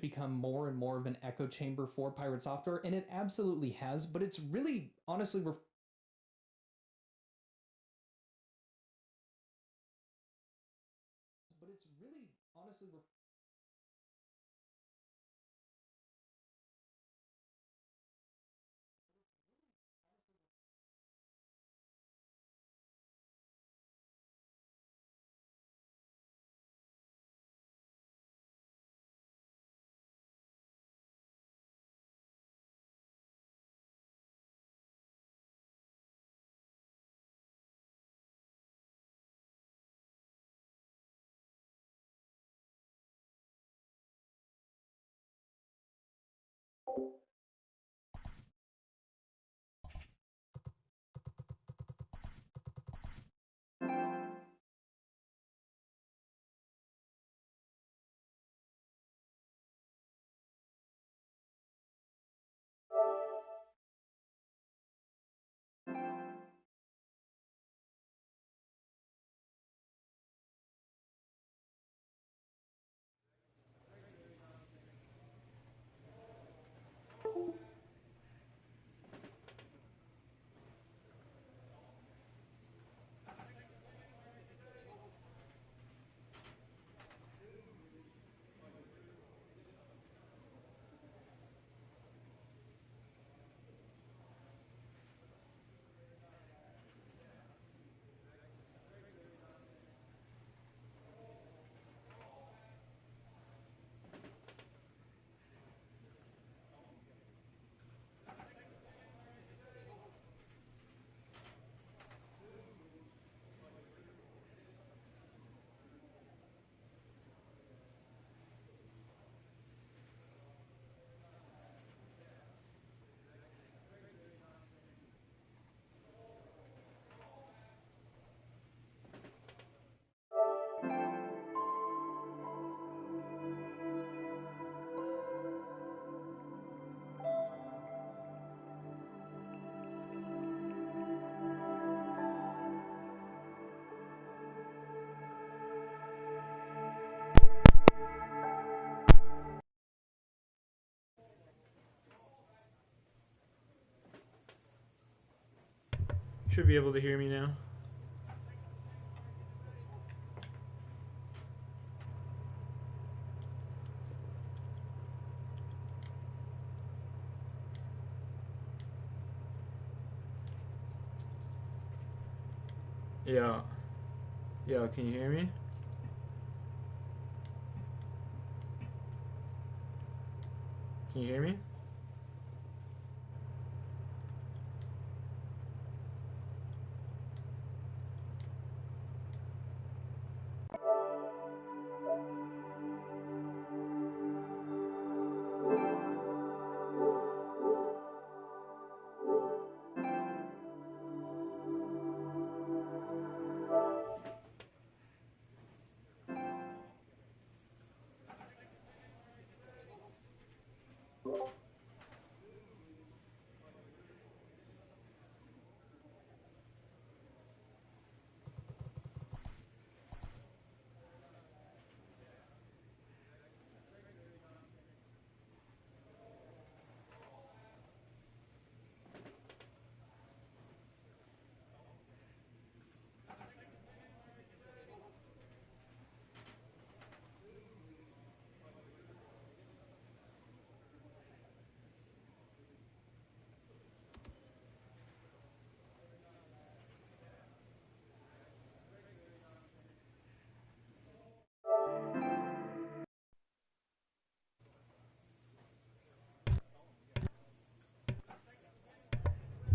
become more and more of an echo chamber for pirate software, and it absolutely has, but it's really honestly but it's really honestly Should be able to hear me now. Yeah. Yeah, can you hear me? Can you hear me?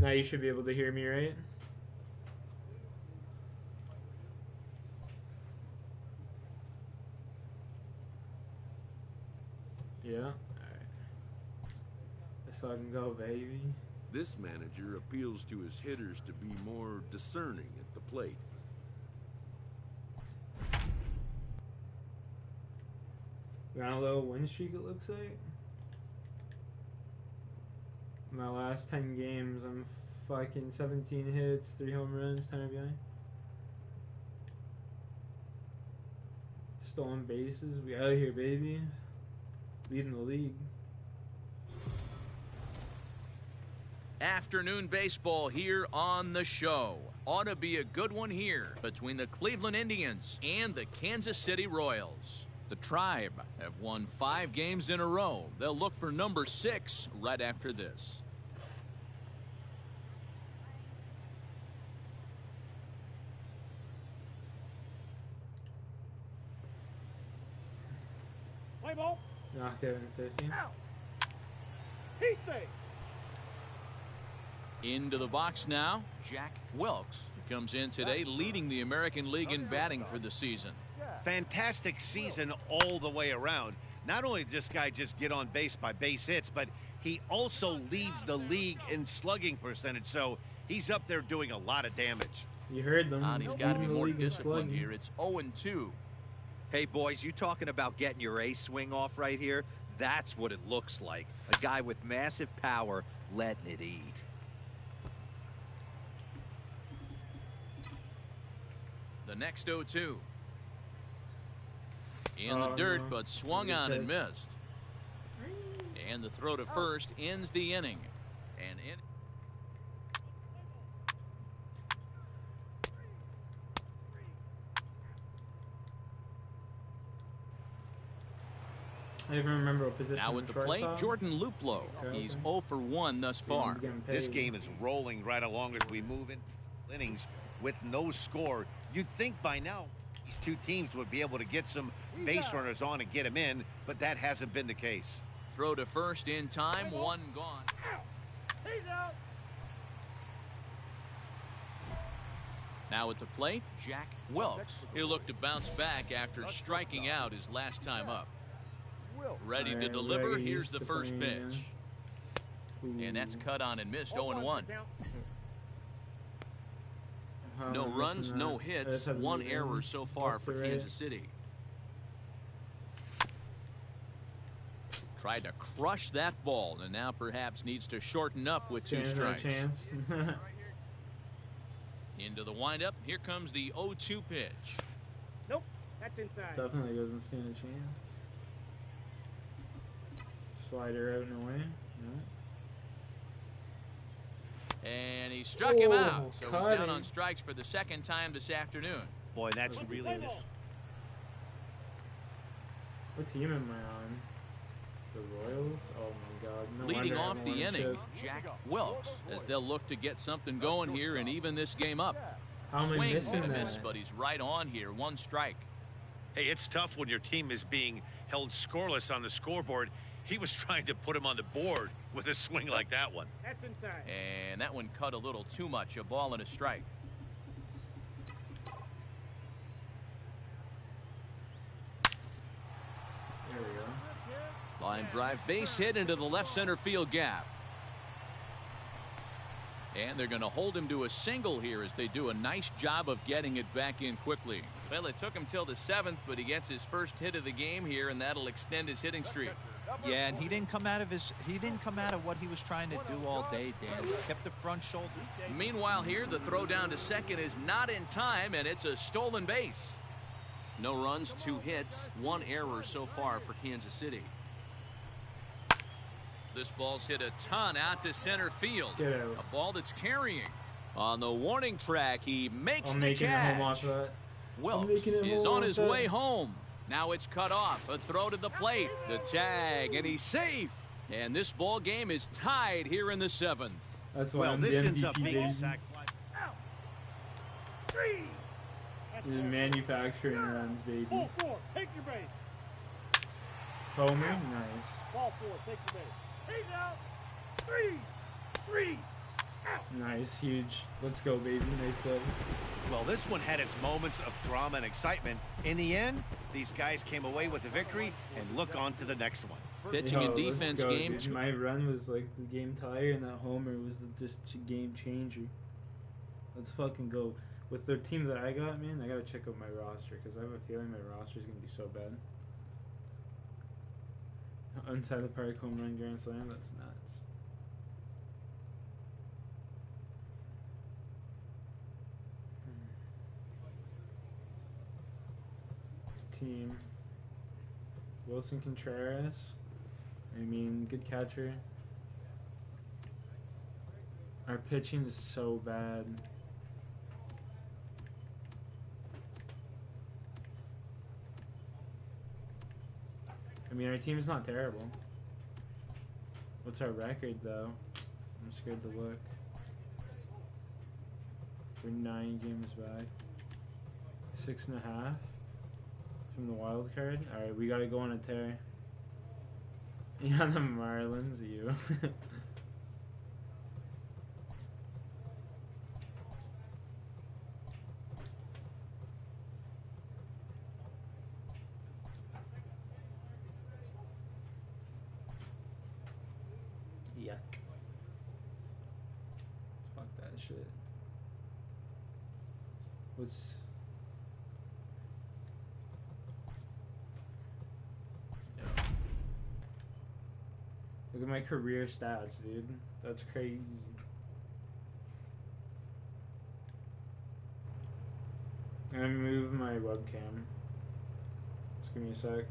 Now you should be able to hear me, right? Yeah? Alright. Let's fucking go, baby. This manager appeals to his hitters to be more discerning at the plate. We're on a little win streak, it looks like. My last 10 games, I'm fucking 17 hits, 3 home runs, 10 RBI. Stolen bases, we out here, baby. leading the league. Afternoon baseball here on the show. Ought to be a good one here between the Cleveland Indians and the Kansas City Royals. The Tribe have won 5 games in a row. They'll look for number 6 right after this. Play ball. Knocked out in 15. Out. Heat save. Into the box now, Jack Wilkes comes in today leading the American League in batting for the season. Fantastic season all the way around. Not only did this guy just get on base by base hits, but he also leads the league in slugging percentage, so he's up there doing a lot of damage. You heard them. And he's got to be Leading the more league in disciplined slugging. here. It's 0-2. Hey, boys, you talking about getting your ace swing off right here? That's what it looks like. A guy with massive power letting it eat. The next 0-2. In the dirt, but swung on and missed. And the throw to first ends the inning. And in I don't even remember what position. now at the plate, shortstop. Jordan Luplow. He's 0 for 1 thus far. Getting This paid. game is rolling right along as we move in innings with no score. You'd think by now these two teams would be able to get some base runners on and get them in, but that hasn't been the case. Throw to first in time, 1 gone. He's out. Now at the plate, Jack Wilkes. He'll look to bounce back after striking out his last time up. Ready to Alright, deliver. ready Here's the to first play, pitch. Ooh. And that's cut on and missed, 0-1. How No am I runs, missing no that? I hits, just had 1 to error move so far left for to right. Kansas City. Tried to crush that ball and now perhaps needs to shorten up with 2 Standing a strikes. chance. Into the windup. Here comes the 0-2 pitch. Nope. That's inside. Definitely doesn't stand a chance. Slider out and away. No. And he struck him Oh, out. So he's cutting. down on strikes for the 2nd time this afternoon. Boy, that's really What team am I on? The Royals? Oh my God. No Leading wonder I off haven't the won inning, shit. Jack Wilkes, as they'll look to get something going here and even this game up. How am I Swing missing and a that? miss, but he's right on here. 1 strike. Hey, it's tough when your team is being held scoreless on the scoreboard. He was trying to put him on the board with a swing like that one. That's inside. And that one cut a little too much. A ball and a strike. There we go. Line drive, base hit into the left center field gap. And they're going to hold him to a single here as they do a nice job of getting it back in quickly. Well, it took him till the 7th, but he gets his first hit of the game here, and that'll extend his hitting streak. Yeah, and he didn't come out of what he was trying to do all day, Dan. He kept the front shoulder. Meanwhile here, the throw down to second is not in time, and it's a stolen base. No runs, 2 hits, 1 error so far for Kansas City. This ball's hit a ton out to center field. Get out. A ball that's carrying. On the warning track, he makes I'm the making it home off catch. that. Wilkes making it is home on off his that. way home. Now it's cut off. A throw to the plate. The tag, and he's safe. And this ball game is tied here in the 7th. That's why Well, I'm this the ends up MVP, being a baby. sac fly. Out. 3. He's manufacturing runs, baby. Ball 4. Take your base. Homer, nice. Ball 4. Take your base. He's out. 3. Out. Nice, huge. Let's go, baby. Nice play. Well, this one had its moments of drama and excitement. In the end, these guys came away with the victory and look on to the next one. Pitching and let's defense go, game. dude. My run was like the game tire, and that homer was just a game changer. Let's fucking go. With the team that I got, man, I gotta check out my roster because I have a feeling my roster is gonna be so bad. Inside the park home run grand slam, that's nuts. Team Wilson Contreras, I mean, good catcher. Our pitching is so bad. I mean, our team is not terrible. What's our record, though? I'm scared to look. We're 9 games back. 6.5 from the wild card. Alright, we gotta go on a tear. Yeah, the Marlins, you. Yuck. Fuck that shit. What's... Look at my career stats, dude. That's crazy. I'm gonna move my webcam. Just give me a sec.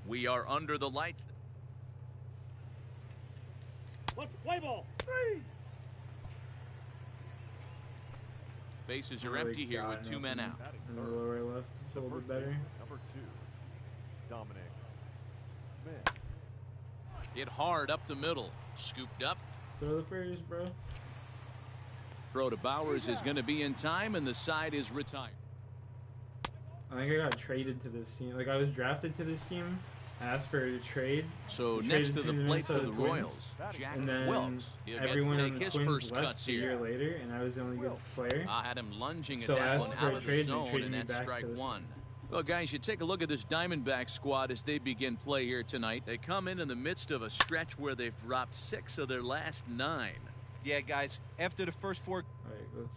We are under the lights. Let's play ball. 3. Bases are empty here with 2 men out. In the lower left, it's a little bit better. Number 2, Dominic Smith. Hit hard up the middle. Scooped up. Throw the first, bro. Throw to Bowers is going to be in time, and the side is retired. I think I got traded to this team. Like, I was drafted to this team, asked for a trade. So We next traded to the the plate for Minnesota the Twins. Royals, Jack And then Wilkes. He'll get everyone to on take the his Twins first left cuts a year here. later, and I was the only good player. I had him lunging So at that asked one for out a of trade, the and they zone, traded and me that's back strike to this. 1. Well, guys, you take a look at this Diamondback squad as they begin play here tonight. They come in the midst of a stretch where they've dropped 6 of their last 9. Yeah, guys, after the first 4 Alright, let's...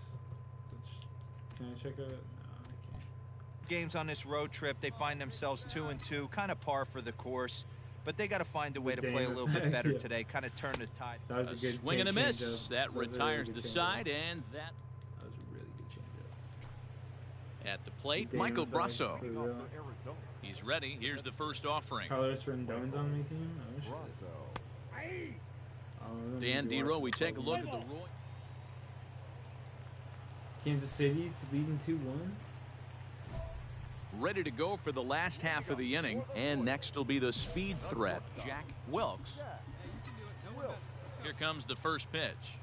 Can I check it? No, I can't. games on this road trip, they find themselves 2-2, kind of par for the course. But they got to find a way to play a little bit better Yeah. today, kind of turn the tide. That was A a good swing and a change miss. up. That was a retires really the good side, change up. and that That was a really good change up. at the plate, Damn, Michael that was Brasso. pretty real. He's ready. Here's the first offering. Carlos Rendon's on my team? Oh, shit. Aye. Oh, Dan maybe Dero, we watch take a the look at Cardinals. the Royals. Kansas City to leading 2-1. Ready to go for the last half of the inning. And next will be the speed threat, Jack Wilkes. Here comes the first pitch.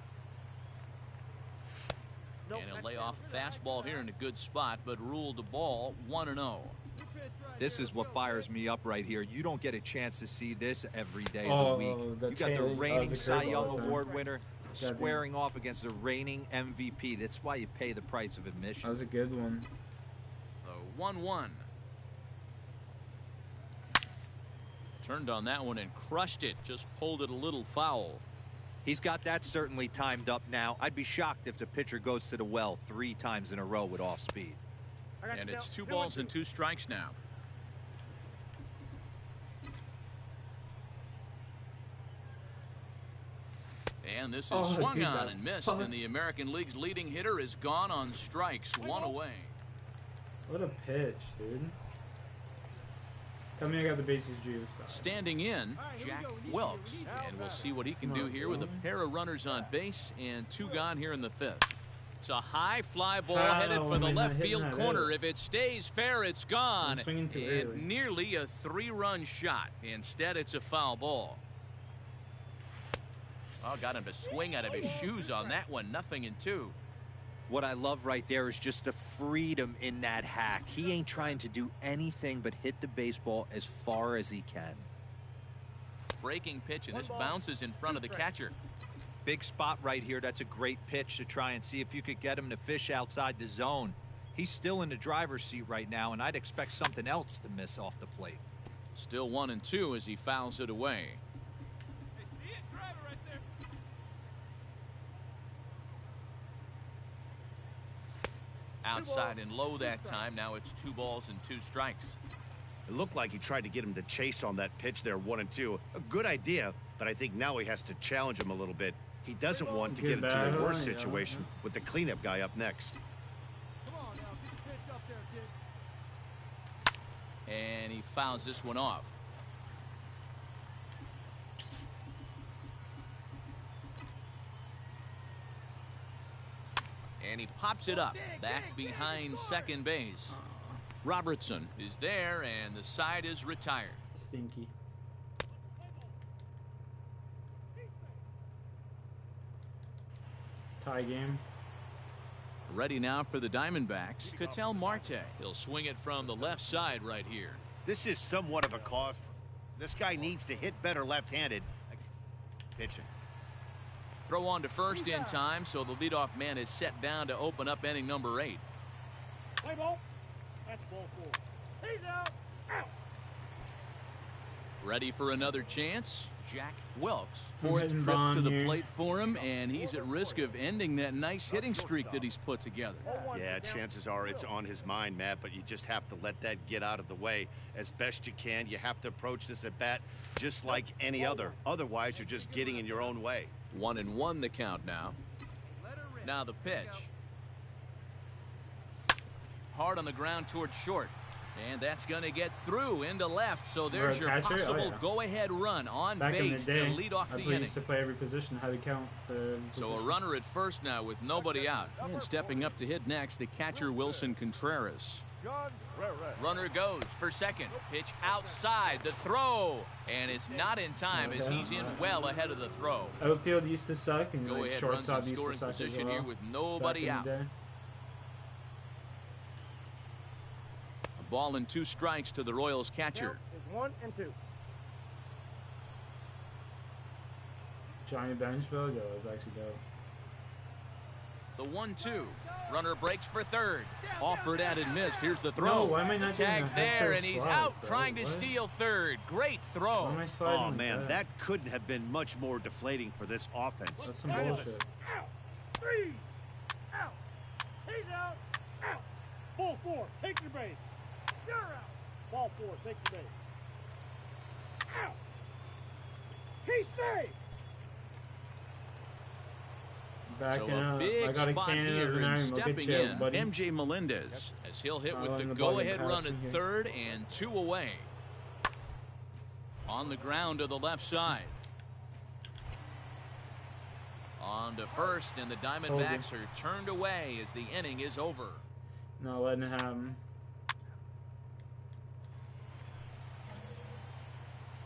And he'll lay off a fastball here in a good spot, but ruled the ball 1-0. This is what fires me up right here. You don't get a chance to see this every day of Oh, the week. the You got the change. reigning That was a Cy curveball Young that time. Award winner Goddamn. squaring off against the reigning MVP. That's why you pay the price of admission. That was a good one. The 1-1. Turned on that one and crushed it. Just pulled it a little foul. He's got that certainly timed up now. I'd be shocked if the pitcher goes to the well 3 times in a row with off speed. And it's 2 balls and 2 strikes now. And this is Oh, swung dude, on that and missed, fuck. and the American League's leading hitter is gone on strikes. 1 away. What a pitch, dude. Tell me I got the bases juiced. Standing in, Jack Wilkes. And we'll see what he can do here with a pair of runners on base and 2 gone here in the 5th. It's a high fly ball How headed for the am I not left hitting field that corner. out? If it stays fair, it's gone. I'm swinging too And early. nearly a 3-run shot. Instead, it's a foul ball. Oh, got him to swing out of his shoes on that one. 0-2. What I love right there is just the freedom in that hack. He ain't trying to do anything but hit the baseball as far as he can. Breaking pitch, and this bounces in front of the catcher. Big spot right here. That's a great pitch to try and see if you could get him to fish outside the zone. He's still in the driver's seat right now, and I'd expect something else to miss off the plate. Still 1-2 as he fouls it away. Outside and low that time. Now it's 2 balls and 2 strikes. It looked like he tried to get him to chase on that pitch there, 1-2. A good idea, but I think now he has to challenge him a little bit. He doesn't want to Good get into a battle, worse yeah. situation with the cleanup guy up next. Come on now, get the pitch up there, kid. And he fouls this one off. And he pops it up back behind second base. Robertson is there, and the side is retired. Stinky. Tie game. Ready now for the Diamondbacks. Ketel Marte. He'll swing it from the left side right here. This is somewhat of a cost. This guy needs to hit better left-handed pitching. Throw on to first in time, so the leadoff man is set down to open up inning number 8. Play ball. That's ball 4. He's out. Out. Ready for another chance. Jack Wilkes. I'm Fourth hitting trip Bond to the here. plate for him, and he's at risk of ending that nice hitting streak that he's put together. Yeah, chances are it's on his mind, Matt, but you just have to let that get out of the way as best you can. You have to approach this at bat just like any other. Otherwise, you're just getting in your own way. 1-1 the count now. Now the pitch. Hard on the ground towards short. And that's going to get through into left. So there's your Catcher? possible Oh, yeah. go-ahead run on Back in the base to day, lead off I the thought you inning. used to play every position, how to count the So a position. runner at first now with nobody out. And stepping up to hit next, the catcher Wilson Contreras. Runner goes for second. Pitch outside. The throw. And it's not in time as he's in well ahead of the throw. Outfield used to suck, and Go like ahead runs shortstop in used to scoring suck as position well. here with nobody back out. in the day. A ball and 2 strikes to the Royals catcher. Is 1 and 2. Johnny Benchville, yo, was actually dope. The 1-2. Runner breaks for third. Offered at and missed. Here's the throw. No, why am I not getting Tags a head there, first and he's slide, out bro? trying to What? steal third. Great throw. Why am I sliding Oh, like man, that couldn't have been much more deflating for this offense. That's some bullshit. Out. 3. Out. He's out. Out. Ball 4. Take your base. You're out. Ball 4. Take your base. Out. He's safe. So Backing a up. I big got a spot cannon of here an and iron. We'll stepping get you, in, buddy. MJ Melendez, as he'll hit with the in the go-ahead button run at passing here. third and 2 away. On the ground to the left side. On to first, and the Diamondbacks are turned away as the inning is over. Not letting it happen.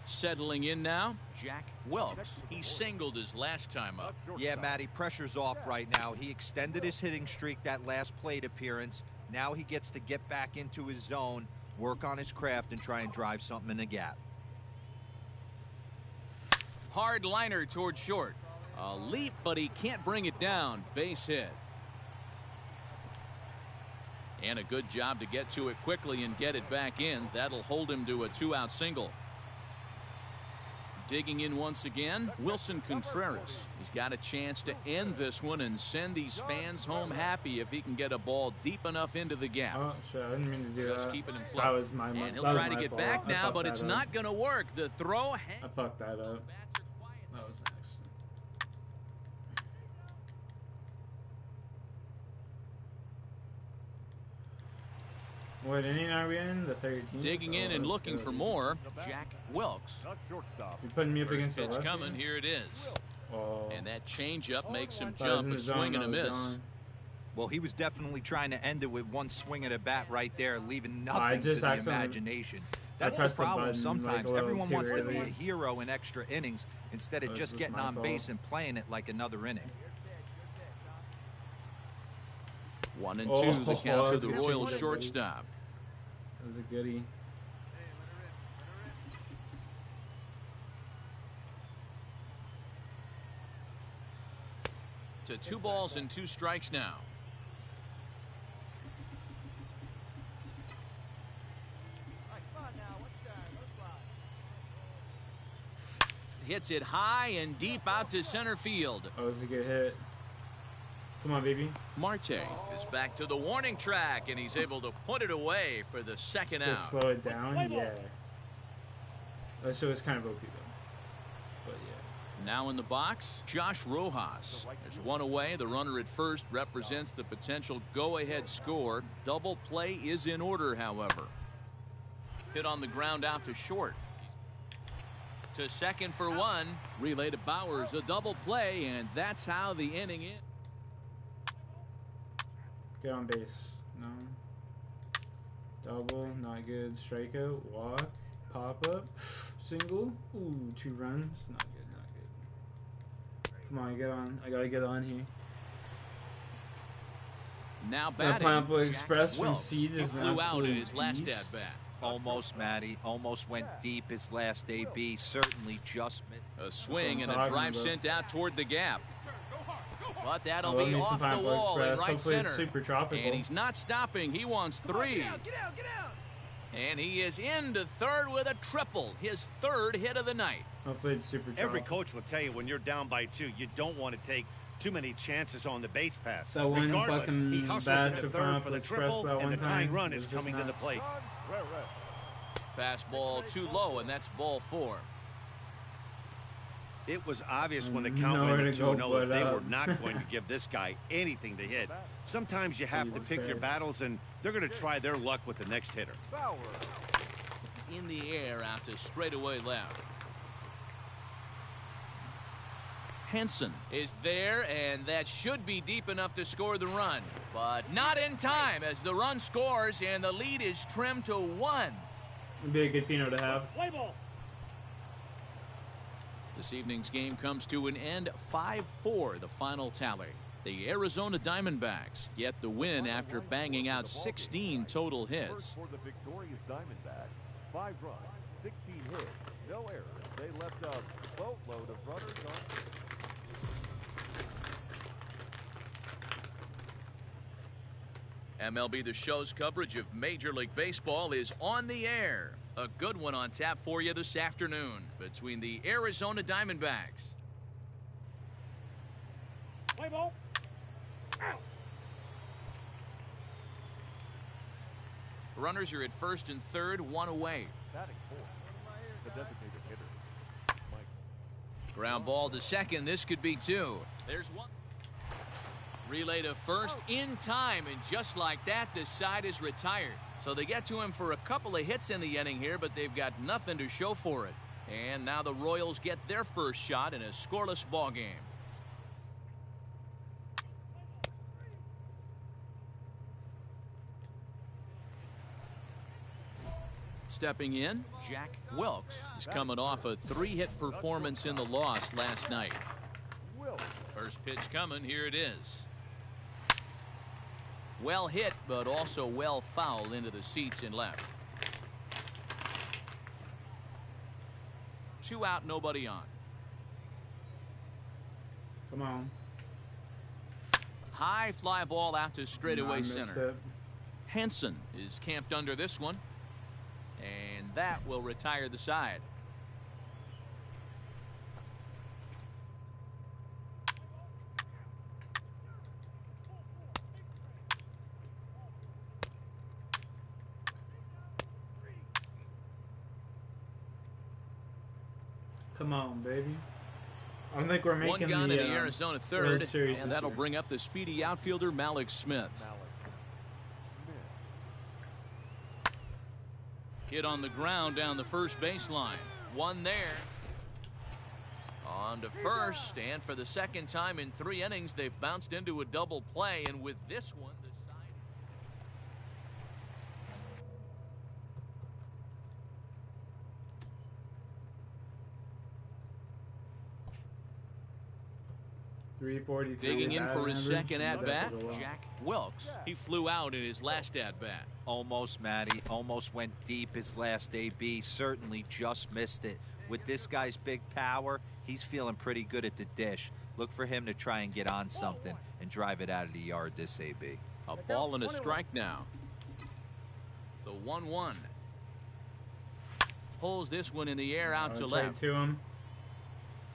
Settling in now, Jack Wilkes. He singled his last time up. Yeah, Matty, pressure's off right now. He extended his hitting streak that last plate appearance. Now he gets to get back into his zone, work on his craft, and try and drive something in the gap. Hard liner toward short. A leap, but he can't bring it down. Base hit. And a good job to get to it quickly and get it back in. That'll hold him to a 2-out single. Digging in once again, Wilson Contreras. He's got a chance to end this one and send these fans home happy if he can get a ball deep enough into the gap. Oh, shit. I didn't mean to do Just that. keep it in play. That was my And he'll that was try to my get fault. back I now, fucked but that it's up. not going to work. The throw. I fucked that up. That was an accident. What inning are we in? The 13th? Digging in and looking for more, Jack Wilkes. You're putting me up First against the pitch left. coming. Here it is. Oh. And that changeup makes him If I was in jump, a the zone, swing and a I was miss. gone. Well, he was definitely trying to end it with one swing of the bat right there, leaving nothing to just the accidentally- imagination. That's the pressed the problem button, like, sometimes. a little Everyone too wants to be a early. hero in extra innings instead of That was just just getting my on base fault. and playing it like another inning. 1-2 Oh, the count to that's the a good Royals change. shortstop. That was a goodie. To 2 balls and 2 strikes now. Hits it high and deep out to center field. That was a good hit. Come on, baby. Marte is back to the warning track, and he's able to put it away for the second Just out. slow it down. Yeah. That shit was kind of OP though. But yeah. Now in the box, Josh Rojas. There's one away. The runner at first represents the potential go-ahead score. Double play is in order, however. Hit on the ground out to short. To second for one. Relay to Bowers, a double play, and that's how the inning ends. Get on base. No. Double, not good. Strikeout, walk, pop up, single. Ooh, 2 runs. Not good, not good. Come on, get on. I gotta get on here. Now batting, Pineapple Express from Wilkes. Seed is He an flew out in absolute his last beast. at bat. Almost, Matty. Almost went deep his last AB. Certainly just missed. A swing and a talking drive about. sent out toward the gap. But that'll I love be me some off the Pineapple wall in Express. right Hopefully it's center. super tropical. And he's not stopping. He wants 3. Get out. And he is into third with a triple. His 3rd hit of the night. Hopefully it's super tropical. Every coach will tell you when you're down by 2, you don't want to take too many chances on the base pass. That one Regardless, fucking he hustles batch into of third for Pineapple the Express triple, that and one the tying time run was is just coming to the nuts. plate. Fastball too low, and that's ball 4. It was obvious when the count Nowhere went to to go 2-0 but that they up. were not going to give this guy anything to hit. Sometimes you have to Jesus pick your Christ. battles, and they're going to try their luck with the next hitter. In the air out to straightaway left. Henson is there, and that should be deep enough to score the run. But not in time as the run scores, and the lead is trimmed to 1. It'd be a good Pino to have. Play ball. This evening's game comes to an end 5-4, the final tally. The Arizona Diamondbacks get the win after banging out 16 total hits. For the victorious Diamondbacks, 5 runs, 16 hits, no errors. They left a boatload of runners on. MLB The Show's coverage of Major League Baseball is on the air. A good one on tap for you this afternoon between the Arizona Diamondbacks. Play ball. Out. Runners are at first and third, 1 away. Batting 4, the designated hitter, Michael. Ground ball to second. This could be 2. There's 1. Relay to first in time, and just like that, this side is retired. So they get to him for a couple of hits in the inning here, but they've got nothing to show for it. And now the Royals get their first shot in a scoreless ball game. Stepping in, Jack Wilkes is coming off a 3-hit performance in the loss last night. First pitch coming, here it is. Well hit, but also well fouled into the seats and left. 2 out, nobody on. Come on. High fly ball out to straightaway Missed center. it. Henson is camped under this one, and that will retire the side. Come on, baby. I don't think we're making One gun in the the Arizona third, World Series and this that'll year. bring up the speedy outfielder Malik Smith. Hit on the ground down the first baseline. 1 there. On to first, and for the second time in 3 innings, they've bounced into a double play, and with this one, the side. 343. Digging in for his average. second at bat, That's a lot. Jack Wilkes. He flew out in his last at bat. Almost, Matty. Almost went deep his last AB. Certainly just missed it. With this guy's big power, he's feeling pretty good at the dish. Look for him to try and get on something and drive it out of the yard this AB. A ball and a strike now. The 1-1. Pulls this one in the air out to I'll trade left. to him.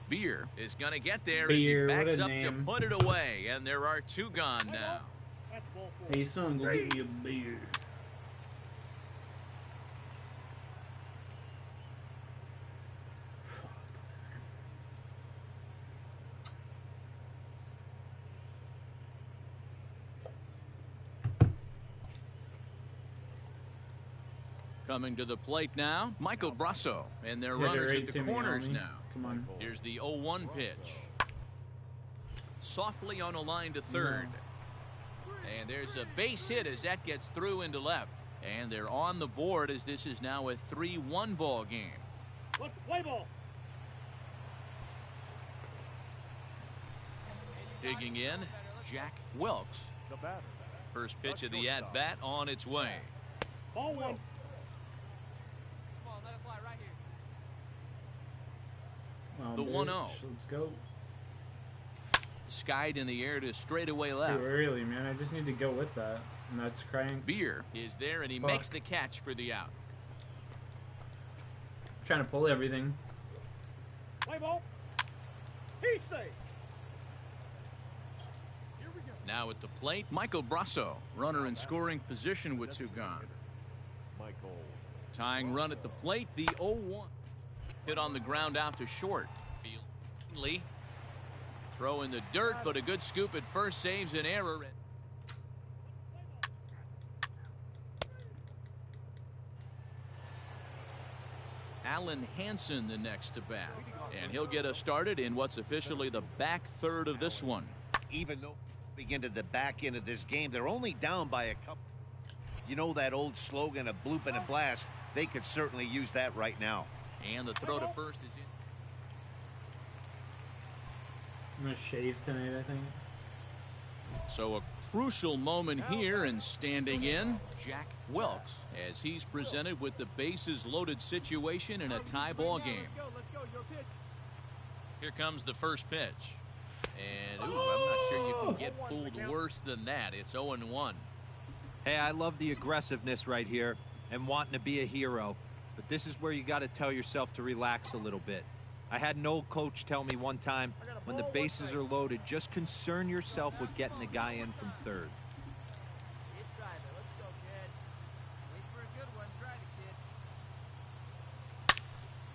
Beer is going to get there Beer, as he what backs a up to name. put it away, and there are 2 gone now. That's ball 4. Hey, son, go get me a beer. Coming to the plate now, Michael Brasso. And their Hit it runners right at the to me, corners homie. now. Come on. Here's the 0-1 pitch. Softly on a line to third. And there's a base hit as that gets through into left. And they're on the board as this is now a 3-1 ball game. Let's play ball. Digging in, Jack Wilkes. The batter. First pitch of the at-bat on its way. Ball one. The 1-0. Let's go. Skied in the air to straightaway left. Too early, man. I just need to go with that. And that's crying. Beer is there, and he Fuck. makes the catch for the out. Trying to pull everything. Play ball. He's safe. Here we go. Now at the plate, Michael Brasso. Runner in scoring position with two gone. Michael. Tying run at the plate, the 0-1. Hit on the ground out to short. Lee. Throw in the dirt, but a good scoop at first saves an error. Alan Hansen the next to bat. And he'll get us started in what's officially the back third of this one. Even though we get into the back end of this game, they're only down by a couple. You know that old slogan of bloop and a blast? They could certainly use that right now. And the throw to first is in. I'm going to shave tonight, I think. So a crucial moment here, and standing in, Jack Wilkes, as he's presented with the bases loaded situation in a tie ball game. Here comes the first pitch. And, ooh, I'm not sure you can get fooled worse than that. It's 0-1. Hey, I love the aggressiveness right here and wanting to be a hero. But this is where you got to tell yourself to relax a little bit. I had an old coach tell me one time, when the bases are loaded, just concern yourself with getting the guy in from third.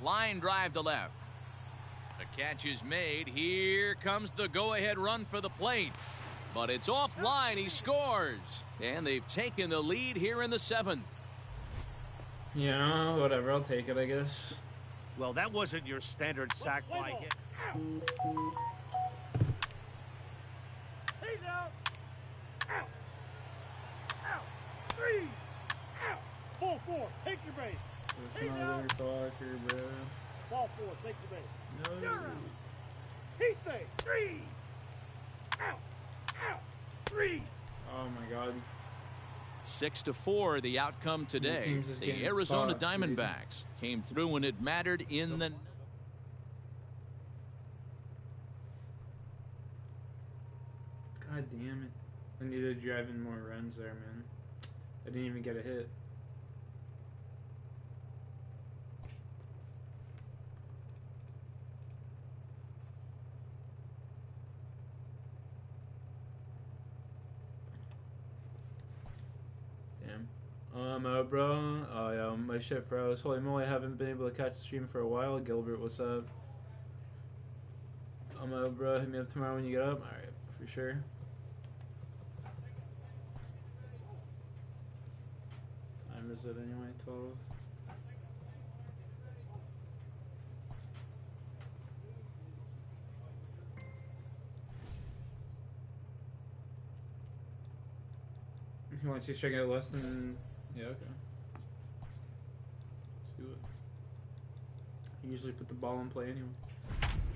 Line drive to left. The catch is made. Here comes the go-ahead run for the plate. But it's offline. He scores. And they've taken the lead here in the 7th. Yeah, whatever. I'll take it, I guess. Well, that wasn't your standard sac fly hit. He's out. Out. Out. Three. Out. Ball four. Take your base. This motherfucker, bro. Ball four. Take your base. No. You're out. He's safe. Three. Out. Out. Three. Oh, my God. 6-4 the outcome today. team's just The getting Arizona fucked, dude. Diamondbacks came through when it mattered in the... God damn it. I needed to drive in more runs there, man. I didn't even get a hit. Damn. Bro. Oh, yeah, my shit froze. Holy moly, I haven't been able to catch the stream for a while. Gilbert, what's up? Bro, hit me up tomorrow when you get up. Alright, for sure. Time is it anyway? 12. You want to strike out less than... Yeah, okay. Let's do it. I usually put the ball in play anyway.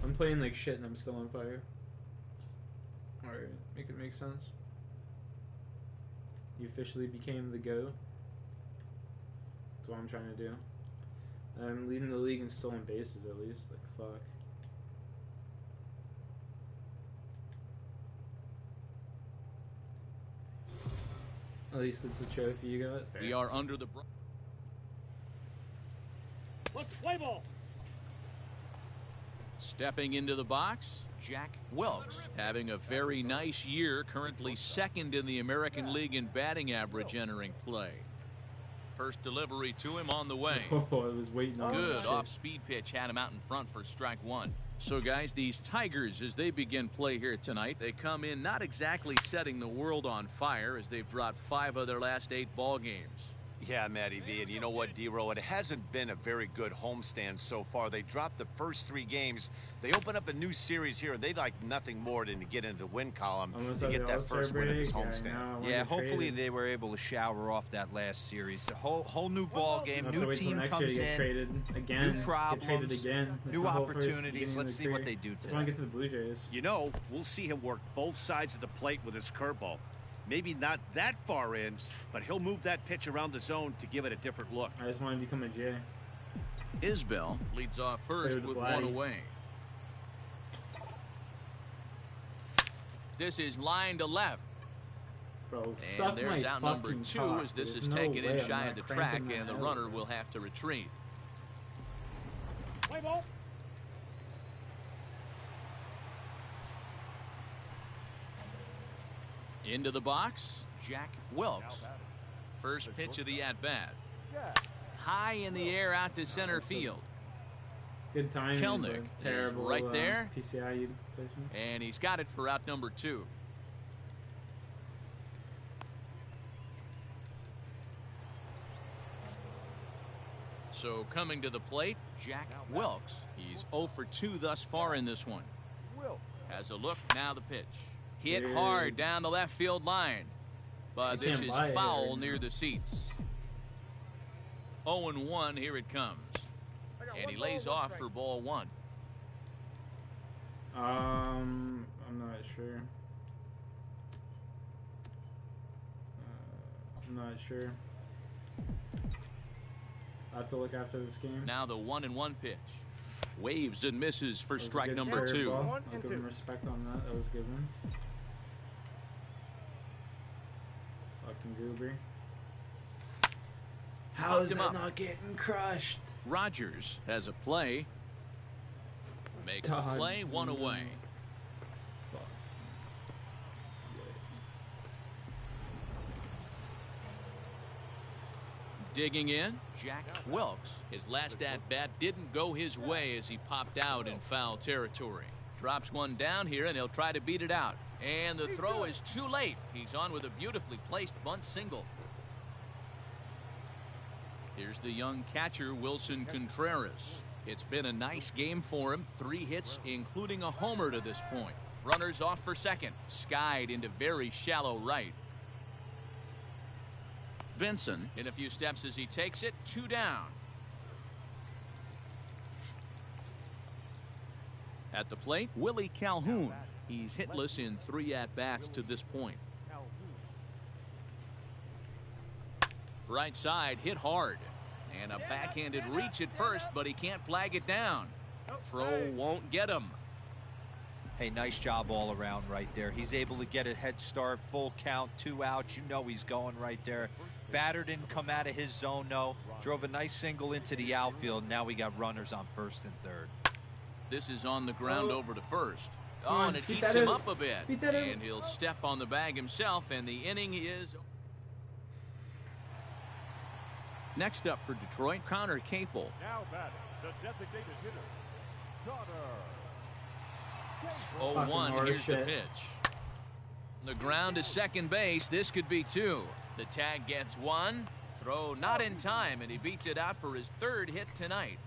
I'm playing like shit and I'm still on fire. Alright, make it make sense. You officially became the GOAT. That's what I'm trying to do. I'm leading the league in stolen bases at least. Like, fuck. At least it's the trophy you got. We are under the... Let's play ball. Stepping into the box, Jack Wilkes, having a very nice year, currently second in the American League in batting average entering play. First delivery to him on the way. Oh, I was waiting on Good that off-speed pitch had him out in front for strike one. So, guys, these Tigers, as they begin play here tonight, they come in not exactly setting the world on fire as they've dropped 5 of their last 8 ball games. Yeah, Matty V, and you know what, D-Row? It hasn't been a very good homestand so far. They dropped the first 3 games. They open up a new series here, and they'd like nothing more than to get into the win column to get that first win of this homestand. Yeah, hopefully they were able to shower off that last series. The whole new ball game, new team comes in, new problems, new opportunities. Let's see what they do today. I want to get to the Blue Jays. You know, we'll see him work both sides of the plate with his curveball. Maybe not that far in, but he'll move that pitch around the zone to give it a different look. I just want to become a J. Isbell leads off first with one away. This is line to left. Bro, and there's out number 2 as this is taken in shy of the track, and the runner will have to retreat. Play ball. Into the box, Jack Wilkes. First pitch of the at-bat. High in the air out to center field. Good timing. Kelnick is right there. PCI placement. And he's got it for out number 2. So coming to the plate, Jack Wilkes. He's 0 for 2 thus far in this one. Has a look, now the pitch. Hit hard down the left field line. But this is foul near the seats. 0-1, here it comes. And he lays off for ball 1. I'm not sure. I'm not sure. I have to look after this game. Now the 1-1 pitch. Waves and misses for strike number 2. I'll give him respect on that. That was a good one. Fucking Goober. How is that not getting crushed? Rogers has a play. Makes the play, 1 away. Digging in, Jack Wilkes. His last at-bat didn't go his way as he popped out in foul territory. Drops one down here, and he'll try to beat it out. And the throw is too late. He's on with a beautifully placed bunt single. Here's the young catcher, Wilson Contreras. It's been a nice game for him. 3 hits, including a homer to this point. Runners off for second. Skied into very shallow right. Vinson in a few steps as he takes it. 2 down. At the plate, Willie Calhoun. He's hitless in 3 at-bats to this point. Right side hit hard. And a backhanded reach at first, but he can't flag it down. Throw won't get him. Hey, nice job all around right there. He's able to get a head start, full count, 2 outs. You know he's going right there. Batter didn't come out of his zone, no. Drove a nice single into the outfield. Now we got runners on first and third. This is on the ground over to first. Oh, and it heats him up a bit. And he'll step on the bag himself, and the inning is... Next up for Detroit, Connor Capel. Now batting, the designated hitter, Connor. 0-1, here's the pitch. The ground is second base. This could be 2. The tag gets 1. Throw not in time, and he beats it out for his 3rd hit tonight.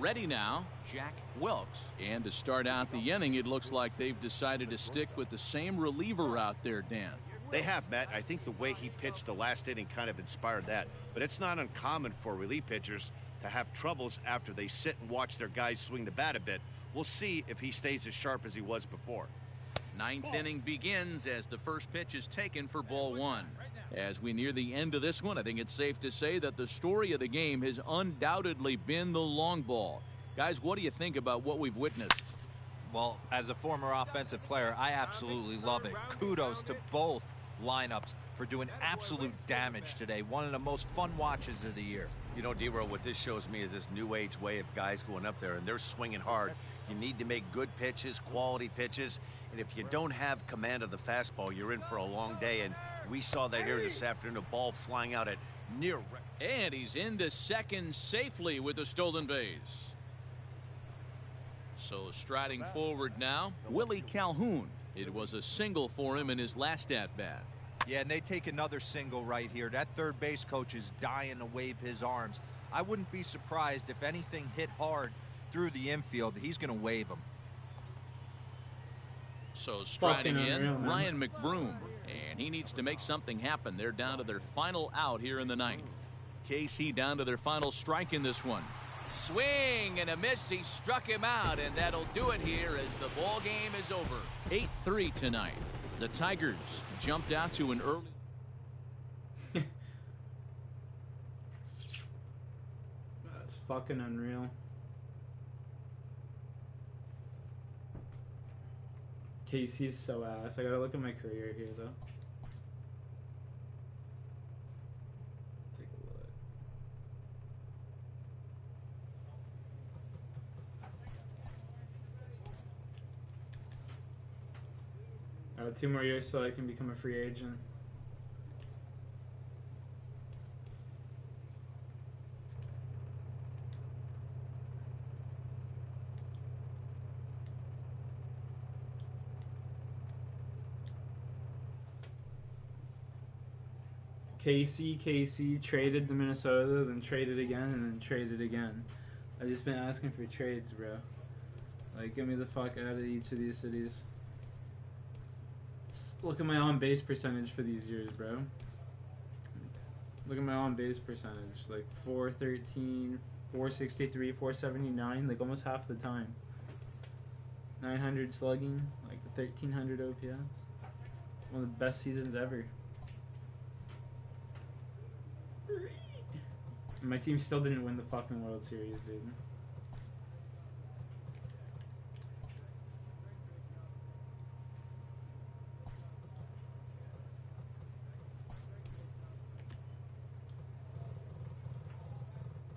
Ready now, Jack Wilkes. And to start out the inning, it looks like they've decided to stick with the same reliever out there, Dan. They have, Matt. I think the way he pitched the last inning kind of inspired that. But it's not uncommon for relief pitchers to have troubles after they sit and watch their guys swing the bat a bit. We'll see if he stays as sharp as he was before. 9th inning begins as the first pitch is taken for ball 1. As we near the end of this one, I think it's safe to say that the story of the game has undoubtedly been the long ball. Guys, what do you think about what we've witnessed? Well, as a former offensive player, I absolutely love it. Kudos to both lineups for doing absolute damage today. One of the most fun watches of the year. You know, D-Row, what this shows me is this new age way of guys going up there, and they're swinging hard. You need to make good pitches, quality pitches, and if you don't have command of the fastball, you're in for a long day, and we saw that here this afternoon, a ball flying out at near... And he's into second safely with a stolen base. So striding forward now, Willie Calhoun. It was a single for him in his last at-bat. Yeah, and they take another single right here. That third base coach is dying to wave his arms. I wouldn't be surprised if anything hit hard through the infield. He's going to wave them. So striding Fucking in, unreal, man. Ryan McBroom. And he needs to make something happen. They're down to their final out here in the ninth. KC down to their final strike in this one. Swing and a miss. He struck him out, and that'll do it here as the ball game is over. 8-3 tonight. The Tigers jumped out to an early. That's fucking unreal. KC's so ass. I gotta look at my career here, though. Take a look. 2 more years so I can become a free agent. KC traded to Minnesota, then traded again, and then traded again. I've just been asking for trades, bro. Like, get me the fuck out of each of these cities. Look at my on-base percentage for these years, bro. Look at my on-base percentage. Like, 413, 463, 479, like almost half the time. 900 slugging, like 1300 OPS. One of the best seasons ever. My team still didn't win the fucking World Series, dude.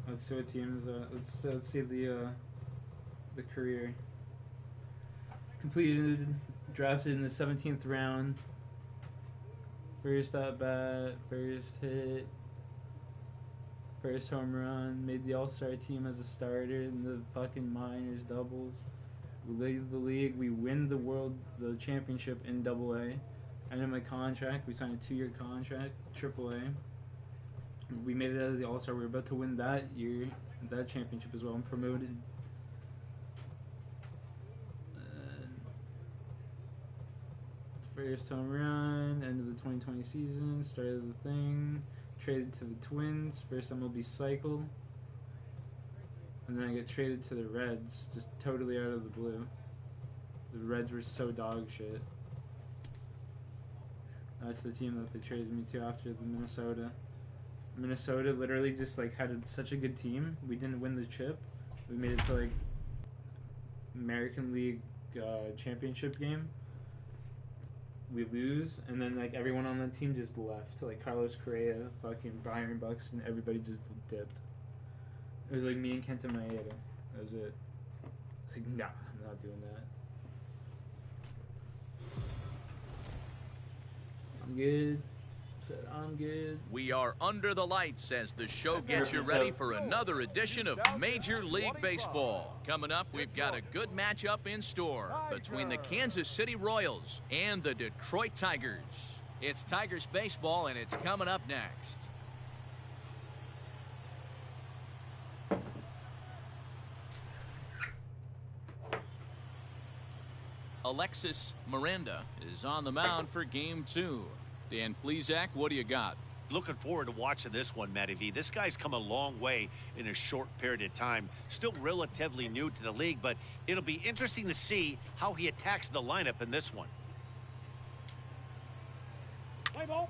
Let's see what teams. Let's see the career. Completed, drafted in the 17th round. First at bat, first hit. First home run, made the All-Star team as a starter in the fucking minors, doubles. We lead the league, we win the championship in AA. Ended my contract, we signed a 2-year contract, AAA. We made it out of the All-Star, we were about to win that year, that championship as well, and promoted. First home run, end of the 2020 season, started the thing. Traded to the Twins, first MLB cycle, and then I get traded to the Reds, just totally out of the blue. The Reds were so dog shit. That's the team that they traded me to after the Minnesota. Minnesota literally just like had such a good team. We didn't win the chip. We made it to like American League championship game. We lose, and then like everyone on the team just left. Like Carlos Correa, fucking Byron Buxton, everybody just dipped. It was like me and Kenta Maeda. That was it. It's like, nah, I'm not doing that. I'm good. Said I'm good. We are under the lights as the show gets you ready for another edition of Major League Baseball. Coming up, we've got a good matchup in store between the Kansas City Royals and the Detroit Tigers. It's Tigers baseball, and it's coming up next. Alexis Miranda is on the mound for Game 2. Dan Plesac, what do you got? Looking forward to watching this one, Matty V. This guy's come a long way in a short period of time. Still relatively new to the league, but it'll be interesting to see how he attacks the lineup in this one. Play ball.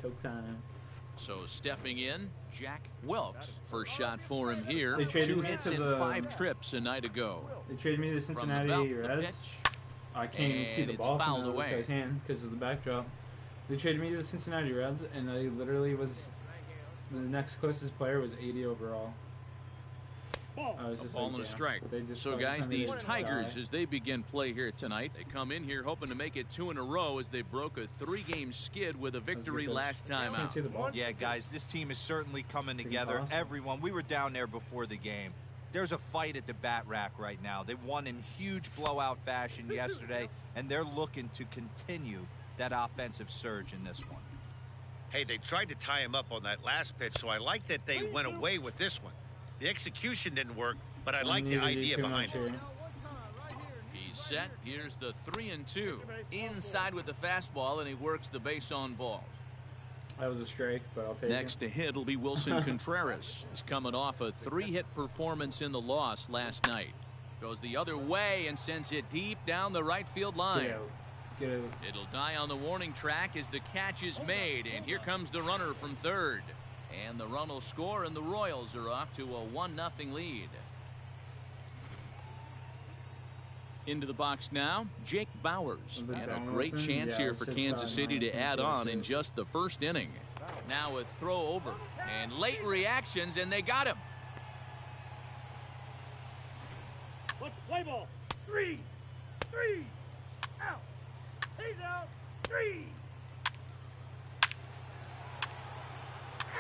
Toke time. So stepping in, Jack Wilkes. First shot for him here. They traded 2 me hits to in the- 5 trips a night ago. They traded me to the From the Cincinnati belt, the Reds. pitch. I can't even see And the it's ball fouled from this away. guy's hand because of the backdrop. They traded me to the Cincinnati Reds, and I literally was the next closest player was 80 overall. I was A just ball like, and a damn. strike. But they just So fucking guys, sent me these to Tigers, die. as they begin play here tonight, they come in here hoping to make it 2 in a row as they broke a 3-game skid with a victory pitch. last time Can't out. see the ball. Yeah, guys, this team is certainly coming Pretty together. awesome. Everyone, we were down there before the game. There's a fight at the bat rack right now. They won in huge blowout fashion yesterday, and they're looking to continue that offensive surge in this one. Hey, they tried to tie him up on that last pitch, so I like that they went away with this one. The execution didn't work, but I like the Neither did idea too behind much it. here. He's set. Here's the 3-2. Inside with the fastball, and he works the base on balls. That was a strike, but I'll take Next it. to hit will be Wilson Contreras. He's coming off a 3-hit performance in the loss last night. Goes the other way and sends it deep down the right field line. Get out. Get out. It'll die on the warning track as the catch is made, and here comes the runner from third. And the run will score, and the Royals are off to a 1-0 lead. Into the box now, Jake Bowers. And a great chance here for Kansas City to add on in just the first inning. Now a throw over, and late reactions, and they got him. Let's play ball. 3, out. He's out. 3.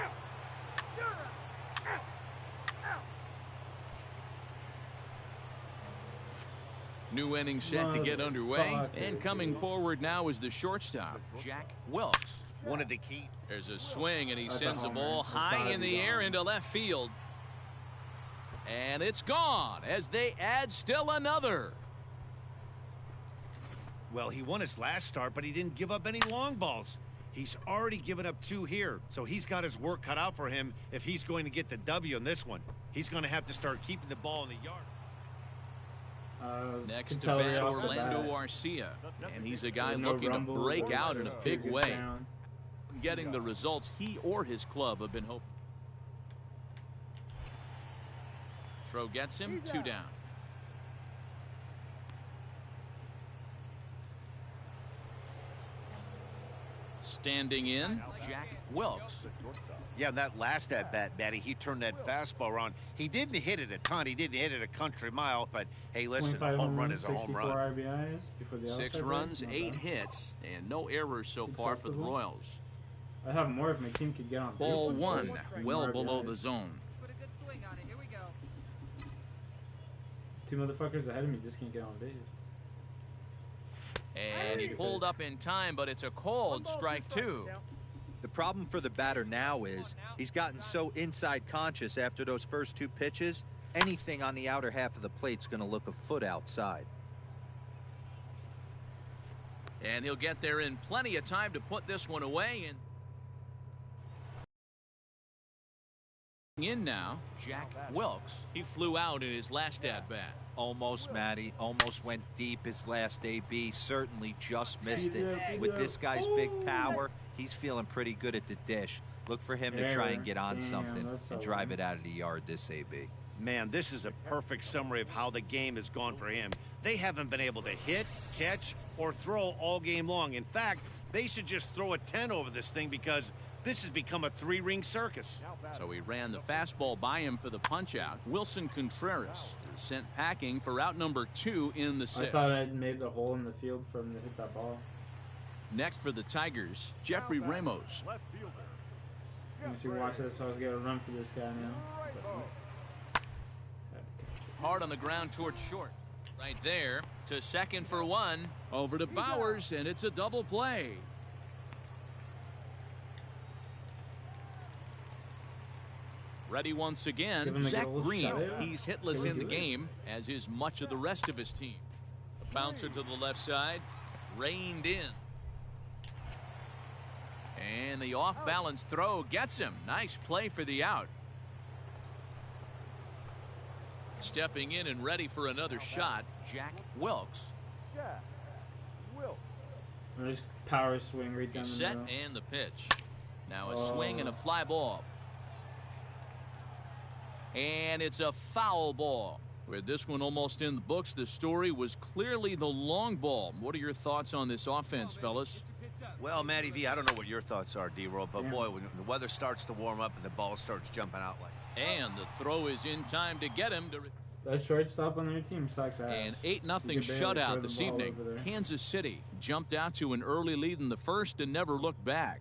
Out. You're out. Out. Out. New inning set to get underway, Motherfucker, and coming forward now is the shortstop, Jack Wilkes. One of the key. There's a swing, and he That's a sends a homer. ball That's high gotta in be the air gone. into left field. And it's gone as they add still another. Well, he won his last start, but he didn't give up any long balls. He's already given up 2 here, so he's got his work cut out for him if he's going to get the W in this one. He's going to have to start keeping the ball in the yard. Next could to tell right bat, off the Orlando bat. Arcia. And he's a guy There's no looking to rumble, break there's out in a just big good way. sound. Getting the results he or his club have been hoping. Throw gets him, 2 down. Standing in, Jack Wilkes. Yeah, that last at-bat, Matty, he turned that fastball around. He didn't hit it a ton. He didn't hit it a country mile, but hey, listen, a 25 home run is a home 64 run. RBIs before the 6 All-Star break. runs, Not 8 bad. hits, and no errors so far for the Acceptable. Royals. I'd have more if my team could get on base. Ball I'm 1, sure. well More below RBIs. the zone. Put a good swing on it. Here we go. 2 motherfuckers ahead of me just can't get on base. And he pulled up in time, but it's a cold strike 2. The problem for the batter now is he's gotten so inside conscious after those first 2 pitches, anything on the outer half of the plate's going to look a foot outside. And he'll get there in plenty of time to put this one away. And in now, Jack Wilkes. He flew out in his last at-bat. Almost, Matty. Almost went deep his last AB. Certainly just missed it. With this guy's big power, he's feeling pretty good at the dish. Look for him to try and get on Damn, something that's and so drive good. it out of the yard this AB. Man, this is a perfect summary of how the game has gone for him. They haven't been able to hit, catch, or throw all game long. In fact, they should just throw a 10 over this thing because this has become a 3-ring circus. So he ran the fastball by him for the punch-out. Wilson Contreras is sent packing for out number 2 in the I 6th. thought I'd made the hole in the field for him to hit that ball. Next for the Tigers, Jeffrey Ramos. Left fielder. Let me see, watch this. So I was going to run for this guy now. Hard on the ground towards short. Right there to second for 1. Over to Bowers, and it's a double play. Ready once Give again, him the Zach goal Green. shot. He's hitless Can we in the do it? game, as is much of the rest of his team. The bouncer to the left side, reined in. And the off-balance throw gets him. Nice play for the out. Stepping in and ready for another shot, Jack Wilkes. Jack Wilkes. Just power swing right down He's the set middle. and the pitch. Now a swing and a fly ball. And it's a foul ball. With this one almost in the books, the story was clearly the long ball. What are your thoughts on this offense, fellas? Well, Matty V, I don't know what your thoughts are, D-Roll, but boy, when the weather starts to warm up and the ball starts jumping out like that. And the throw is in time to get him to... That shortstop on their team sucks ass. An 8-0 shutout this evening. Kansas City jumped out to an early lead in the first and never looked back.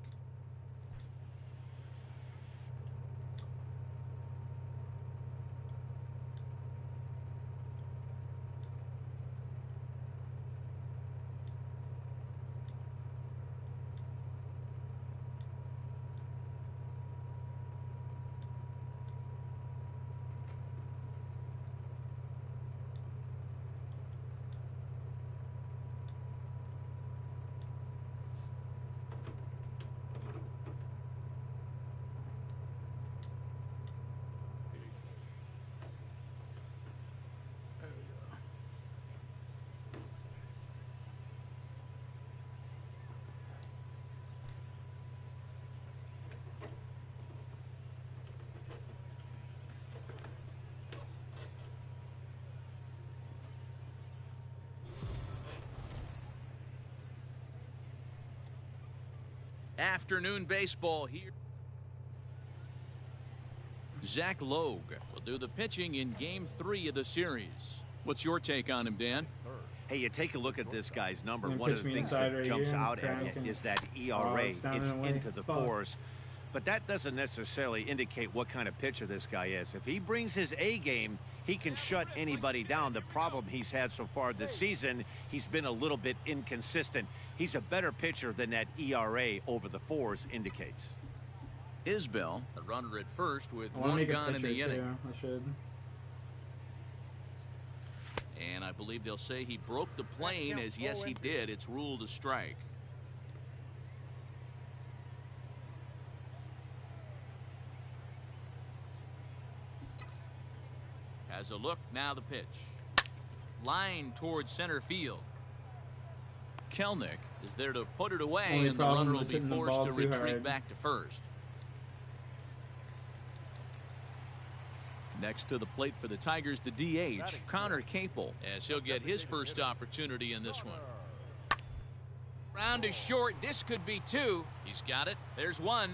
Afternoon baseball here. Zach Logue will do the pitching in Game 3 of the series. What's your take on him, Dan? Hey, you take a look at this guy's number. One of the things that jumps out at you is that ERA. It's into the fours. But that doesn't necessarily indicate what kind of pitcher this guy is. If he brings his A game, he can shut anybody down. The problem he's had so far this season, he's been a little bit inconsistent. He's a better pitcher than that ERA over the fours indicates. Isbell, the runner at first with one gun in the inning. I should. And I believe they'll say he broke the plane, as yes he did. It's ruled a strike. Has a look, now the pitch. Line towards center field. Kelnick is there to put it away, and the runner will be forced to retreat back to first. Next to the plate for the Tigers, the DH, Connor Capel, as he'll get his first opportunity in this one. Round is short. This could be two. He's got it. There's one.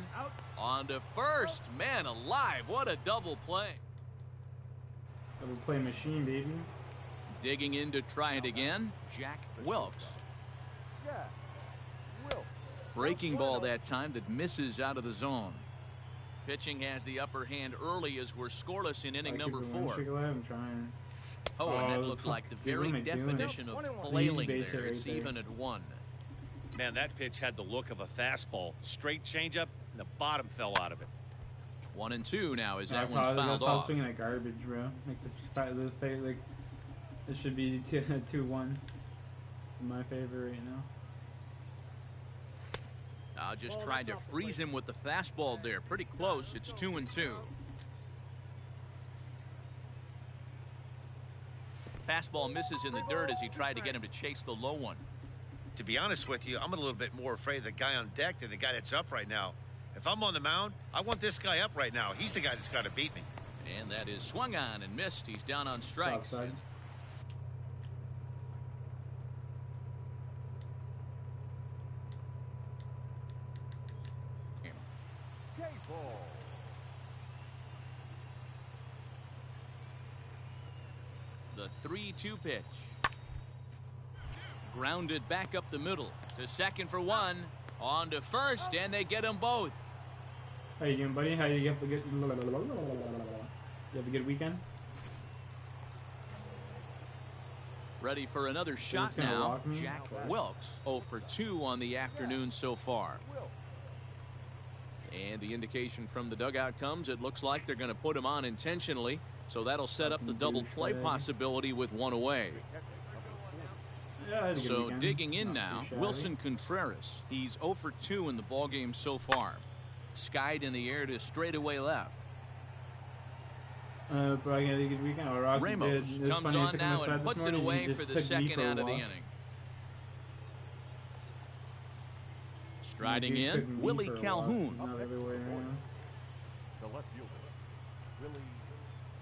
On to first. Man alive, what a double play. Double play machine, baby. Digging in to try it again, Jack Wilkes. Breaking ball that time that misses out of the zone. Pitching has the upper hand early as we're scoreless in inning number 4. I'm trying. Oh, and that looked like the very definition of flailing there. It's even at 1. Man, that pitch had the look of a fastball. Straight changeup, and the bottom fell out of it. 1-2 now as that one's fouled Stop off. swinging at garbage, bro. Like this should be 2-1 in my favor right now. Just tried to freeze him with the fastball there. Pretty close. It's 2-2. Fastball misses in the dirt as he tried to get him to chase the low one. To be honest with you, I'm a little bit more afraid of the guy on deck than the guy that's up right now. If I'm on the mound, I want this guy up right now. He's the guy that's got to beat me. And that is swung on and missed. He's down on strikes. The 3-2 pitch. Grounded back up the middle to second for 1. On to first, and they get them both. How you doing, buddy? How you have a good? You have a good weekend? Ready for another shot now. Jack Wilkes 0 for 2 on the afternoon so far. And the indication from the dugout comes, it looks like they're going to put him on intentionally. So that'll set up the double play possibility with 1 away. Yeah, so digging in now, Wilson Contreras. He's 0 for 2 in the ballgame so far. Skied in the air to straightaway left. Probably had a good weekend. Ramos comes on now and puts it away for the second out of the inning. Striding Dude took in, me Willie for a while. Calhoun. Not everywhere now. The left fielder, Willie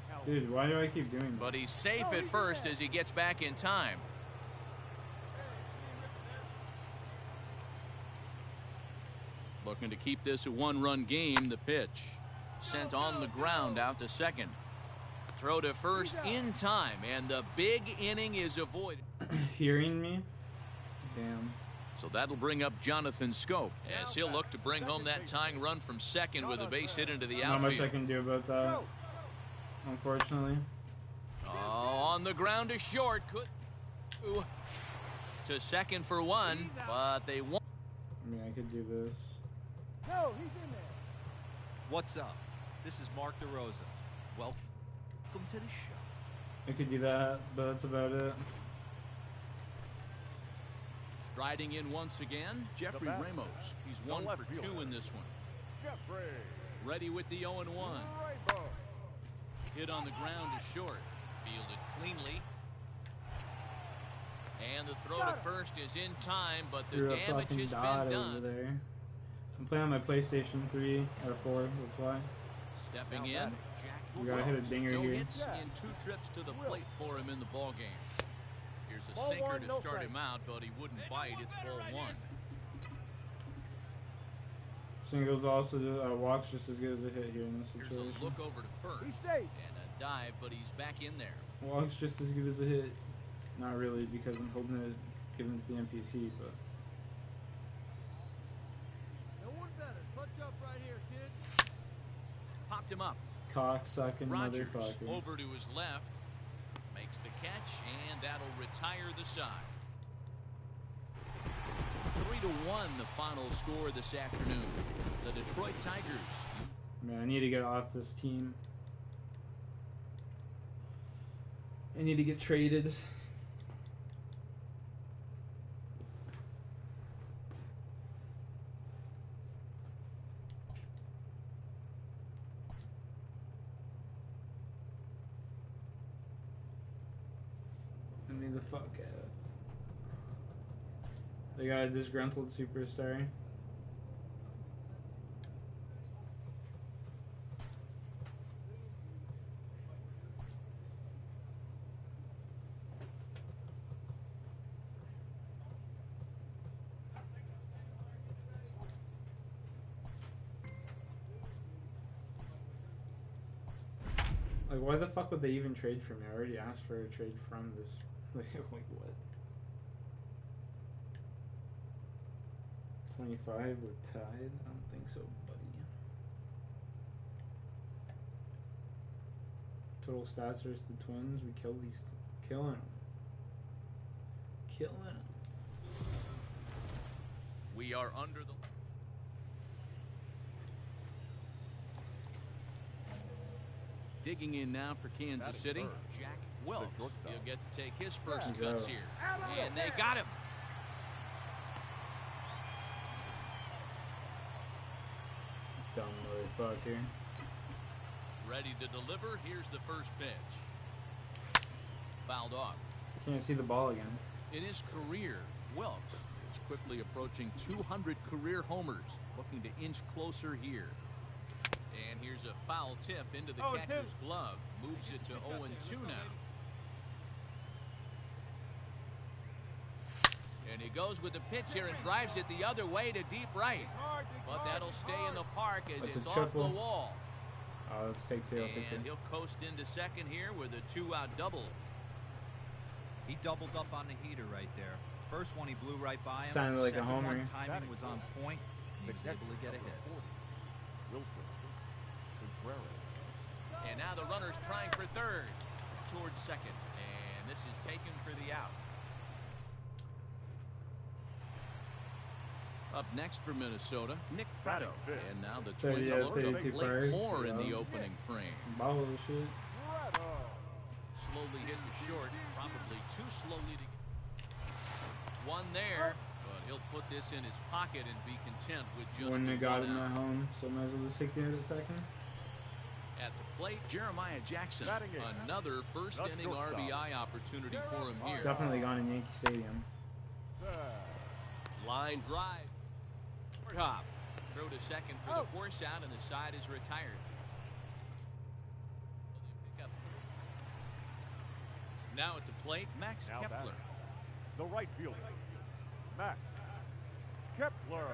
Calhoun. Dude, why do I keep doing that? But he's safe at first as he gets back in time. Looking to keep this a one-run game. The pitch sent on the ground out to second. Throw to first in time, and the big inning is avoided. Hearing me? Damn. So that'll bring up Jonathan Scope as he'll look to bring home that tying run from second with a base hit into the Not much I outfield. can do about that, unfortunately. Oh, on the ground to short. Ooh. To second for one, but they won't. I mean, I could do this. No, he's in there. What's up? This is Mark DeRosa. Welcome to the show. I could do that, but that's about it. Striding in once again, Jeffrey Ramos. He's 1 for 2 in this one. Jeffrey Ready with the 0-1. Ramos. Hit on the ground to short. Fielded cleanly. And the throw to first is in time, but the Threw a damage fucking has been dot over done. there. I'm playing on my PlayStation 3 out of 4, that's why. Stepping in, Jack You gotta hit a dinger no here. hits in 2 trips to the plate for him in the ball game. Here's a Ball sinker one, to no start strike. him out, but he wouldn't bite. It's ball 1. Singles also, walks just as good as a hit here in this Here's situation. a look over to first. He stayed. And a dive, but he's back in there. Walks just as good as a hit. Not really, because I'm holding it, giving it to the NPC, but. No one better. Clutch up right here, kid. Popped him up. Cocksucking Rogers motherfucker. over to his left. Makes the catch, and that'll retire the side. 3-1 the final score this afternoon. The Detroit Tigers. Man, I need to get off this team. I need to get traded. I need the fuck out. They got a disgruntled superstar. Like, why the fuck would they even trade for me? I already asked for a trade from this. Like, what? 25 with tied? I don't think so, buddy. Total stats versus the Twins. We killed these. Killing them. Killing them. We are under the... Digging in now for Kansas City, Jack Welch. He'll get to take his first cuts here. And they got him. Dumb motherfucker. Ready to deliver. Here's the first pitch. Fouled off. Can't see the ball again. In his career, Welch is quickly approaching 200 career homers, looking to inch closer here. And here's a foul tip into the catcher's glove. Moves it to 0-2 now. And he goes with the pitch here and drives it the other way to deep right. But that'll stay in the park as That's it's a off the triple. wall. Let's take two. I'll take And two. he'll coast into second here with a 2-out double. He doubled up on the heater right there. First one he blew right by him. Sounded like a Second homer. one, timing was on point. He was able to get a hit. Wilson Contreras. And now the runner's trying for third towards second. And this is taken for the out. Up next for Minnesota, Nick Pratto. And now the Twins yeah, look to 32 play parks, more in the yeah. opening frame. Ball of shit. Slowly hit to short, probably too slowly to... One there, but he'll put this in his pocket and be content with just Wouldn't the have got one him out. at home, so might as well just take the hit at second. At the plate, Jeremiah Jackson. Batting in. Another first Not inning shortstop. RBI opportunity for him here. Definitely gone in Yankee Stadium. Line drive. Hop. Throw to second for the force out, and the side is retired. Now at the plate, Max Now Kepler. batting, the right fielder, Max Kepler.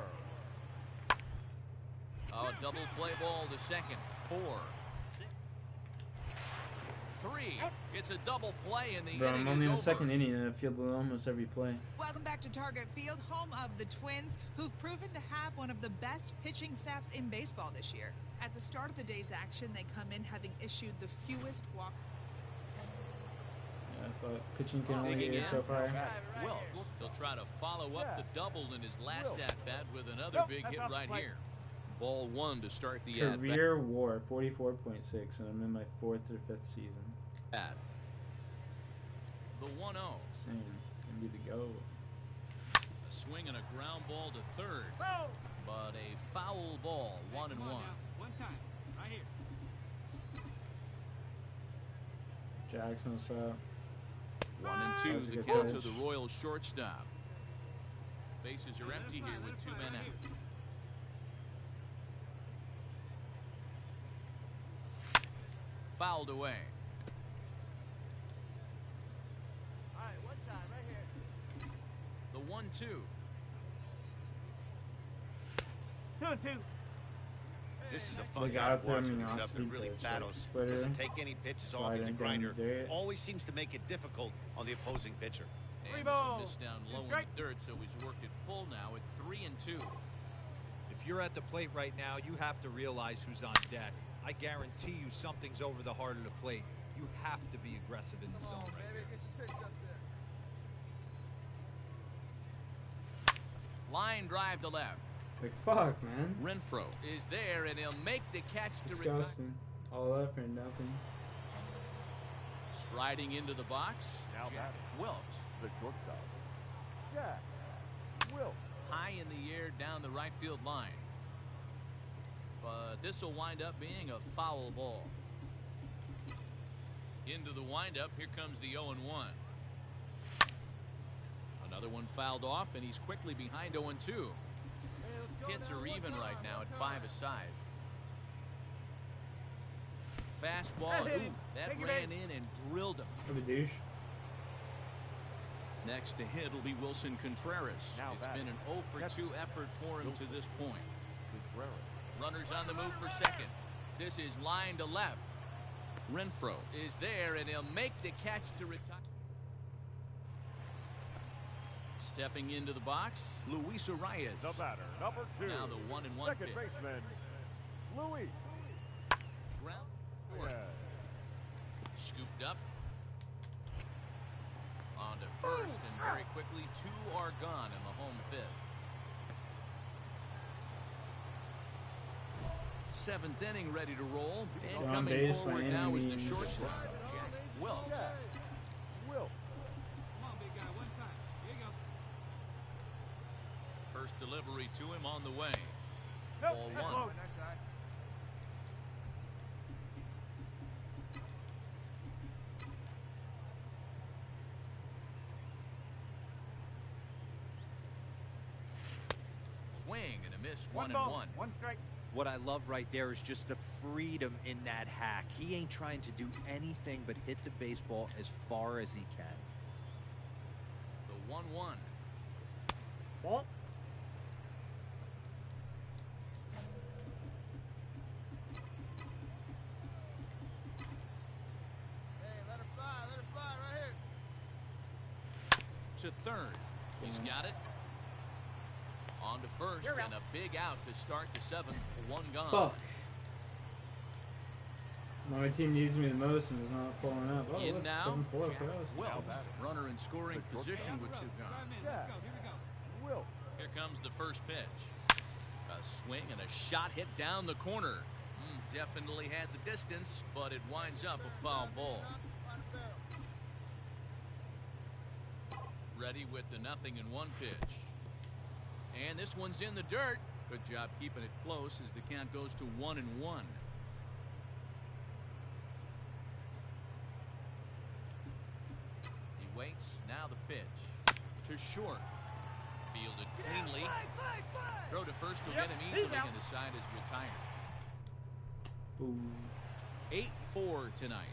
Oh, double play ball to second. 4, 6, 3. It's a double play, and the Bro, inning I'm only is in the over. second inning and I field almost every play. Welcome back to Target Field, home of the Twins, who've proven to have one of the best pitching staffs in baseball this year. At the start of the day's action, they come in having issued the fewest walks. Yeah, I thought pitching can only Digging get in. so far. Wilkes. He'll try to follow up the double in his last at-bat with another big hit right here. Ball 1 to start the at-bat. Career WAR 44.6, and I'm in my 4th or 5th season. The 1-0. Same. Can be the go. A swing and a ground ball to third. But a foul ball, 1-1. One time, right here. Jackson, what's up? 1-2, That's a the good count to pitch. the Royals shortstop. Bases are empty here with 2 men out. Fouled away. All right, one time, right here. The 1-2. 2-2. This is a They fun guy got to up there, watch I when mean, he's up off-speed and really pitch, battles. splitter, Doesn't take any pitches off. He's a sliding down grinder. the dirt. Always seems to make it difficult on the opposing pitcher. And Three this one balls. missed down low in Strike. the dirt, so he's worked it full now at 3-2. If you're at the plate right now, you have to realize who's on deck. I guarantee you something's over the heart of the plate. You have to be aggressive in the Come zone on, right baby, there. get your pitch up there. Line drive to left. Like, fuck, man. Renfroe is there, and he'll make the catch to retire. Disgusting. All that for nothing. Striding into the box, Now Jack batting, Wilkes. the shortstop, Jack Wilkes. High in the air down the right field line. But this will wind up being a foul ball. Into the windup, here comes the 0-1. Another one fouled off, and he's quickly behind 0-2. Hey, let's go Hits now, are one even time, right now one at time. 5 aside. Fastball, That's it. ooh, that Take it ran in. in and drilled him. What a douche. Next to hit will be Wilson Contreras. Now It's batting, been an 0 for 2 effort for him to this point. Contreras. Runners on the move for second. This is line to left. Renfroe is there, and he'll make the catch to retire. Stepping into the box, Luis Arias. The batter, number 2. Now the 1-1 second pitch. baseman, Louis. Ground Yeah. scooped up. On to first, and very quickly 2 are gone in the home 5th. 7th inning ready to roll, and On coming base by forward any now is the means. shortstop, Jack Wilkes. Jack Wilkes. Come on, big guy, one time. Here you go. First delivery to him on the way. Nope, Ball that's 1. low. Nice side. Swing and a miss, 1-1. 1 strike. What I love right there is just the freedom in that hack. He ain't trying to do anything but hit the baseball as far as he can. The 1-1. Ball. Hey, let her fly right here. To third. He's got it. On to first, You're and a big out to start the 7th. 1 gone. Fuck. My team needs me the most and is not pulling up. Oh, In look, now, 7-4 Jack for us. Wilkes. Runner in scoring position with 2 gone. Chime in, Yeah. let's go, here we go. Wilkes. Here comes the first pitch. A swing and a shot hit down the corner. Definitely had the distance, but it winds up a foul ball. Find a barrel. Ready with the 0-1 pitch. And this one's in the dirt. Good job keeping it close as the count goes to 1-1. He waits. Now the pitch. To short. Fielded cleanly. Throw to first will get him easily, and the side is retired. Ooh. 8-4 tonight.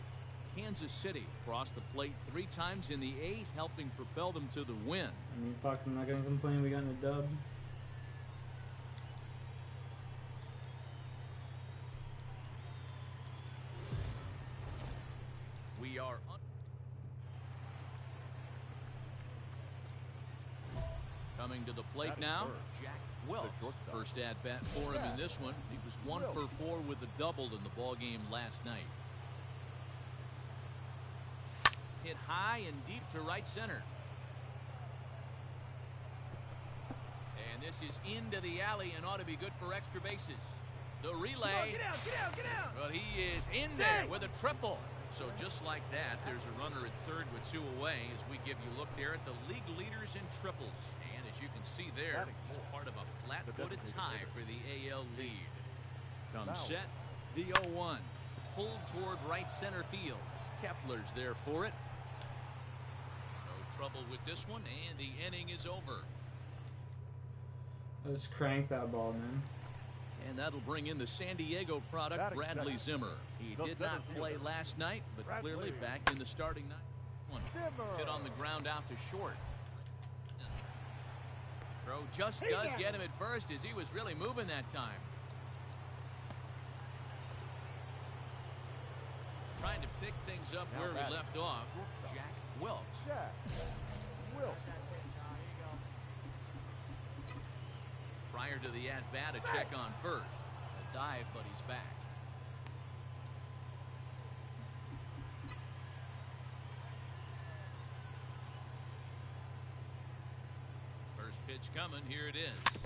Kansas City crossed the plate 3 times in the 8th, helping propel them to the win. I mean, fuck, I'm not gonna complain. We got in a dub. We are coming to the plate now. Jack Welch, first at bat for him in this one. He was 1 for 4 with a double in the ball game last night. Hit high and deep to right center. And this is into the alley and ought to be good for extra bases. The relay. Get out. Well, he is in there with a triple. So just like that, there's a runner at third with 2 away as we give you a look there at the league leaders in triples. And as you can see there, he's part of a flat-footed tie for the AL lead. Comes set, the 0-1. Pulled toward right center field. Kepler's there for it. No trouble with this one, and the inning is over. Let's crank that ball, man. And that'll bring in the San Diego product, Bradley Zimmer. He did not play last night, but clearly back in the starting nine. Hit on the ground out to short. Throw just does get him at first as he was really moving that time. Trying to pick things up where we left off. Jack Welch. Prior to the at-bat, a check on first. A dive, but he's back. First pitch coming. Here it is.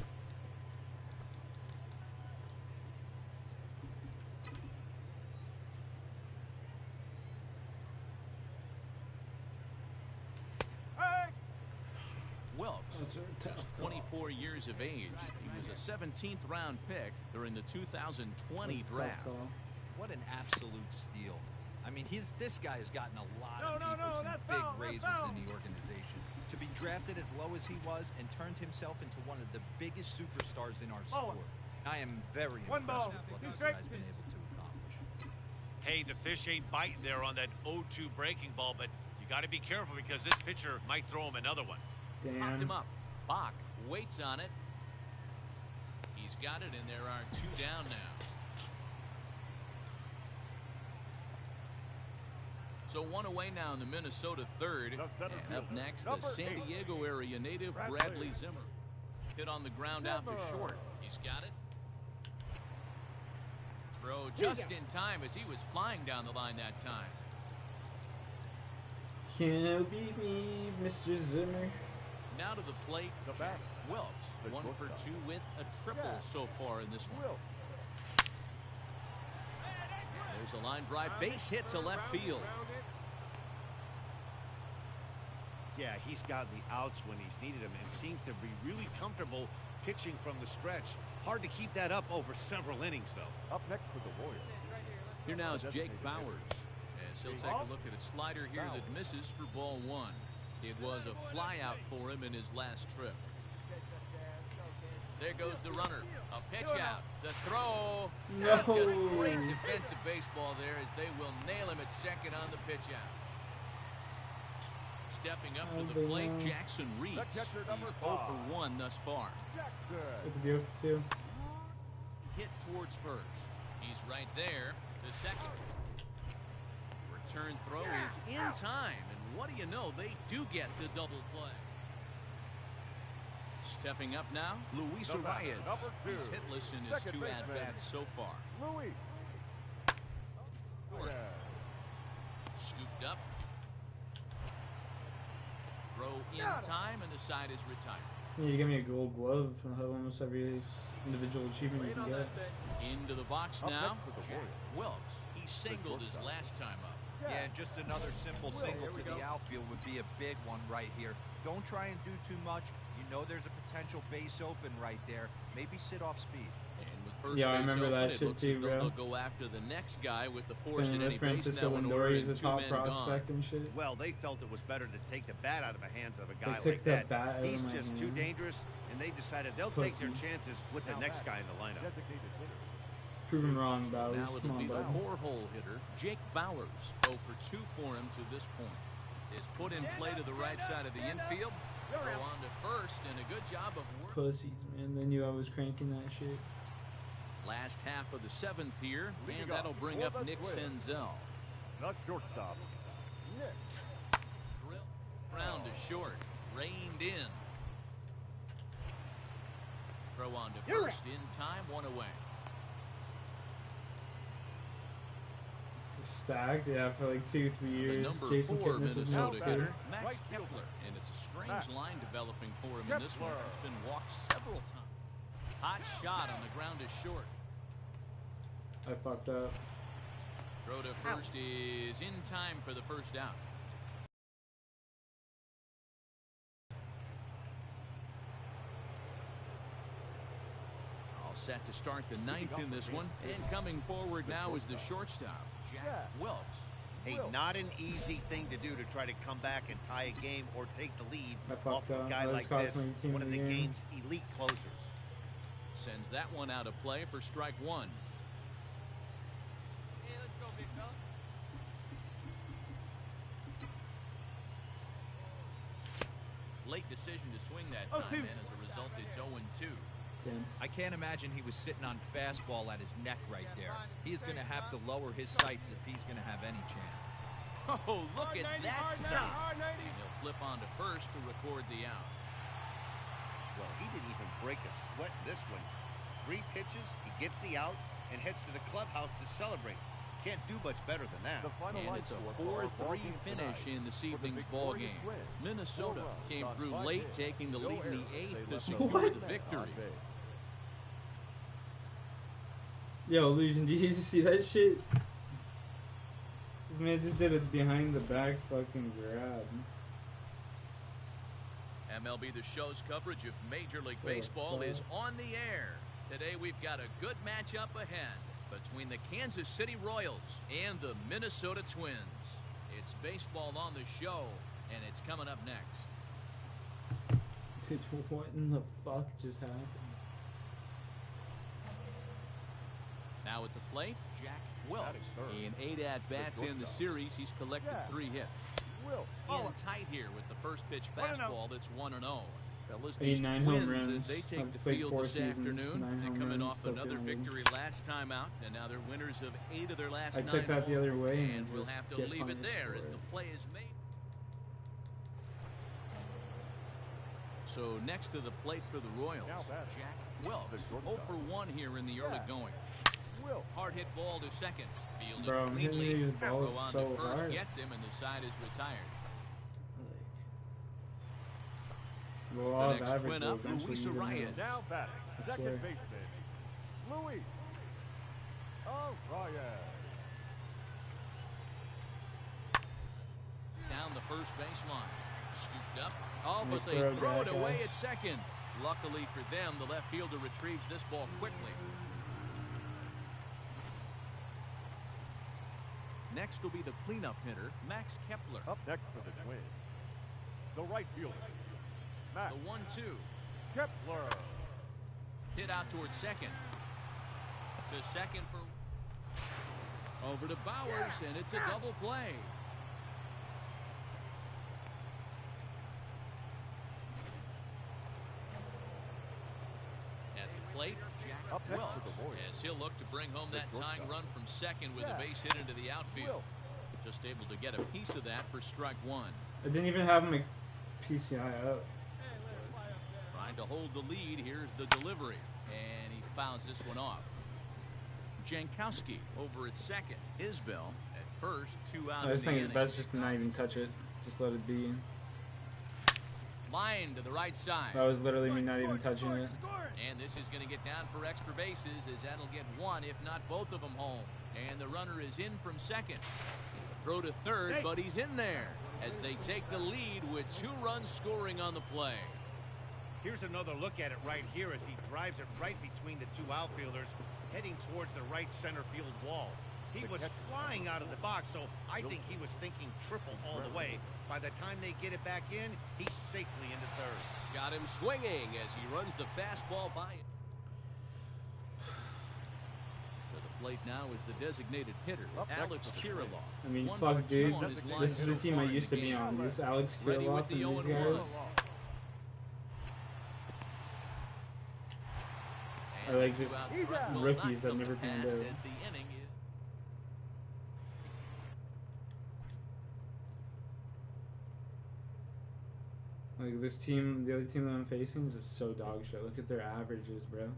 Welch, 24 years of age. He was a 17th round pick during the 2020 draft. What an absolute steal. I mean, this guy has gotten a lot of people some big raises in the organization. To be drafted as low as he was and turned himself into one of the biggest superstars in our sport. I am very impressed with what this guy's been able to accomplish. Hey, the fish ain't biting there on that 0-2 breaking ball, but you got to be careful because this pitcher might throw him another one. Popped him up. Bach waits on it. He's got it, and there are 2 down now. So 1 away now in the Minnesota third. And up next, the San Diego area native Bradley Zimmer. Hit on the ground out to short. He's got it. Throw just in time as he was flying down the line that time. Can't beat me, Mr. Zimmer. Now to the plate, Welch, 1 for 2 with a triple so far in this one. There's a line drive, base hit to left field. Yeah, he's gotten the outs when he's needed them and seems to be really comfortable pitching from the stretch. Hard to keep that up over several innings, though. Up next for the Warriors. Here now is Jake Bowers. As he'll take a look at a slider here that misses for ball 1. It was a flyout for him in his last trip. There goes the runner. A pitch out. The throw. No. Just great defensive baseball there as they will nail him at second on the pitch out. Stepping up to the plate, Jackson Reeds. He's 0 for 1 thus far. Good too. Hit towards first. He's right there. The second. Return throw is in time, and what do you know? They do get the double play. Stepping up now, Luis Arias. He's hitless in his 2 at-bats so far. Scooped up. Throw in time, and the side is retired. You need to give me a gold glove for almost every individual achievement you can get. Into the box now, Jack Welch. He singled his last time up. Yeah, and just another simple single to the outfield would be a big one right here. Don't try and do too much. You know there's a potential base open right there. Maybe sit off speed. And with first Yeah, I base remember open. that It shit looks too, as though bro. they'll go after the next guy with the force And at any with base Francisco now in Lindor, order he's a and two top men gone. prospect and shit. Well, they felt it was better to take the bat out of the hands of a They guy took like the that. bat out of He's my just too hand. dangerous, and they decided they'll take their Pussies. chances with the next guy in the lineup. Designated hitter. Prove him wrong, Bowers. Now Come it'll on, be the bud. four-hole hitter, Jake Bowers. 0 for 2 for him to this point. Is put in play to the right side of the infield. Throw on to first, and a good job of work. Pussies, man. They knew I was cranking that shit. Last half of the 7th here, and that'll bring up Nick Senzel. Not shortstop. Nick. Drill round to short, reined in. Throw on to first in time, 1 away. Stacked, yeah, for like 2-3 The years. number Jason 4 Kipnis was Minnesota no hitter, good. Max Right Kepler, fielder. and it's a strange Max. line developing for him in this one. Kepler. He's been walked several times. Hot shot on the ground to short. I fucked up. Throw to first is in time for the first out. All set to start the 9th in this one, and coming forward now is the shortstop, Jack Wilkes. Hey, not an easy thing to do to try to come back and tie a game or take the lead I off fucked a up. guy That like cost this, my team one of the the game. game's elite closers. Sends that one out of play for strike 1. Hey, let's go, big fella. Late decision to swing that time, and as a result, it's 0-2. Damn. I can't imagine he was sitting on fastball at his neck right there. He is going to have to lower his sights if he's going to have any chance. Oh, look at that stop. And he'll flip on to first to record the out. Well, he didn't even break a sweat in this one. 3 pitches, he gets the out, and heads to the clubhouse to celebrate. Can't do much better than that. The final And line it's a score for our ball 4-3 game finish tonight. in this For the evening's ball victorious game. Twins, Minnesota 4 runs came on through 5 late, hits, taking the no lead in the errors. 8th They to left secure up the on victory. base. Yo, Illusion, did you see that shit? This man just did a behind the back fucking grab. MLB The Show's coverage of Major League Baseball is on the air. Today we've got a good matchup ahead between the Kansas City Royals and the Minnesota Twins. It's baseball on the show, and it's coming up next. Dude, what in the fuck just happened? Now at the plate, Jack Wilkes. Batting third. In 8 at-bats in the series, he's collected 3 hits. Will. In tight here with the first pitch fastball that's 1-0. Fellas, I these need 9 Twins, home runs. as they take I've the played field 4 this seasons, afternoon, 9 they're home coming runs, off still another feeling good. victory last time out, and now they're winners of 8 of their last I 9 took that the other way and and we'll just have to get leave it punished there for as it. the play is made. So next to the plate for the Royals, Now batting. Jack Wilkes. The 0 shortstop. for 1 here in the early Yeah. going. Will. Hard hit ball to second. Fielded Bro, I'm hitting cleanly. these balls Go on so to first, hard. gets him, and the side is retired. Like, law The of next average twin will up, eventually Luis even Arias. out. Now batting. I swear. Second baseman. Louis. Arias. Down the first baseline. Scooped up. Oh, but Nice they throw, throw it jackass. away at second. Luckily for them, the left fielder retrieves this ball quickly. Next will be the cleanup hitter, Max Kepler. Up next for the Twins. The right fielder. Max. The 1-2. Kepler. Hit out towards second. To second for... Over to Bowers, and it's a double play. At the plate, Jack Up next for Wilkes, the Royals. as he'll look to bring home that The tying shortstop. run from second with a Yeah. base hit into the outfield. Will. Just able to get a piece of that for strike 1. I didn't even have my PCI out. Trying to hold the lead. Here's the delivery. And he fouls this one off. Jankowski over at second. Isbell at first. 2 out I in just the think it's inning. best just to not even touch it. Just let it be. Line to the right side. That was literally me not even touching it. And this is going to get down for extra bases, as that'll get one, if not both of them, home. And the runner is in from second. Throw to third, but he's in there as they take the lead with 2 runs scoring on the play. Here's another look at it right here as he drives it right between the two outfielders, heading towards the right center field wall. He was flying out of the box, so I think he was thinking triple all the way. By the time they get it back in, he's safely into third. Got him swinging as he runs the fastball by it. To the plate now is the designated hitter, Alex Kirilloff. I mean, 1 fuck, for 2 dude. on his line This is so the team I far in used the to be game. on. This Alex Ready with Kirilloff the and these 0-1. guys. I like just rookies that never panned out. As the inning is Like this team, the other team that I'm facing is just so dog shit. Look at their averages, bro.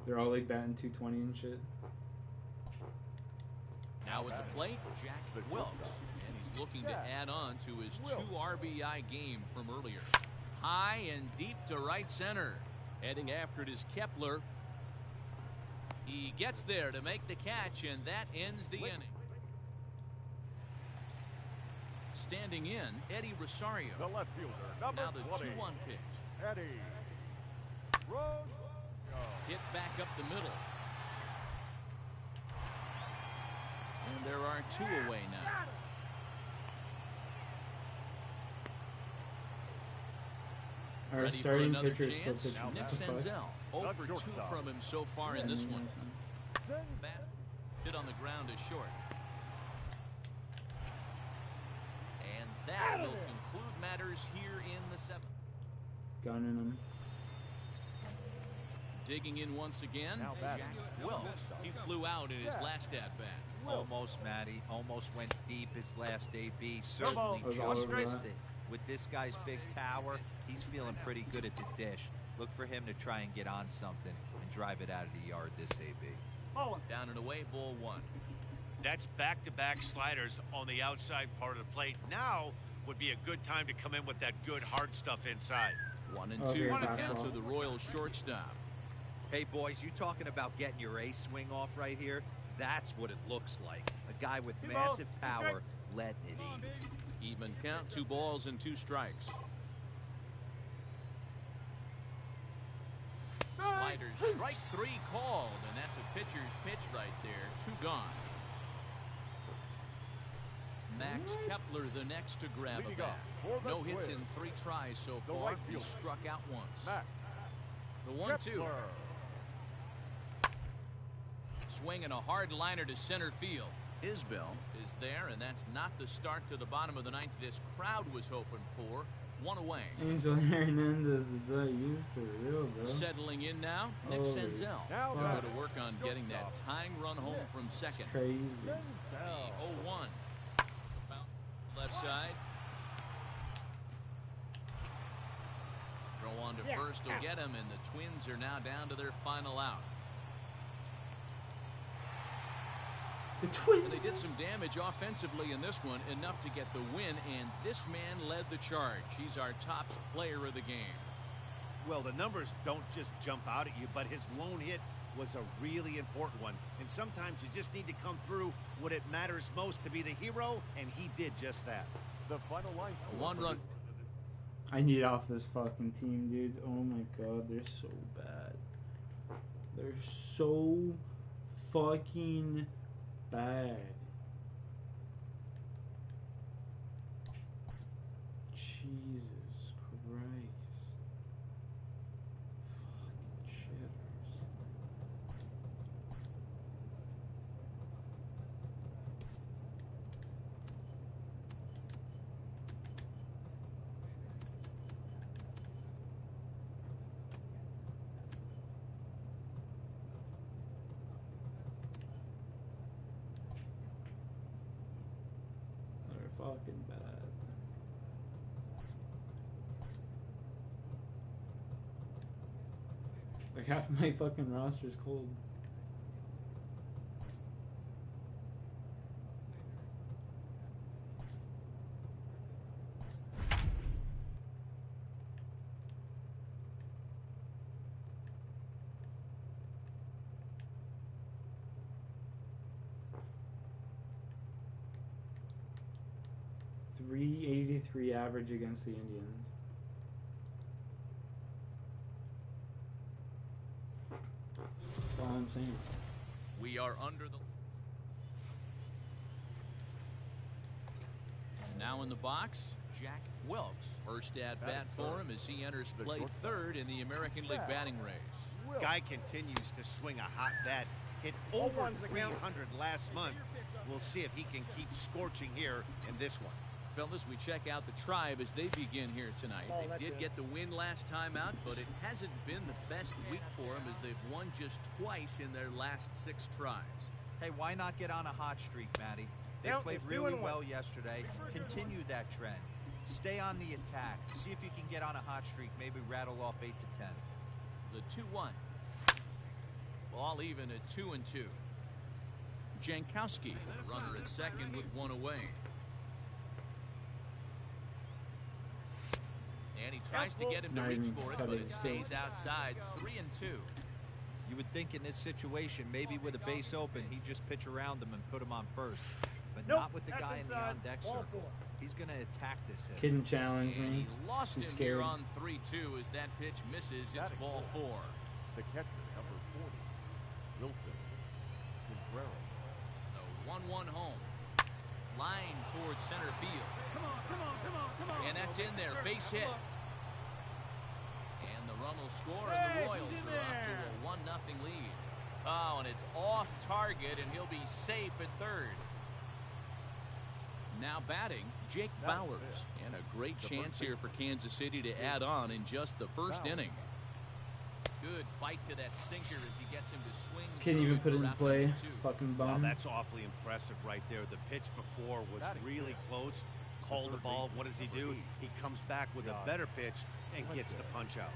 They're all like batting 220 and shit. now at the plate, Jack Wilkes, and he's looking to add on to his 2 RBI game from earlier. High and deep to right center. Heading after it is Kepler. He gets there to make the catch, and that ends the inning. Standing in, Eddie Rosario. The left fielder, number Now the 20. 2-1 pitch. Eddie Rosario. Hit back up the middle. And there are 2 away now. Our Ready for starting another pitcher is still chance? pitching. Nick What the fuck? Senzel. 0 for 2 from him so far in this one. Fast hit on the ground is short. And that will conclude matters here in the 7th. Gunning him. Digging in once again, Now Jack batting. Wilkes. He flew out in his last at-bat. Almost, Matty. Almost went deep his last AB. Certainly Was all just over missed that. it. With this guy's big power, he's feeling pretty good at the dish. Look for him to try and get on something and drive it out of the yard this AB. Down and away, ball 1. That's back-to-back sliders on the outside part of the plate. Now would be a good time to come in with that good hard stuff inside. 1 and Okay, 2 the fastball. count to the Royals shortstop. Hey, boys, you talking about getting your ace swing off right here? That's what it looks like. A guy with massive power letting it eat. Even count, 2 balls and 2 strikes. Sliders, strike 3 called, and that's a pitcher's pitch right there. 2 gone. Max Kepler the next to grab a bat. No hits in 3 tries so far. He struck out once. The 1-2. Swinging a hard liner to center field. Isbell is there, and that's not the start to the bottom of the 9th this crowd was hoping for. 1 away. Angel Hernandez, is that you for real, bro? Settling in now, Nick Holy Senzel. Now Go batting. to work on getting that tying run home from second. Crazy. The 0-1. Left side. Throw on to first will get him, and the Twins are now down to their final out. The Twins. They did some damage offensively in this one, enough to get the win, and this man led the charge. He's our top player of the game. Well, the numbers don't just jump out at you, but his lone hit was a really important one. And sometimes you just need to come through when it matters most to be the hero, and he did just that. The final line. A 1-run. I need off this fucking team, dude. Oh my god, they're so bad. They're so fucking bad. Jesus Christ. Fucking shitters. They're fucking bad. Like half my fucking roster's cold. .383 average against the Indians. I'm saying. We are under the... Now in the box, Jack Wilkes. First at bat for him as he enters play third in the American League batting race. Guy continues to swing a hot bat. Hit over 300 last month. We'll see if he can keep scorching here in this one. Fellas, we check out the Tribe as they begin here tonight. They did get the win last time out, but it hasn't been the best week for them as they've won just twice in their last 6 tries. Hey, why not get on a hot streak, Matty? They played really well yesterday. Continue that trend. Stay on the attack. See if you can get on a hot streak. Maybe rattle off 8 to 10. The 2-1. Ball even at 2-2. Jankowski, runner at second with 1 away. And he tries to get him to reach for it, but it stays outside. 3-2. You would think in this situation, maybe with a base open, he'd just pitch around him and put him on first. But not with the guy in the on-deck circle. He's going to attack this hit. Couldn't challenge And me. he lost him here on 3-2 as that pitch misses. It's ball 4. The catcher, number 40, Wilson Contreras. The 1-1 home. Line towards center field. Come on, come on, come on, come on. And that's in there. Base hit. And the run will score, and the Royals are off to a 1-0 lead. Oh, and it's off target, and he'll be safe at third. Now batting, Jake Bowers. And a great chance here for Kansas City to add on in just the first inning. Good bite to that sinker as he gets him to swing. Can't even put it in play. Fucking bum. Well, that's awfully impressive right there. The pitch before was really close. Called the ball. What does he do? He comes back with a better pitch and gets the punch out.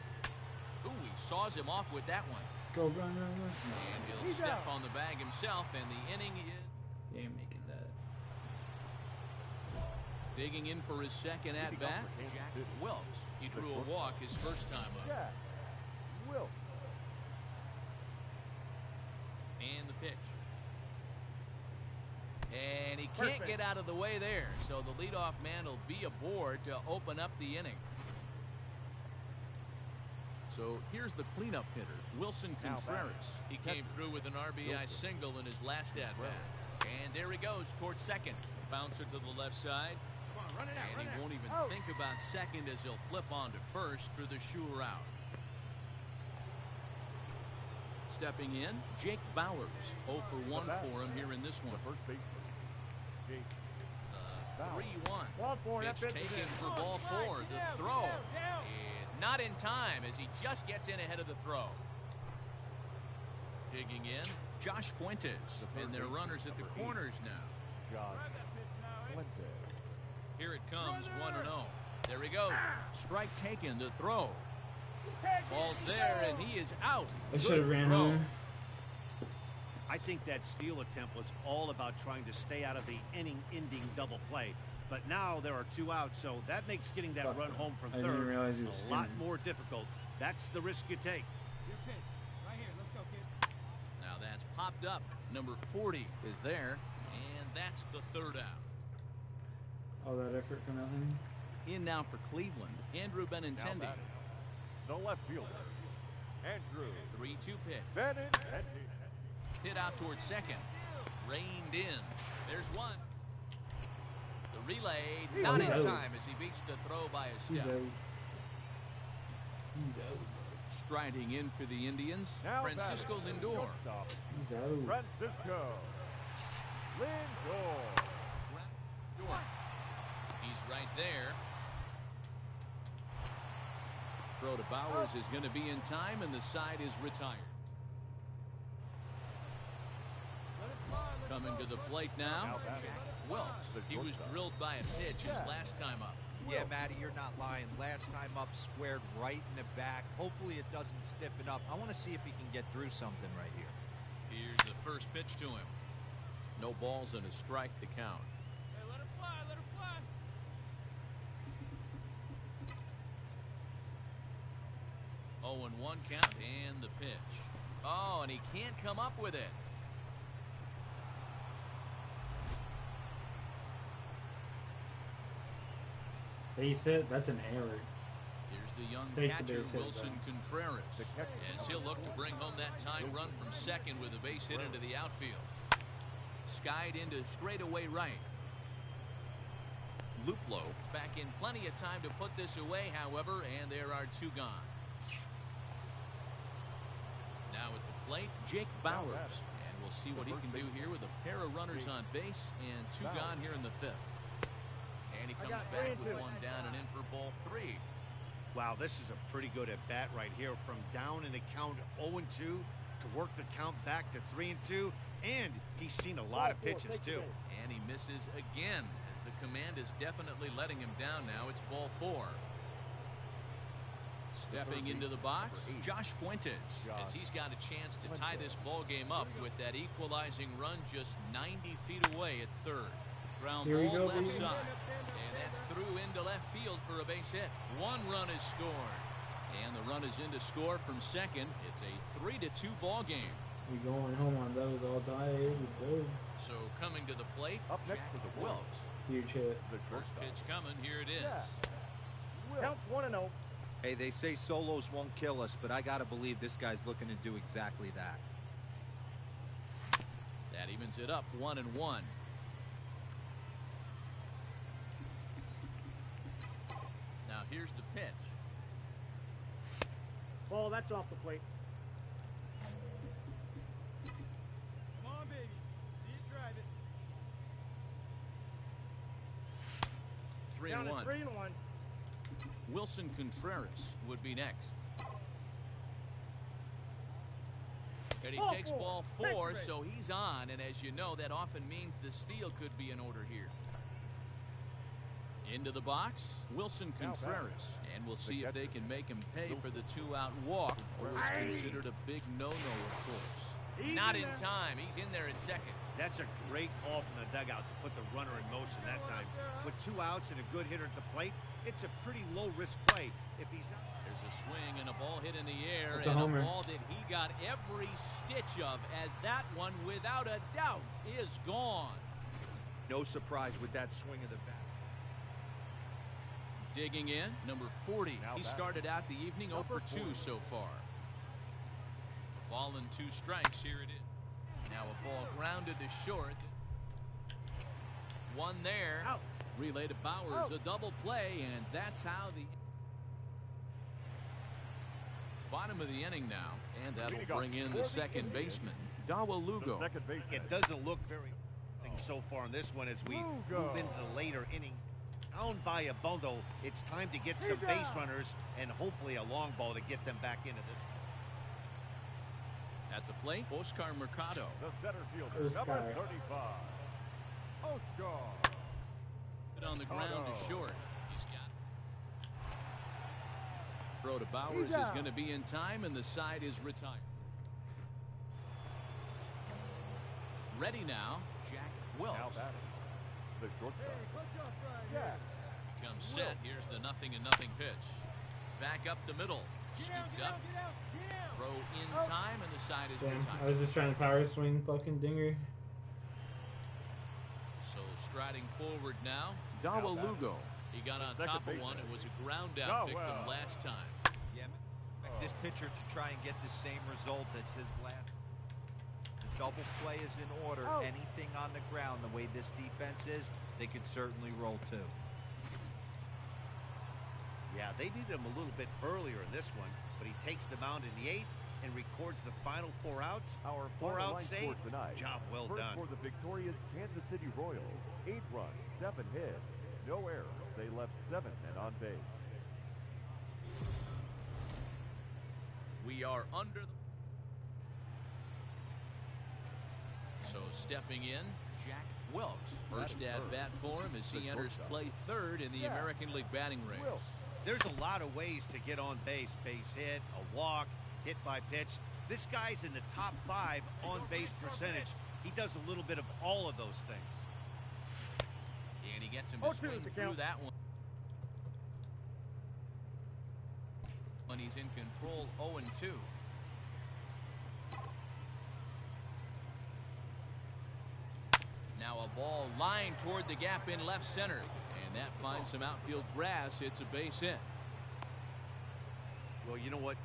Ooh, he saws him off with that one. Go run, run, run. And he'll step on the bag himself, and the inning is... Yeah, you're making that. Digging in for his second at-bat, Jack Wilkes. He drew a walk his first time up. Jack Wilkes. And the pitch. And he can't get out of the way there, so the leadoff man will be aboard to open up the inning. So here's the cleanup hitter, Wilson Contreras. He came through with an RBI single in his last at-bat. And there he goes towards second. Bouncer to the left side. And he won't even think about second as he'll flip on to first for the sure out. Stepping in, Jake Bowers. 0 for 1 for him here in this one. First baseman, Jake 3-1. Pitch taken for ball 4. The throw is not in time as he just gets in ahead of the throw. Digging in, Josh Fuentes. And their runners at the corners now. Josh Fuentes. Here it comes, 1-0. There he goes. Strike taken, the throw. Ball's there, and he is out. I should have ran home. I think that steal attempt was all about trying to stay out of the inning-ending double play. But now there are 2 outs, so that makes getting that run home from third a lot more difficult. That's the risk you take. Your pitch. Right here. Let's go, kid. Now that's popped up. Number 40 is there, and that's the third out. All that effort for nothing. In now for Cleveland, Andrew Benintendi. The left fielder, Andrew. 3-2 pitch. Benintendi. Hit out towards second. Reined in. There's one. The relay not in time as he beats the throw by a step. He's out. Striding in for the Indians, Now Francisco batting, Lindor. He's out. Francisco Lindor. He's right there. Throw to Bowers is going to be in time, and the side is retired. Coming to the plate now, Jack Wilkes. He was drilled by a pitch his last time up. Yeah, Matty, you're not lying. Last time up, squared right in the back. Hopefully it doesn't stiffen up. I want to see if he can get through something right here. Here's the first pitch to him. No balls and a strike to count. Hey, let it fly, let it fly. 0-1 count and the pitch. Oh, and he can't come up with it. Base hit. That's an error. Here's the young Take the catcher, base hit, Wilson Contreras, as he'll look to bring home that tying run from second with a base hit into the outfield. Skied into straightaway right. Luplo back in plenty of time to put this away, however, and there are two gone. Now at the plate, Jake Bowers, and we'll see what he can do here with a pair of runners on base and two gone here in the fifth. And he comes back with one down and in for ball three. Wow, this is a pretty good at bat right here, from down in the count 0-2 to work the count back to 3-2, and he's seen a lot of pitches too. And he misses again, as the command is definitely letting him down now. It's ball four. Stepping into the box, Josh Fuentes, as he's got a chance to tie this ball game up with that equalizing run just 90 feet away at third. Ground ball left side, and that's through into left field for a base hit. One run is scored, and the run is in to score from second. It's a 3-2 ball game. We going home on those all day. So coming to the plate, Up next Jack for the Wilkes. Huge hit. First pitch coming. Here it is. Count 1-0. Hey, they say solos won't kill us, but I got to believe this guy's looking to do exactly that. That evens it up 1-1. Now here's the pitch. Ball, that's off the plate. Come on, baby. See it, drive it. 3-1. 3-1. Wilson Contreras would be next. And he takes ball four, so he's on, and as you know, that often means the steal could be in order here. Into the box, Wilson Contreras, and we'll see if they can make him pay for the two-out walk, or is considered a big no-no, of course. Not in time. He's in there at second. That's a great call from the dugout to put the runner in motion that time. With 2 outs and a good hitter at the plate, it's a pretty low-risk play if he's out. There's a swing and a ball hit in the air, That's a and homer. a ball that he got every stitch of, as that one, without a doubt, is gone. No surprise with that swing of the bat. Digging in, number 40. He started out the evening 0 for 2 so far. Ball and 2 strikes. Here it is. Now a ball grounded to short. One there. Out. Relay to Bowers. A double play, and that's how the bottom of the inning now. And that'll bring in the second baseman, Dawa Lugo. It doesn't look very so far in this one as we move into the later innings. Down by a bundle, it's time to get some base runners and hopefully a long ball to get them back into this one. At the plate, Oscar Mercado. The center fielder, number 35. Oscar. It on the ground to short. He's got it. Throw to Bowers is going to be in time, and the side is retired. Ready now, Jack Wilkes. Now batting, the shortstop. Becomes set. Here's the 0-0 pitch. Back up the middle. Scooped up. Throw in time, and the side is Damn, retired. I was just trying to power swing fucking dinger. So striding forward now, Dawa Lugo. He got on top of one. It was a ground out victim last time. Yeah, this pitcher to try and get the same result as his last. The double play is in order. Anything on the ground, the way this defense is, they could certainly roll too. Yeah, they needed him a little bit earlier in this one, but he takes the mound in the 8th and records the final 4 outs. Our 4-out save. tonight. Job well First done. for the victorious Kansas City Royals. 8 runs, 7 hits, no errors. They left 7 men on base. We are under the... So stepping in, Jack Wilkes. First at bat for him as he enters play third in the American League batting race. There's a lot of ways to get on base. Base hit, a walk, hit by pitch. This guy's in the top 5 on base percentage. He does a little bit of all of those things. And he gets him to swing through that one. When he's in control, 0-2. Now a ball lined toward the gap in left center. And that finds some outfield grass. It's a base hit. Well, you know what?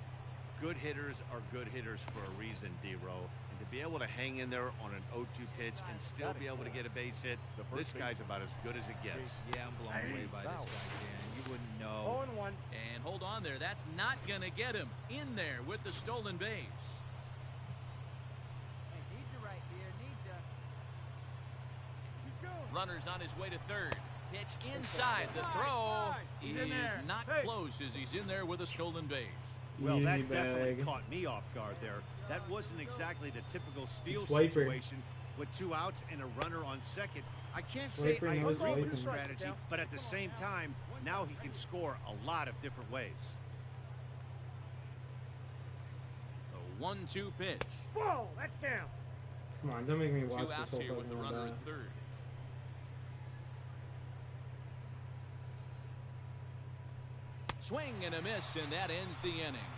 Good hitters are good hitters for a reason, D-Row. And to be able to hang in there on an 0-2 pitch and still be able to get a base hit, this guy's about as good as it gets. Yeah, I'm blown away by this guy, Dan. You wouldn't know. 0-1. And hold on there. That's not going to get him in there with the stolen base. Hey, need you right here. Need you. He's going. Runner's on his way to third. Pitch inside. The throw is not close as he's in there with a stolen base. Well, Easy that definitely bag. caught me off guard there. That wasn't exactly the typical steal Swiper. situation with 2 outs and a runner on second. I can't say Swiper I knows agree with the swiping. strategy, but at the same time, now he can score a lot of different ways. The 1-2 pitch. Ball, that's down. Come on, don't make me watch 2 this outs whole here with the fucking runner bat. at third. Swing and a miss, and that ends the inning.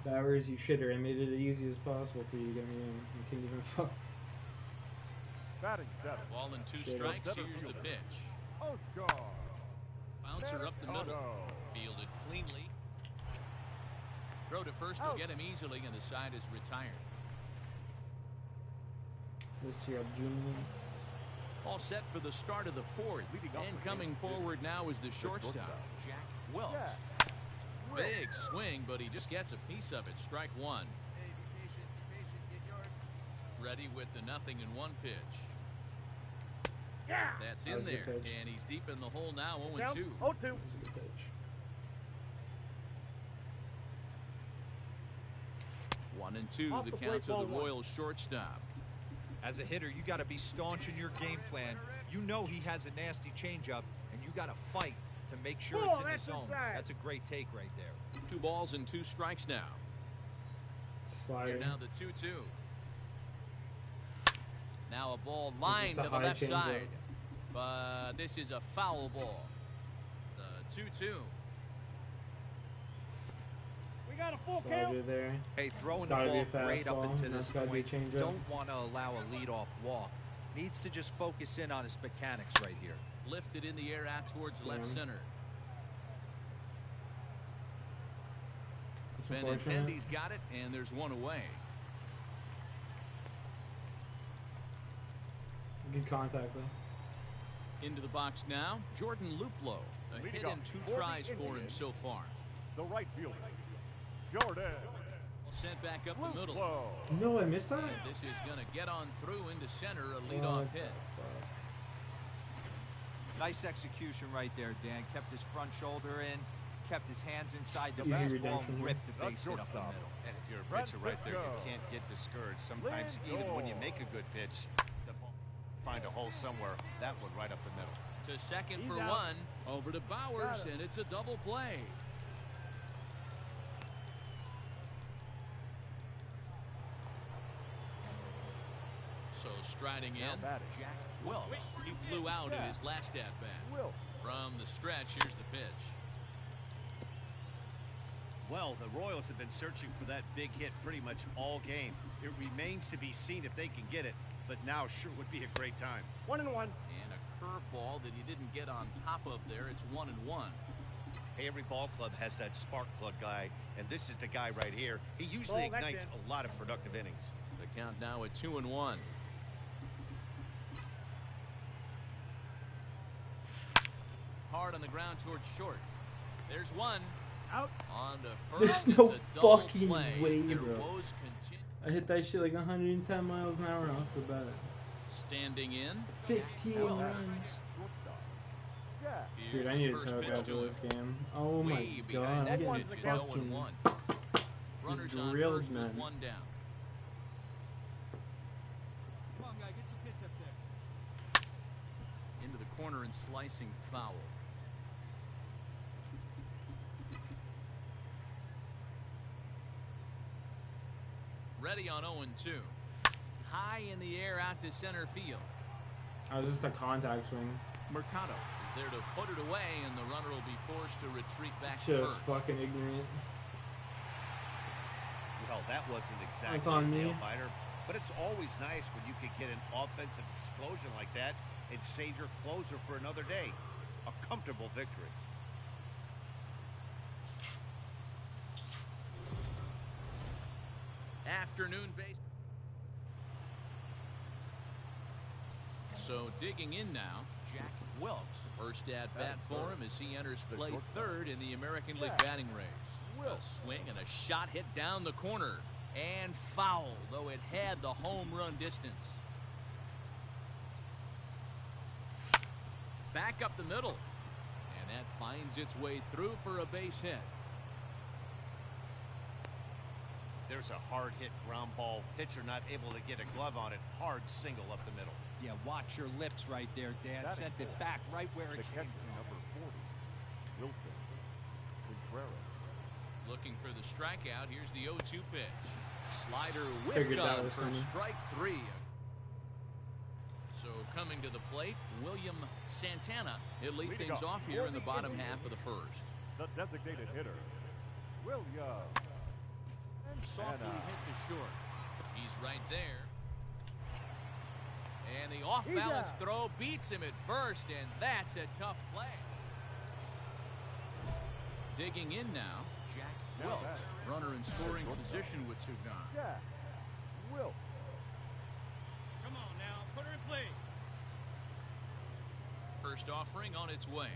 Bowers, you shitter. I made it as easy as possible for you to get me in. You couldn't even fuck. Batting seven. Ball and 2 Shit. strikes. Here's the pitch. Oscar. Bouncer up the middle. Otto. Fielded cleanly. Throw to first will get him easily, and the side is retired. This year, Junior. All set for the start of the fourth. And coming forward now is the shortstop, Jack Welch. Big swing, but he just gets a piece of it. Strike one. Hey, be patient. Be patient. Get yours. Ready with the 0-1 pitch. Yeah. That's That in was a good there. pitch. And he's deep in the hole now, 0-2. 0-2. That was a good pitch. 1-2, Off the the counts plate, of the ball one. Royals shortstop. As a hitter, you got to be staunch in your game plan. You know he has a nasty changeup, and you got to fight to make sure Ball, it's in the that's zone. inside. That's a great take right there. 2 balls and 2 strikes now. Slider. Here now the 2-2. Now a ball lined a to the high left changeup. side. But this is a foul ball. The 2-2. We got a full Slider count. there. Hey, throwing the Gotta be a ball great up fastball, into and this that's gotta be a point. changeup. Don't want to allow a leadoff walk. Needs to just focus in on his mechanics right here. Lifted in the air out towards left Yeah. center. It's unfortunate. Benintendi's got it, and there's one away. Good contact though. Into the box now, Jordan Luplow. A Leading hit off and 2 for the tries for him Indians. so far. The right fielder, Jordan. Sent back up the middle. Luplow. No, I missed that. And this is going to get on through into center, a leadoff What the hit. fuck? Nice execution right there, Dan. Kept his front shoulder in, kept his hands inside the Easy baseball, redemption and here. ripped the That's base hit up the shortstop. middle. And if you're a Brett pitcher right there, you Fitko. can't get discouraged. Sometimes even when you make a good pitch, the ball find a hole somewhere. That one right up the middle. To second He's for out. 1. Over to Bowers, Got it. and it's a double play. So striding Now in, batting. Jack Welch. He flew out in his last at-bat. Will. From the stretch, here's the pitch. Well, the Royals have been searching for that big hit pretty much all game. It remains to be seen if they can get it, but now sure would be a great time. 1-1. And a curveball that he didn't get on top of there. It's 1-1. Hey, every ball club has that spark plug guy, and this is the guy right here. He usually Ball, that's ignites in. a lot of productive innings. The count now at 2-1. Hard on the ground towards short. There's one. Out. On to There's first. no It's a double fucking play. way, Their bro. woes continue. I hit that shit like 110 miles an hour off the bat. Standing in. 15 Welch. runs. Shortstop, Jack. Dude, I Here's need the to first talk pitch after to this him. game. Oh my Way god, behind I'm that getting pitch. It's fucking 0-1. Runners on drilled, first man. with 1 down. Come on, guy. Get your pitch up there. Into the corner and slicing foul. Ready on 0-2. High in the air out to center field. I was just a contact swing. Mercado is there to put it away, and the runner will be forced to retreat back Shit, to was first. fucking ignorant. Well, that wasn't exactly That's on a me. nail biter, but it's always nice when you can get an offensive explosion like that and save your closer for another day. A comfortable victory. afternoon base. So digging in now, Jack Wilkes. First at bat for him as he enters play third in the American League batting race. A swing and a shot hit down the corner. And foul, though it had the home run distance. Back up the middle. And that finds its way through for a base hit. There's a hard hit ground ball. Pitcher not able to get a glove on it. Hard single up the middle. Yeah, watch your lips right there, Dad. Sent it back right where it came from. Number 40, Wilson Contreras. Looking for the strikeout. Here's the 0-2 pitch. Slider whiffed on for strike three. So coming to the plate, William Santana. He'll lead things off here in the bottom half of the first. The designated hitter, William. Softly hit to short. He's right there. And the off-balance throw beats him at first, and that's a tough play. Digging in now, Jack Wilkes. Runner in scoring position with two gone. Jack Wilkes. Come on now, put her in play. First offering on its way.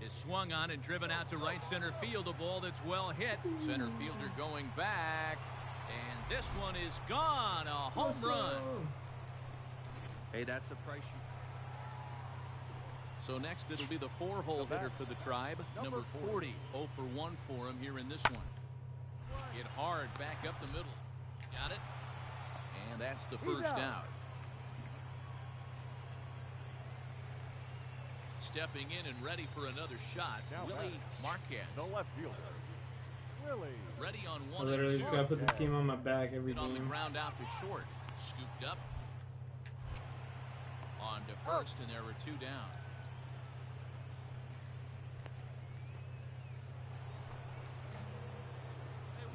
Is swung on and driven out to right center field. A ball that's well hit. Center fielder going back. And this one is gone. A home run. Hey, that's the price you... So next it'll be the 4-hole hitter for the Tribe. Number 40. 0 for 1 for him here in this one. Hit hard back up the middle. Got it. And that's the first out. Stepping in and ready for another shot, Willie Marquez. The left fielder, Willie. Ready on I one. literally just gotta put the team on my back every On the game. ground out to short. Scooped up. On to first, and there were two down.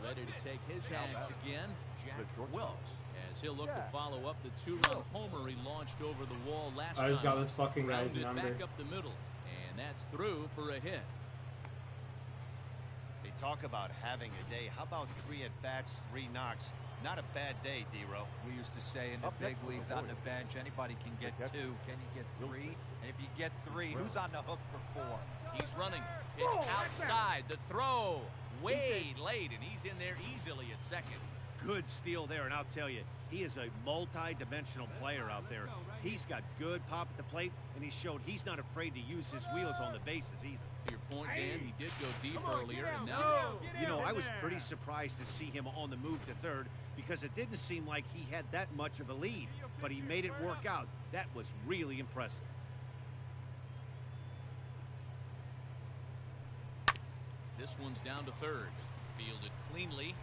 Ready to take his hacks again, Jack Wilkes, as he'll look to follow up the 2-run homer he launched over the wall last time. I just got this fucking guy's Rounded number. back up the middle, and that's through for a hit. They talk about having a day. How about 3 at-bats, 3 knocks? Not a bad day, D-Row. We used to say in the big leagues on the bench, anybody can get 2. Can you get 3? And if you get 3, who's on the hook for 4? He's running. Pitch outside. The throw. Way late, and he's in there easily at second. Good steal there, and I'll tell you, he is a multi-dimensional player out there. He's got good pop at the plate, and he showed he's not afraid to use his wheels on the bases either. To your point, Dan, he did go deep earlier, and now... You know, I was pretty surprised to see him on the move to third because it didn't seem like he had that much of a lead, but he made it work out. That was really impressive. This one's down to third. Fielded cleanly.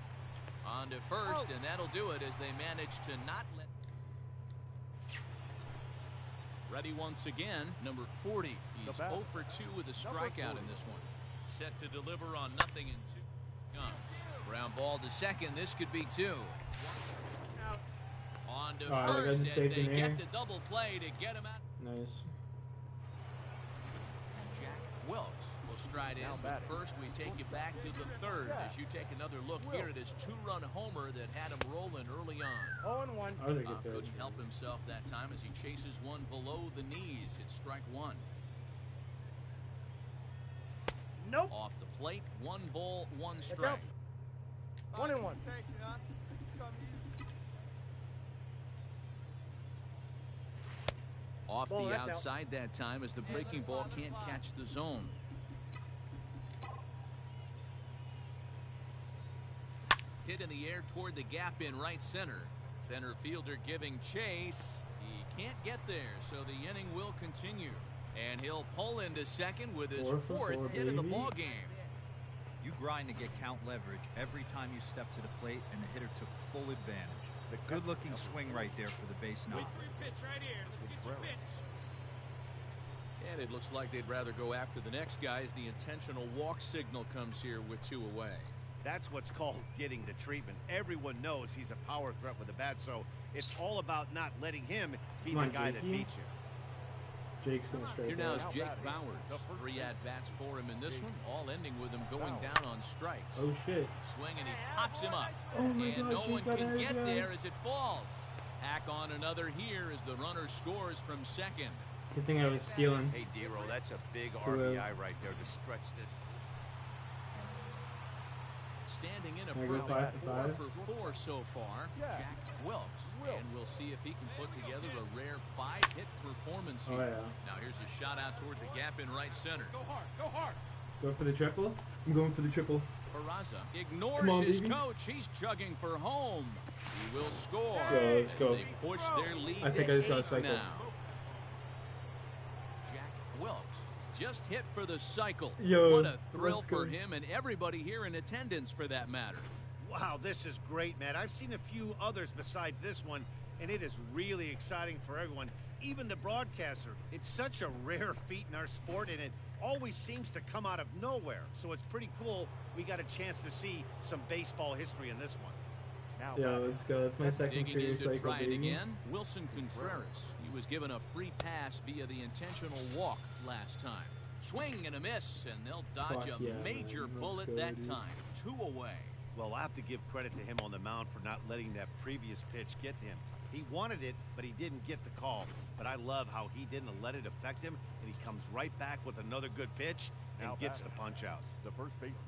On to first, and that'll do it as they manage to not let... Ready once again, number 40. He's 0 for 2 with a strikeout in this one. Set to deliver on nothing in 2 guns. Ground ball to second. This could be 2. On to first as they get the double play to get him out. Nice. Jack Wilkes will stride in, but first we take you back to the third as you take another look here at his 2-run homer that had him rolling early on. 0-1. Couldn't help himself that time as he chases one below the knees. It's strike 1. Nope. Off the plate, 1 ball, 1 strike. 1-1. Off the outside that time as the breaking ball can't catch the zone. Hit in the air toward the gap in right center. Center fielder giving chase. He can't get there, so the inning will continue. And he'll pull into second with his 4th hit of the ball game. You grind to get count leverage every time you step to the plate, and the hitter took full advantage. Good-looking swing right there for the base knock. Pitch right here. Let's get your pitch. And it looks like they'd rather go after the next guy as the intentional walk signal comes here with 2 away. That's what's called getting the treatment. Everyone knows he's a power threat with the bat, so it's all about not letting him be the guy that beats you. Jake's going straight. Here now is Jake Bowers. 3 at-bats for him in this one, all ending with him going down on strikes. Oh, shit. Swing, and he pops him up. Oh, my and God, no one Jake can got get out. there as it falls. Tack on another here as the runner scores from second. Good thing I was stealing. Hey, D-Roll, that's a big Too RBI right there to stretch this. Standing in a Can I go perfect 5 for 4 for 4 so far, Jack Wilkes. And we'll see if he can put together a rare 5-hit performance here. Oh, yeah. Now here's a shot out toward the gap in right center. Go hard, go hard. Go for the triple? I'm going for the triple. Peraza ignores Come on, his baby. coach. He's chugging for home. He will score. Yo, let's go. They push their lead I think to I just got a 8 cycle. now. Jack Wilkes just hit for the cycle. Yo, what a thrill let's for go. him and everybody here in attendance for that matter. Wow, this is great, man. I've seen a few others besides this one, and it is really exciting for everyone, even the broadcaster. It's such a rare feat in our sport, and it always seems to come out of nowhere. So it's pretty cool we got a chance to see some baseball history in this one. Now Yeah, let's go. That's my second Digging career in to cycle, try it baby. again, Wilson Contreras. He was given a free pass via the intentional walk last time. Swing and a miss, and they'll dodge Fuck a yeah, major man. Let's bullet go, that dude. time. 2 away. Well, I have to give credit to him on the mound for not letting that previous pitch get to him. He wanted it, but he didn't get the call. But I love how he didn't let it affect him, and he comes right back with another good pitch and Now gets the batting, punch out. the first baseman,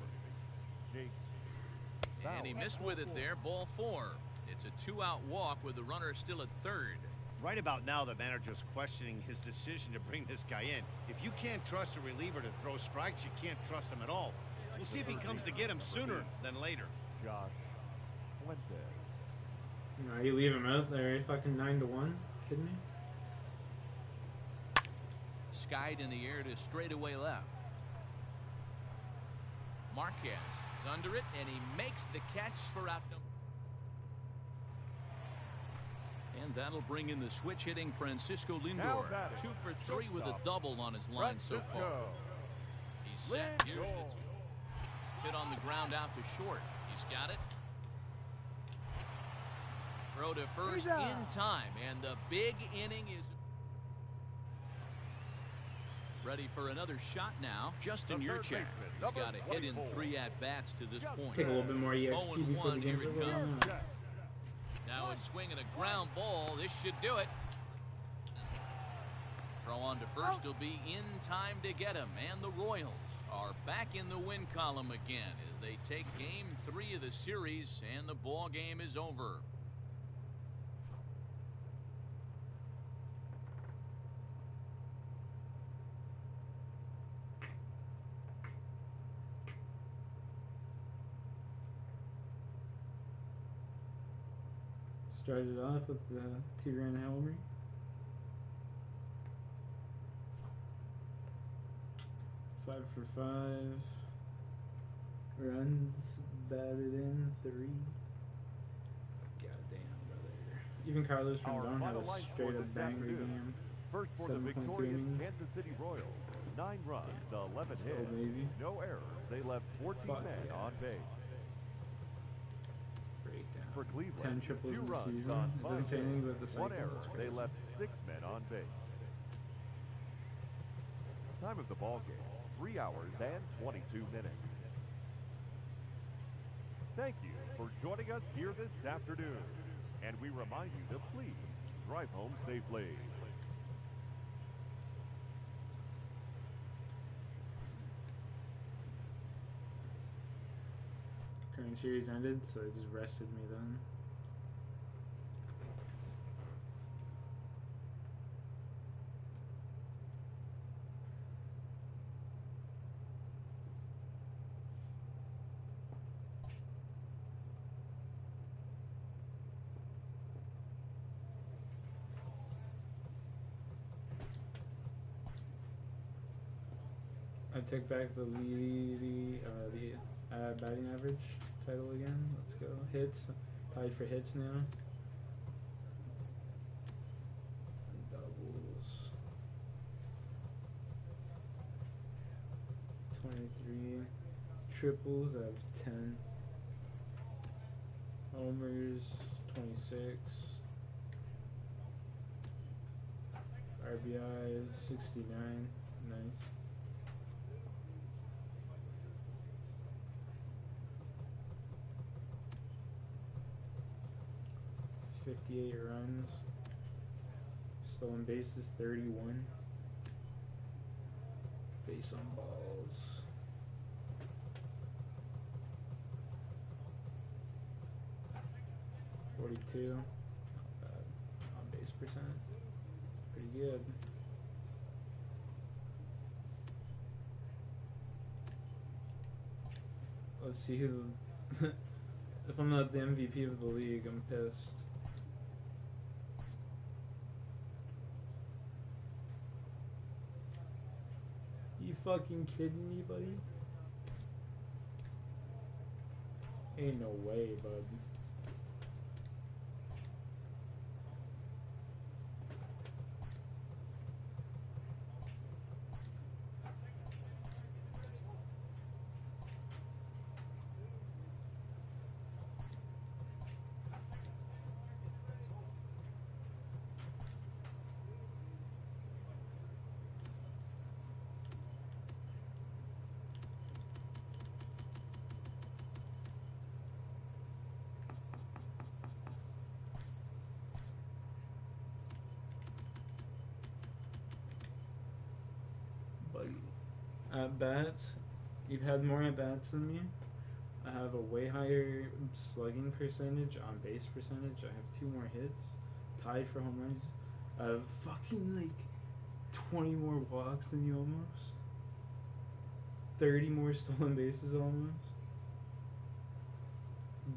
Jake. And he missed with it there, ball 4. It's a 2-out walk with the runner still at third. Right about now, the manager's questioning his decision to bring this guy in. If you can't trust a reliever to throw strikes, you can't trust him at all. We'll see if he comes to get him sooner than later. Josh Fuentes. No, you leave him out there, fucking 9-1. Kidding me? Skied in the air to straightaway left. Marquez is under it, and he makes the catch for out number. And that'll bring in the switch hitting Francisco Lindor. 2 for 3 with a double on his line so far. He's set. Here's the 2. Hit on the ground out to short. He's got it. Throw to first in time, and the big inning is ready for another shot now. Justin Yurchak. He's got a hit in 3 at-bats to this point. Take a little bit more EXP before the 0-1, here game's it over. comes. Now it's swinging a ground ball. This should do it. Throw on to first will be in time to get him. And the Royals are back in the win column again as they take game 3 of the series, and the ball game is over. Started off with the 2-run homer. Five for 5 runs, batted in 3. Goddamn, brother. Even Carlos from Our Don had final a line straight score up this banger afternoon. game. First for the 7.2 victorious innings. Kansas City Royals. 9 runs, 11 Let's go, hits, baby. no errors. They left 14 Fuck men yeah. on base. Breakdown. For Cleveland, 10 triples 2 in the runs season. on It 5 doesn't say anything about the hits, cycle. 1 error. That's They crazy. left 6 men on base. Time of the ball game, 3 hours and 22 minutes. Thank you for joining us here this afternoon. And we remind you to please drive home safely. Current series ended, so it just rested me then. I took back the batting average title again. Let's go. Hits. Tied for hits now. And doubles. 23. Triples, I have 10. Homers, 26. RBI is 69. Nice. $58 runs. Stolen bases 31. Base on balls 42. Not bad. On base percent. Pretty good. Let's see who. If I'm not the MVP of the league, I'm pissed. You fucking kidding me, buddy? Ain't no way, bud. At bats, you've had more at bats than me. I have a way higher slugging percentage, on base percentage. I have 2 more hits, tied for home runs. I have fucking like 20 more walks than you almost. 30 more stolen bases almost.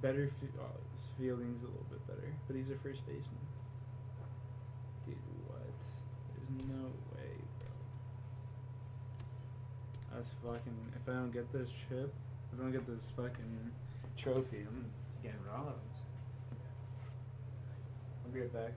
Better his fielding's a little bit better, but he's a first baseman. Dude, what? There's no way, bro. That's fucking. If I don't get this chip, if I don't get this fucking trophy, I'm getting robbed. I'll be right back.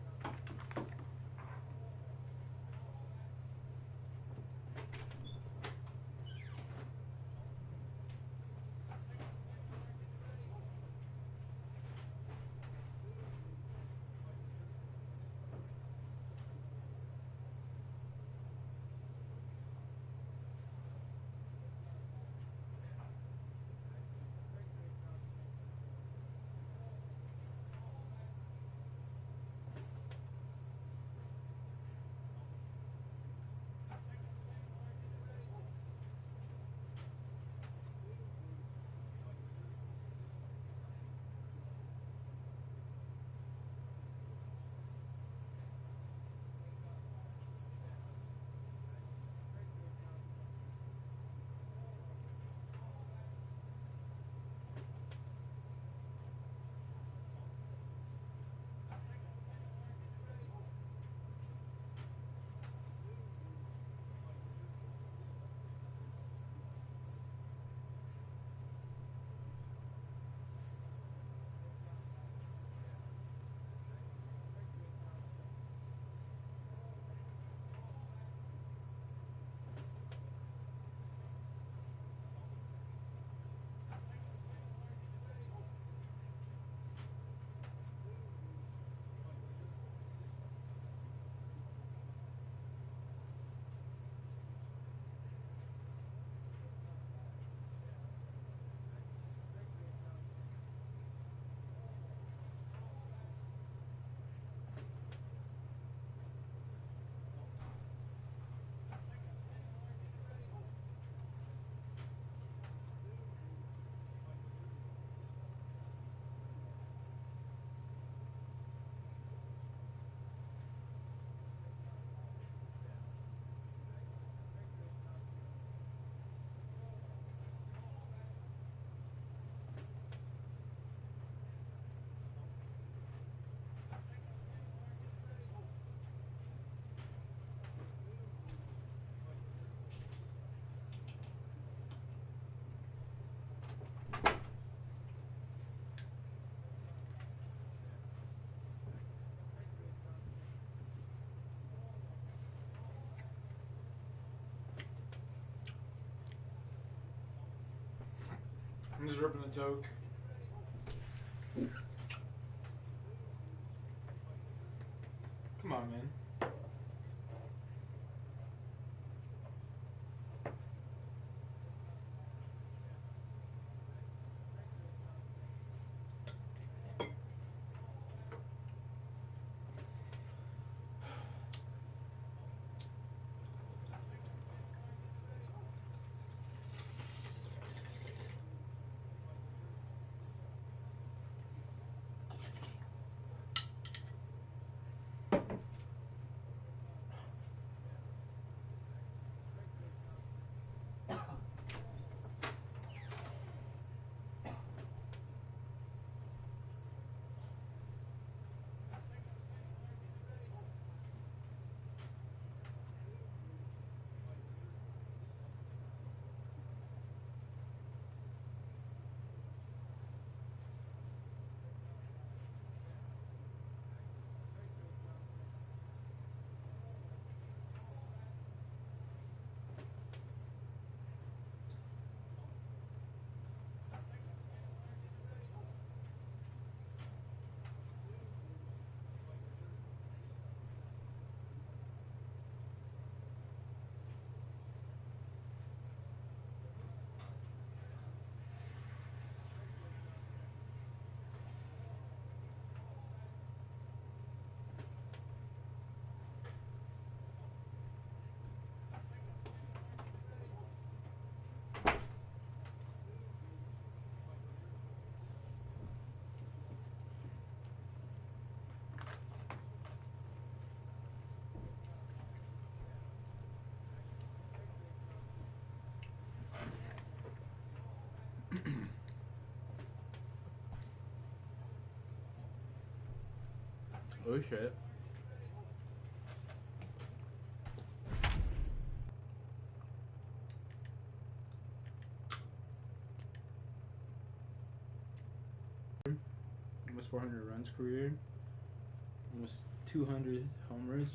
I'm just ripping a toke. Come on, man. Oh shit. Almost 400 runs career. Almost 200 homers.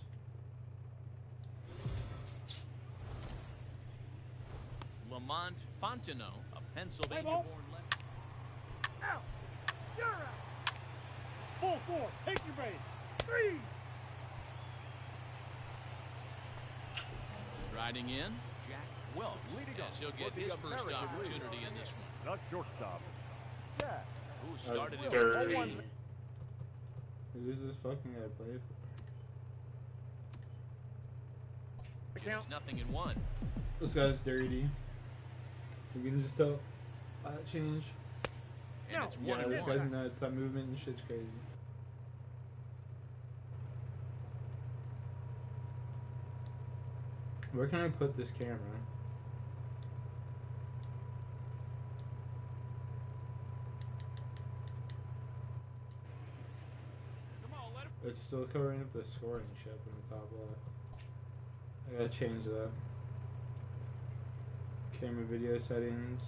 Lamont Fontenot, a Pennsylvania-born lefty. Out. You're out. Full 4. Take your base. 3. Striding in, Jack Welch, as he'll get his first opportunity in this one. The shortstop, Jack. Who started it dirty. with the change. Who's this fucking guy play for? It's 0-1. This guy's dirty. You can just tell that change. And it's Yeah, 1-1. this guy's nuts. That movement and shit's crazy. Where can I put this camera? It's still covering up the scoring chip in the top left. I gotta change that. Camera video settings.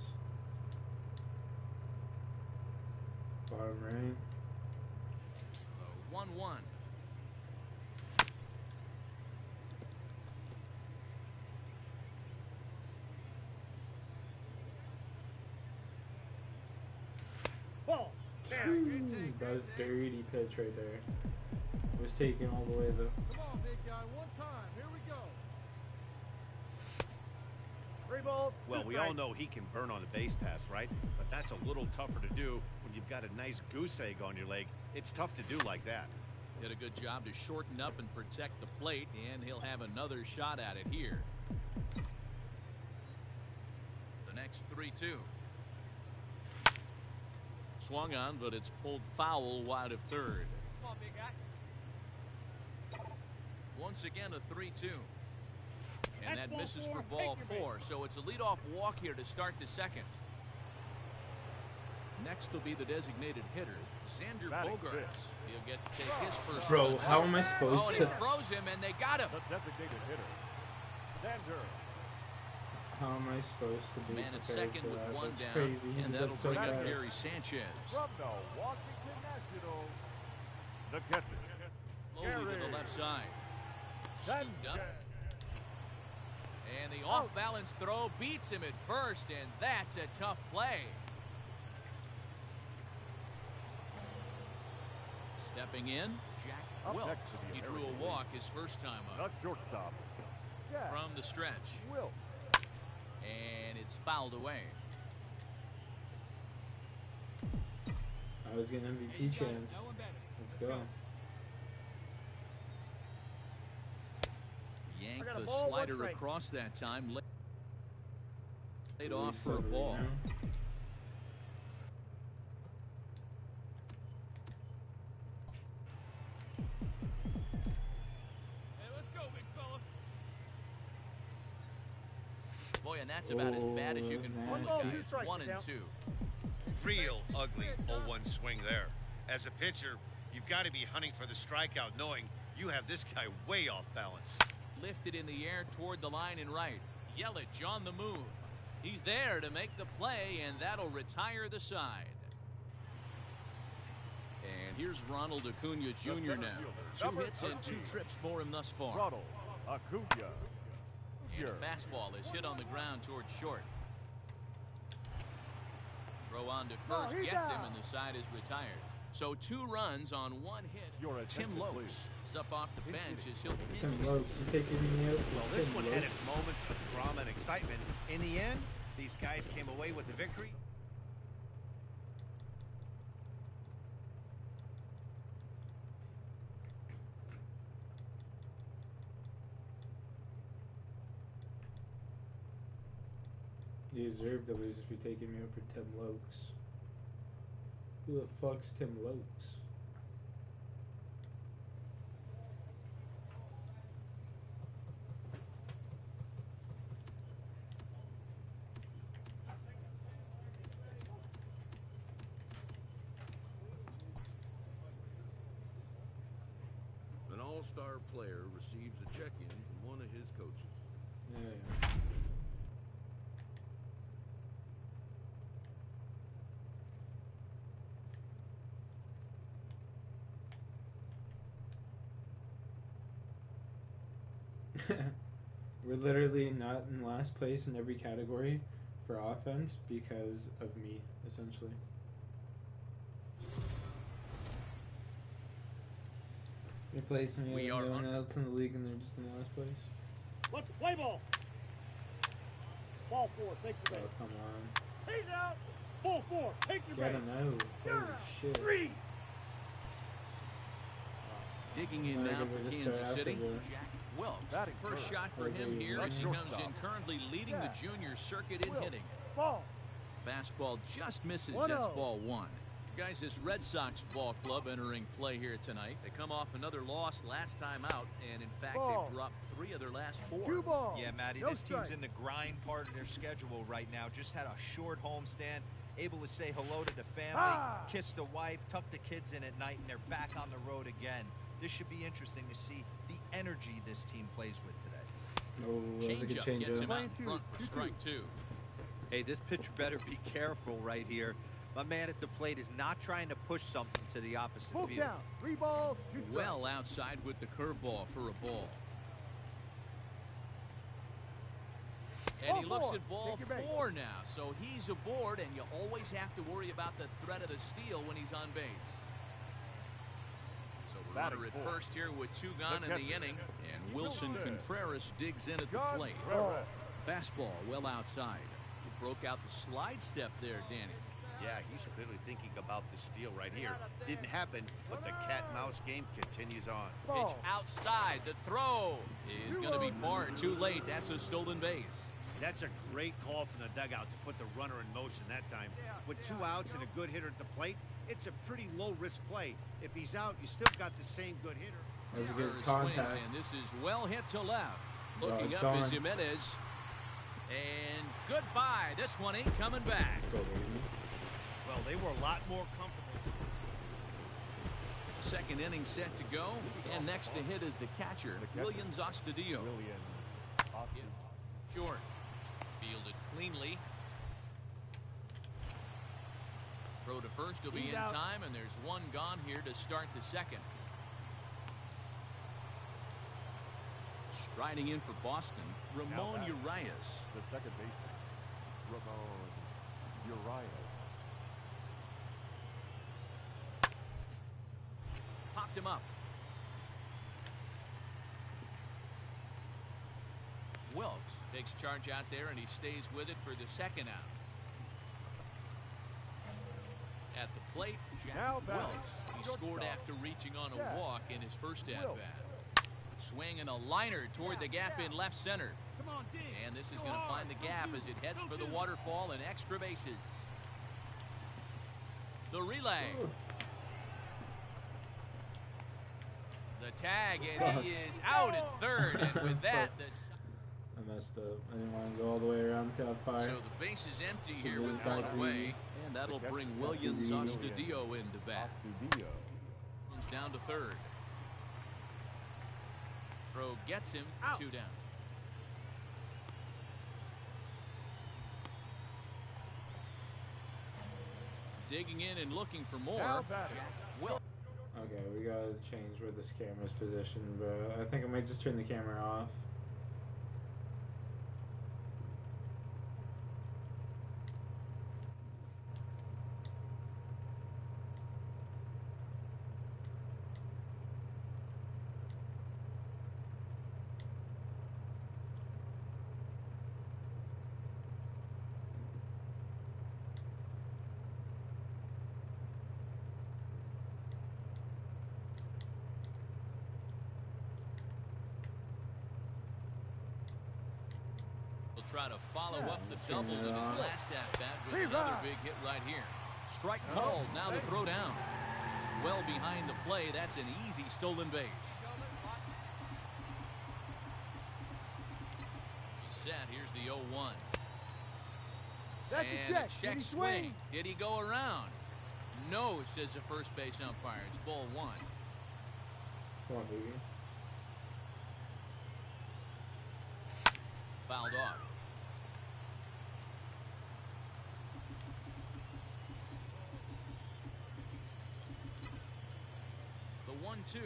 Bottom right. 1-1. Ball. That was dirty pitch right there. It was taken all the way though. Come on, big guy. One time. Here we go. 3 balls. Well, we all know he can burn on a base pass, right? But that's a little tougher to do when you've got a nice goose egg on your leg. It's tough to do like that. Did a good job to shorten up and protect the plate, and he'll have another shot at it here. The next 3-2. Swung on, but it's pulled foul wide of third. Come on, big guy. Once again, a 3-2. And That's that ball misses 4. for ball Take your 4, so it's a leadoff walk here to start the second. Next will be the designated hitter, Xander Batting Bogaerts. fifth. He'll get to take his first Bro, run. how am I Oh, supposed and to? he froze him, and they got him. The designated hitter, Xander. How am I supposed to be Man at prepared second for with that? one That's down, crazy. He and did that'll that so bring up fast. Gary Sanchez. From the Washington Nationals, the catcher, Slowly to the left side. Scooped up. Sanchez. And the off-balance throw beats him at first, and that's a tough play. Stepping in, Jack Up Welch. next to the He drew a American walk his first time The up. shortstop, Jack From the stretch. Wilkes. And it's fouled away. I was getting MVP chance. Let's go. Yanked I got a the ball, one slider strike. across that time. Laid off Release for a it, ball. you know? Hey, let's go, big fella. Boy, and that's about as bad as you can Oh, fool a nasty. guy. It's 1-2. Real ugly 0-1 swing there. As a pitcher, you've got to be hunting for the strikeout, knowing you have this guy way off balance. Lifted in the air toward the line and right. Yelich on the move. He's there to make the play, and that'll retire the side. And here's Ronald Acuna Jr. now. 2 hits and 2 trips for him thus far. Ronald Acuna. And a fastball is hit on the ground towards short. Throw on to first, he's gets him, out. and the side is retired. So 2 runs on 1 hit. Your Tim attention, Lokes please. is up off the bench as he'll pitch. Tim Lokes, you taking me out? Well, this Tim one had Lokes. its moments of drama and excitement. In the end, these guys came away with the victory. You deserve to lose if you're taking me out for Tim Lokes. Who the fuck's Tim Lokes? all-star player receives a check-in from one of his coaches. Yeah. We're literally not in last place in every category for offense because of me, essentially. They play somebody no one else in the league and they're just in last place. Let's play ball. Ball 4, take the base. Oh, come on. He's out. Ball 4, take your base. Gotta know. Holy shit. 3. Digging in now for Kansas City, Jack Wilkes. First shot for him here as he comes in, currently leading the junior circuit in hitting. Ball. Fastball just misses. That's ball 1. Guys, this Red Sox ball club entering play here tonight. They come off another loss last time out, and in fact, they've dropped 3 of their last 4. Yeah, Matty, this team's in the grind part of their schedule right now. Just had a short homestand, able to say hello to the family, kiss the wife, tuck the kids in at night, and they're back on the road again. This should be interesting to see the energy this team plays with today. Oh, that was a good change gets him up. out in front for strike 2. Hey, this pitcher better be careful right here. My man at the plate is not trying to push something to the opposite field. Down. 3 balls, 2 strikes. Well outside with the curveball for a ball. And he looks at ball 4 now, so he's aboard, and you always have to worry about the threat of the steal when he's on base. So the runner at first here with 2 gone in the inning, and Wilson Contreras digs in at the plate. Fastball well outside. He broke out the slide step there, Danny. Yeah, he's clearly thinking about the steal right here. Didn't happen, but the cat-mouse game continues on. Pitch outside. The throw is going to be far too late. That's a stolen base. That's a great call from the dugout to put the runner in motion that time. With 2 outs and a good hitter at the plate, it's a pretty low-risk play. If he's out, you still got the same good hitter. That was a good contact. And this is well hit to left. Looking up gone. is Jimenez. And goodbye. This one ain't coming back. Let's go, baby. Well, they were a lot more comfortable. Second inning set to go. And next to hit is the catcher, Williams Astudillo. Short. Fielded cleanly. Throw to first will be in time, and there's 1 gone here to start the second. Striding in for Boston, Ramon Urias. The second baseman, Ramon Urias. Popped him up. Wilkes takes charge out there, and he stays with it for the second out. At the plate, Jack Wilkes. He scored after reaching on a walk in his first at-bat. Swinging a liner toward the gap in left center. And this is going to find the gap as it heads for the waterfall and extra bases. The relay. The tag, and he is out at third. And with that, I messed up. I didn't want to go all the way around to that fire. So the base is empty here with 1 away. And that'll bring Williams Astudillo into bat. He's down to third. Throw gets him 2 down. Digging in and looking for more. Jack Wilkes. Okay, we gotta change where this camera's positioned, bro. I think I might just turn the camera off. Try to follow up the double in his last at-bat with another big hit right here. Strike called. Now the throw down. Well behind the play. That's an easy stolen base. He's set. Here's the 0-1. And a check swing. Did he go around? No, says the first base umpire. It's ball 1. Come on, baby. fouled off. The 1-2.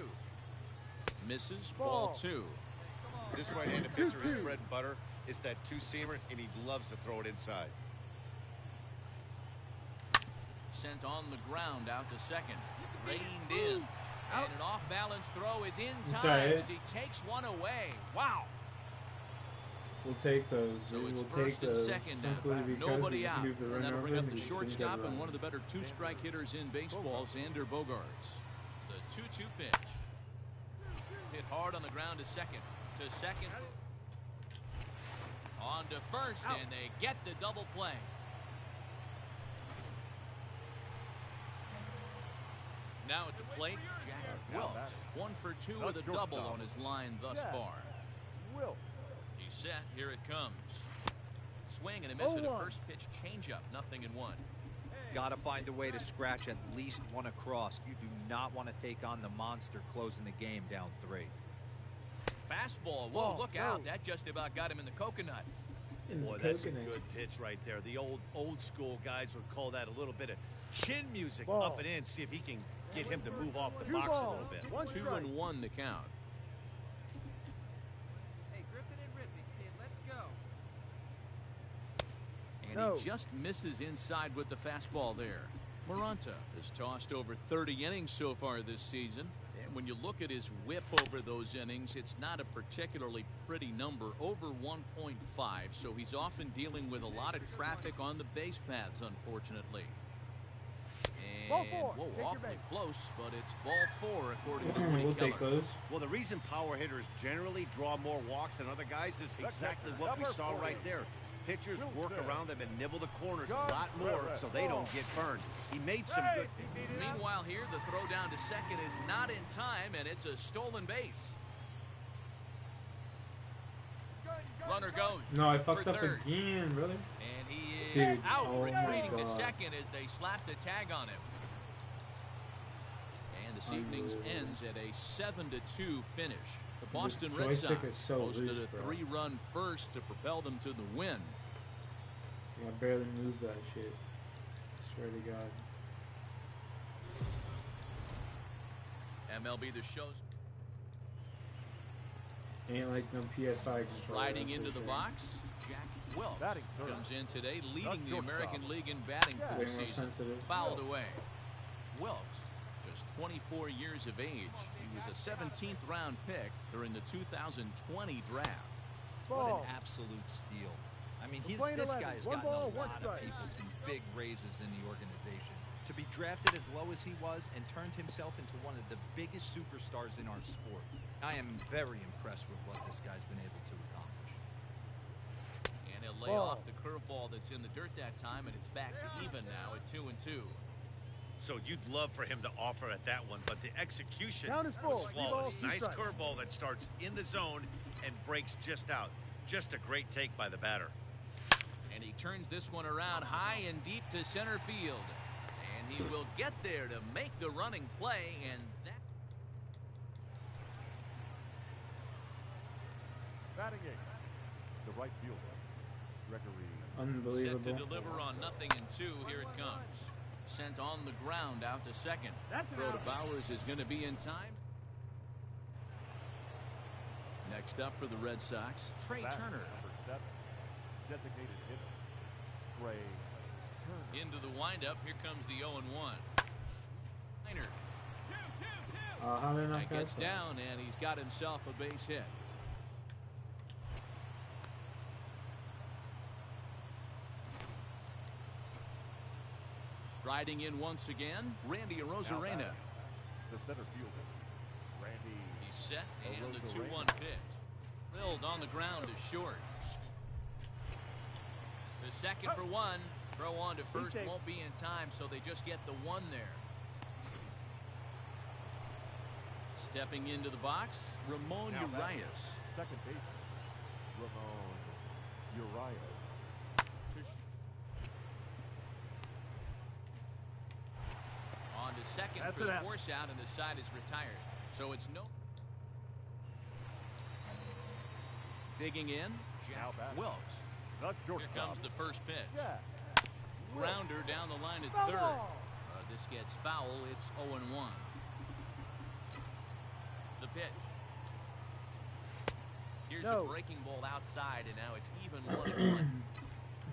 Misses, ball 2. This right-handed pitcher, his bread and butter is that two-seamer, and he loves to throw it inside. Sent on the ground out to second. Reined in. And an off-balance throw is in time as he takes one away. Wow. We'll take those. So We'll it's take first and those second simply now. because Nobody we just out. moved the And runner that'll over bring up and the we didn't get shortstop a and run. one of the better two-strike hitters in baseball, Xander Bogaerts. The 2-2 pitch. Hit hard on the ground to second. To second. On to first, and they get the double play. Now at the plate, Jack Wilks. 1 for 2 with a double on his line thus far. He's set. Here it comes. Swing and a miss at a first pitch changeup. 0-1. Got to find a way to scratch at least one across. You do not want to take on the monster closing the game down 3. Fastball. Whoa, look out. That just about got him in the coconut. Boy, that's a good pitch right there. The old school guys would call that a little bit of chin music up and in. See if he can get him to move off the box a little bit. 2-1 the count. Hey, grip it and rip it, kid. Let's go. And he just misses inside with the fastball there. Maranta has tossed over 30 innings so far this season. And when you look at his whip over those innings, it's not a particularly pretty number, over 1.5. So he's often dealing with a lot of traffic on the base paths, unfortunately. And, whoa, awfully close, but it's ball 4, according to Woody We'll take Keller. those. Well, the reason power hitters generally draw more walks than other guys is exactly what we saw right there. Pitchers work around them and nibble the corners a lot more so they don't get burned. He made some good. Meanwhile here, the throw down to second is not in time, and it's a stolen base. Runner goes. No, I fucked for up third. again, brother. And he is Dude, out, oh my retreating to God. second as they slap the tag on him. And this evening's ends at a 7-2 finish. The Boston Red joystick Sox is so posted loose, a bro. 3-run first to propel them to the win. I barely moved that shit. I swear to God. MLB The Show's Ain't like no PSI controller. riding that's into for the sure. box. Jack Welch Batting third. comes in today, leading the shortstop. American League in batting for the Way more season. sensitive. Fouled away. Welch, just 24 years of age. He was a 17th round pick during the 2020 draft. What an absolute steal. I mean, this guy has gotten a lot of people some big raises in the organization. To be drafted as low as he was and turned himself into one of the biggest superstars in our sport. I am very impressed with what this guy's been able to accomplish. And he'll lay off the curveball that's in the dirt that time, and it's back to even now at 2-2. So you'd love for him to offer at that one, but the execution Count is was full. 3 flawless. balls, 2 Nice strikes. curveball that starts in the zone and breaks just out. Just a great take by the batter. And he turns this one around high and deep to center field. And he will get there to make the running play, and that... Batting 8. The right fielder, Gregory. Unbelievable. Set to deliver on 0-2. Here it comes. Sent on the ground out to second. Throw to Bowers is going to be in time. Next up for the Red Sox, Trey Batter, Turner. number 7. Designated hitter, Trey Turner. Into the windup. Here comes the 0-1. Steiner How did I not gets catch that? down, and he's got himself a base hit. Striding in once again, Randy Arozarena. The center fielder, Randy. He's set, and the Arozarena. 2-1 pitch. Drilled on the ground is short. The second for one. Throw on to first won't be in time, so they just get the 1 there. Stepping into the box, Ramon Now batting, Urias. Second baseman, Ramon Urias. On to second That's for the it. force out, and the side is retired. So it's no. Digging in, Jack Wilkes. Not Here shortstop. comes the first pitch. Yeah. Grounder down the line at third. This gets foul. It's 0-1. The pitch. Here's a breaking ball outside, and now it's even 1-1.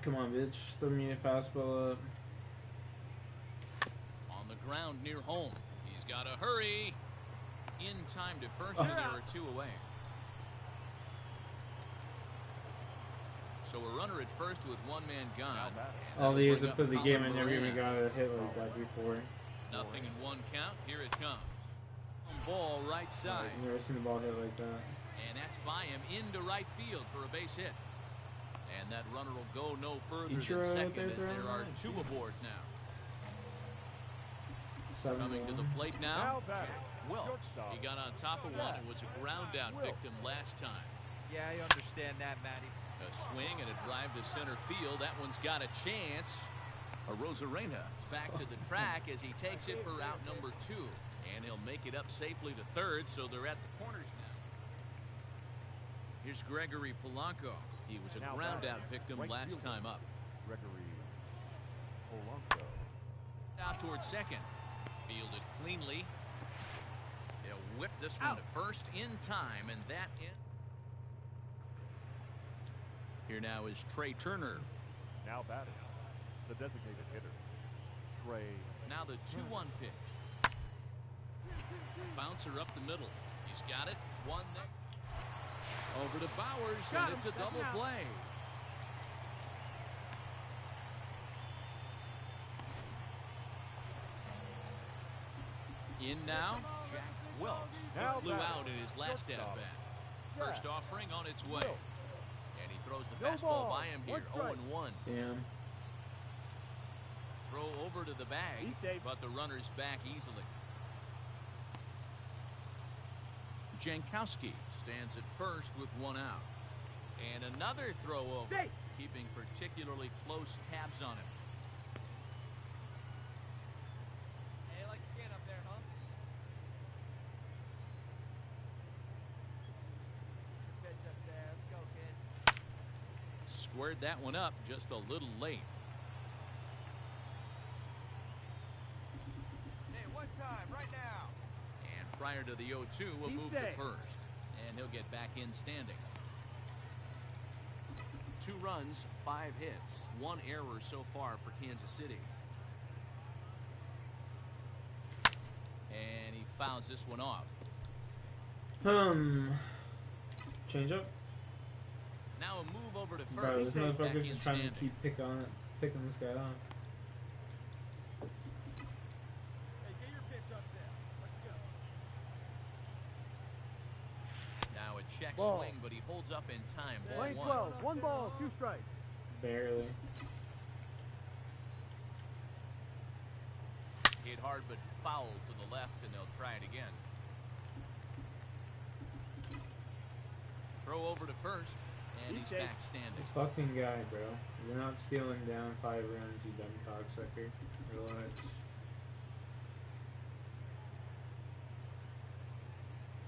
Come on, bitch. Throw me a fastball up. On the ground near home. He's got to hurry. In time to first, so there are 2 away. So a runner at first with 1 man gone. All the years I played the game, I never even got a hit like that before. Nothing in 1 count. Here it comes. Ball right side. I've never seen the ball hit like that. And that's by him into right field for a base hit. And that runner will go no further than second as there are 2 aboard now. Coming to the plate now, Jack Wilkes. He got on top of one and was a ground out victim last time. Yeah, I understand that, Matty. A swing and a drive to center field. That one's got a chance. Arozarena is back to the track as he takes it for out number 2. And he'll make it up safely to third, so they're at the corners now. Here's Gregory Polanco. He was a ground out victim last time up. Gregory Polanco. Out towards second. Fielded cleanly. They'll whip this one to first in time, and that in. Here now is Trey Turner. Now batting, the designated hitter, Trey. Now the 2-1 pitch. Bouncer up the middle. He's got it. 1 there. Over to Bowers, and it's a double play. In now, Jack Wilkes. He flew out in his last at-bat. First offering on its way. And he throws the fastball by him here, 0-1. Damn. Throw over to the bag, but the runner's back easily. Jankowski stands at first with 1 out. And another throw over, keeping particularly close tabs on him. Hey, like a kid up there, huh? Pitch up there. Let's go, kid. Squared that one up just a little late. Hey, 1 time, right now. And prior to the 0-2, we'll move to first. And he'll get back in standing. 2 runs, 5 hits, 1 error so far for Kansas City. And he fouls this one off. Change up. Now a move over to Bro, first. this motherfucker's just trying to keep picking this guy on. Hey, get your pitch up there. Let's go. Now a check swing, but he holds up in time. Lane 12, 1 ball, 2 strikes. Barely. Hit hard, but foul to the left, and they'll try it again. Throw over to first, and he's back standing. This fucking guy, bro. You're not stealing down 5 runs, you dumb cocksucker. Relax.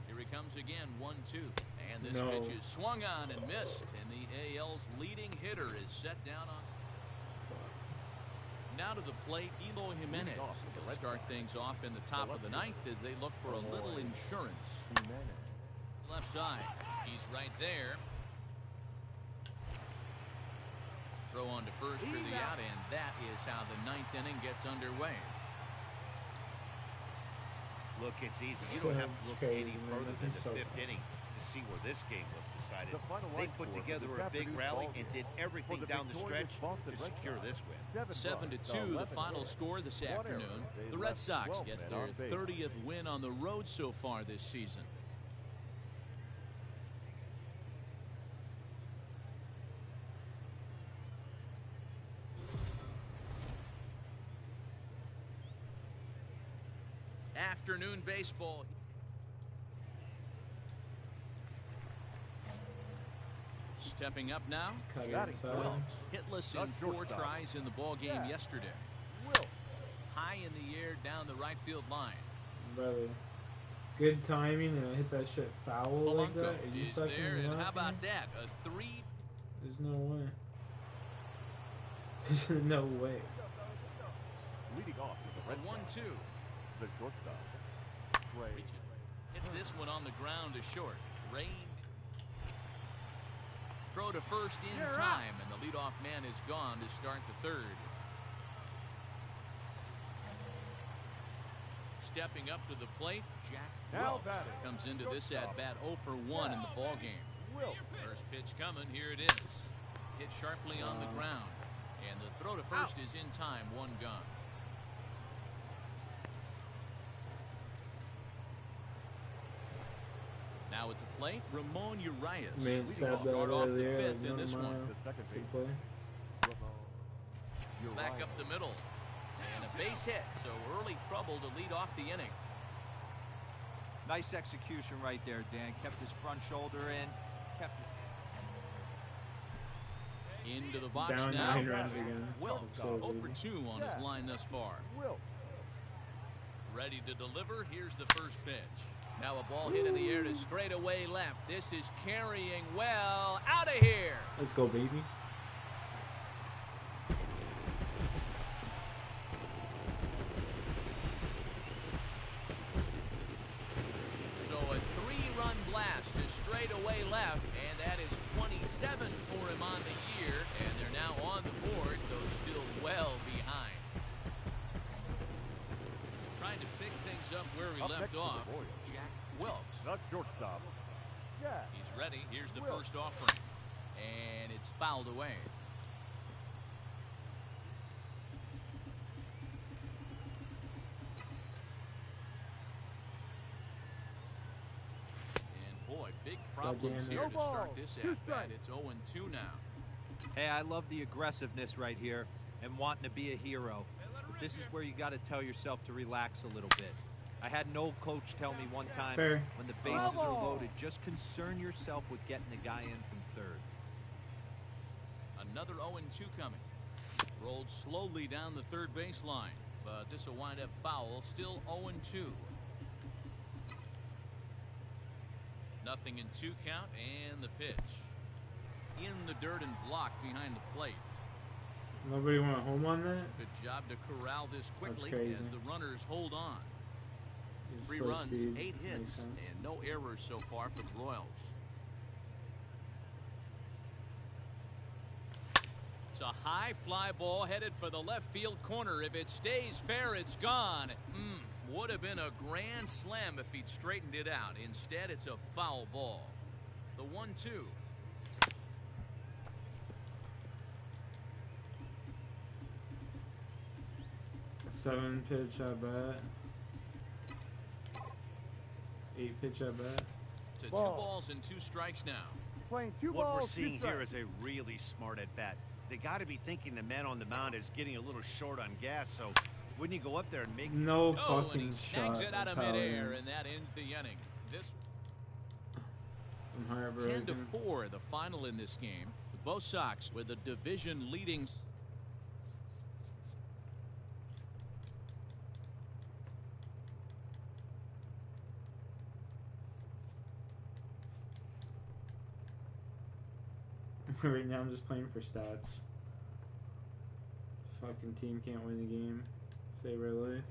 Here he comes again, 1-2. And this pitch is swung on and missed, and the AL's leading hitter is set down on. Now to the plate, Eloy Jimenez. He'll start things off in the top of the 9th as they look for a little insurance. Left side, he's right there. Throw on to first for the out, and that is how the 9th inning gets underway. Look, it's easy. You don't have to look any further than the 5th inning to see where this game was decided. They put together a big rally and did everything down the stretch to secure this win. 7-2, the final score this afternoon. The Red Sox get their 30th win on the road so far this season. Afternoon baseball. Stepping up now, Wilkes, hitless in 4 tries in the ball game yesterday. High in the air down the right field line. Brother, good timing and I hit that shit foul like that. Are you is sucking there, me and off, how about man? that? A 3. There's no way. There's no way. Leading off with the A Red 1-2. The shortstop. Ray. Hits this one on the ground to short. Rain. Throw to first in time, and the leadoff man is gone to start the third. Stepping up to the plate, Jack Now Welch batting. comes into this at-bat 0 for 1 in the ballgame. Wilkes. First pitch coming, here it is. Hit sharply on the ground, and the throw to first is in time, 1 gone. Now at the plate, Ramon Urias. Man, Leading stabbed start that off over the there. fifth in this one. The second Good base. play. Back up the middle. And a base hit, so early trouble to lead off the inning. Nice execution right there, Dan. Kept his front shoulder in. Kept his... Into the box Down now. 9 runs again. Wilkes, So 0 for easy. 2 on his line thus far. Wilkes. Ready to deliver. Here's the first pitch. Now a ball hit in the air to straightaway left. This is carrying well. Out of here. Let's go, baby. So a 3-run blast to straightaway left, and that is 27 for him on the year. And they're now on the board, though still well behind. Trying to pick things up where he Up left next to the off, Royals. Jack Welch. The shortstop. Jack. He's ready. Here's the Wilkes. first offering. And it's fouled away. And boy, big problems here to start this at-bat. It's 0-2 now. Hey, I love the aggressiveness right here and wanting to be a hero. But this is where you got to tell yourself to relax a little bit. I had an old coach tell me one time, Fair. when the bases are loaded, just concern yourself with getting the guy in from third. Another 0-2 coming. Rolled slowly down the third baseline, but this will wind up foul. Still 0-2. Nothing in 2 count, and the pitch. In the dirt and blocked behind the plate. Nobody want a home on that? Good job to corral this quickly crazy. as the runners hold on. He's 3 slow runs, speed. 8 Makes hits, sense. and no errors so far for the Royals. It's a high fly ball headed for the left field corner. If it stays fair, it's gone. Would have been a grand slam if he'd straightened it out. Instead, it's a foul ball. The 1-2. Seven pitch, I bet. 8 pitch, I bet. To 2 Ball. balls and 2 strikes now. Playing 2 What balls, we're 2 seeing strikes. here is a really smart at bat. They got to be thinking the man on the mound is getting a little short on gas, so wouldn't you go up there and make No Oh, and fucking he shot. snags it out of That's how I midair, am. and that ends the inning. This I'm heartbroken. 10-4, the final in this game. Both Sox with the division leading. Right now I'm just playing for stats. Fucking team can't win the game. Save our life.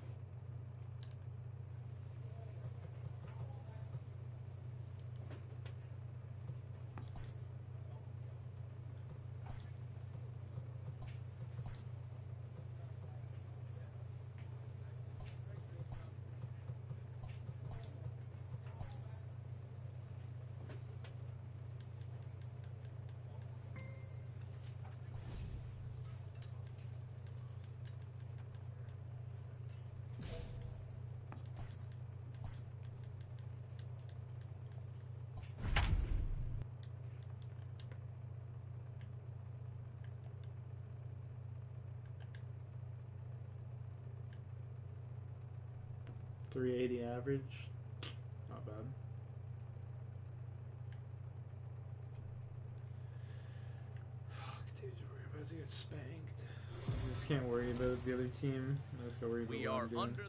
.380 average. Not bad. Fuck, dude, we're about to get spanked. I just can't worry about the other team. I just gotta worry about We what are I'm doing. under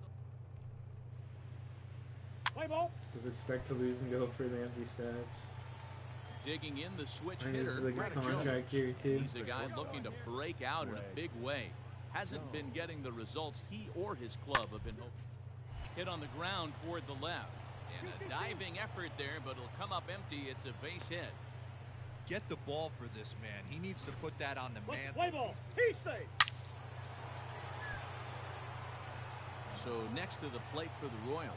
Play ball. Does expect to lose and go for the empty stats. Digging in the switch I think this hitter, is like a Greg contract Jones. here, too. He's a guy looking to break out in a big way. Hasn't been getting the results he or his club have been hoping. Hit on the ground toward the left. And a diving effort there, but it'll come up empty. It's a base hit. Get the ball for this man. He needs to put that on the Play mantle. ball. He's safe. So next to the plate for the Royals,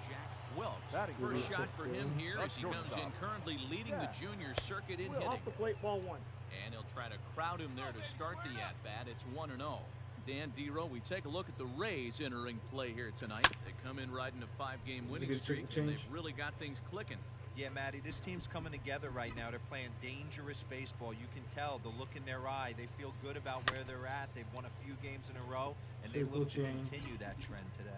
Jack Wilkes. Batting First order. shot for him here as he comes in Shortstop. currently leading the junior circuit in hitting. Off the plate, ball 1. And he'll try to crowd him there to start the at-bat. It's 1-0. Dan Dero, we take a look at the Rays entering play here tonight. They come in riding a 5-game winning good streak, change. and they've really got things clicking. Yeah, Matty, this team's coming together right now. They're playing dangerous baseball. You can tell the look in their eye. They feel good about where they're at. They've won a few games in a row, and they Triple look to change. continue that trend today.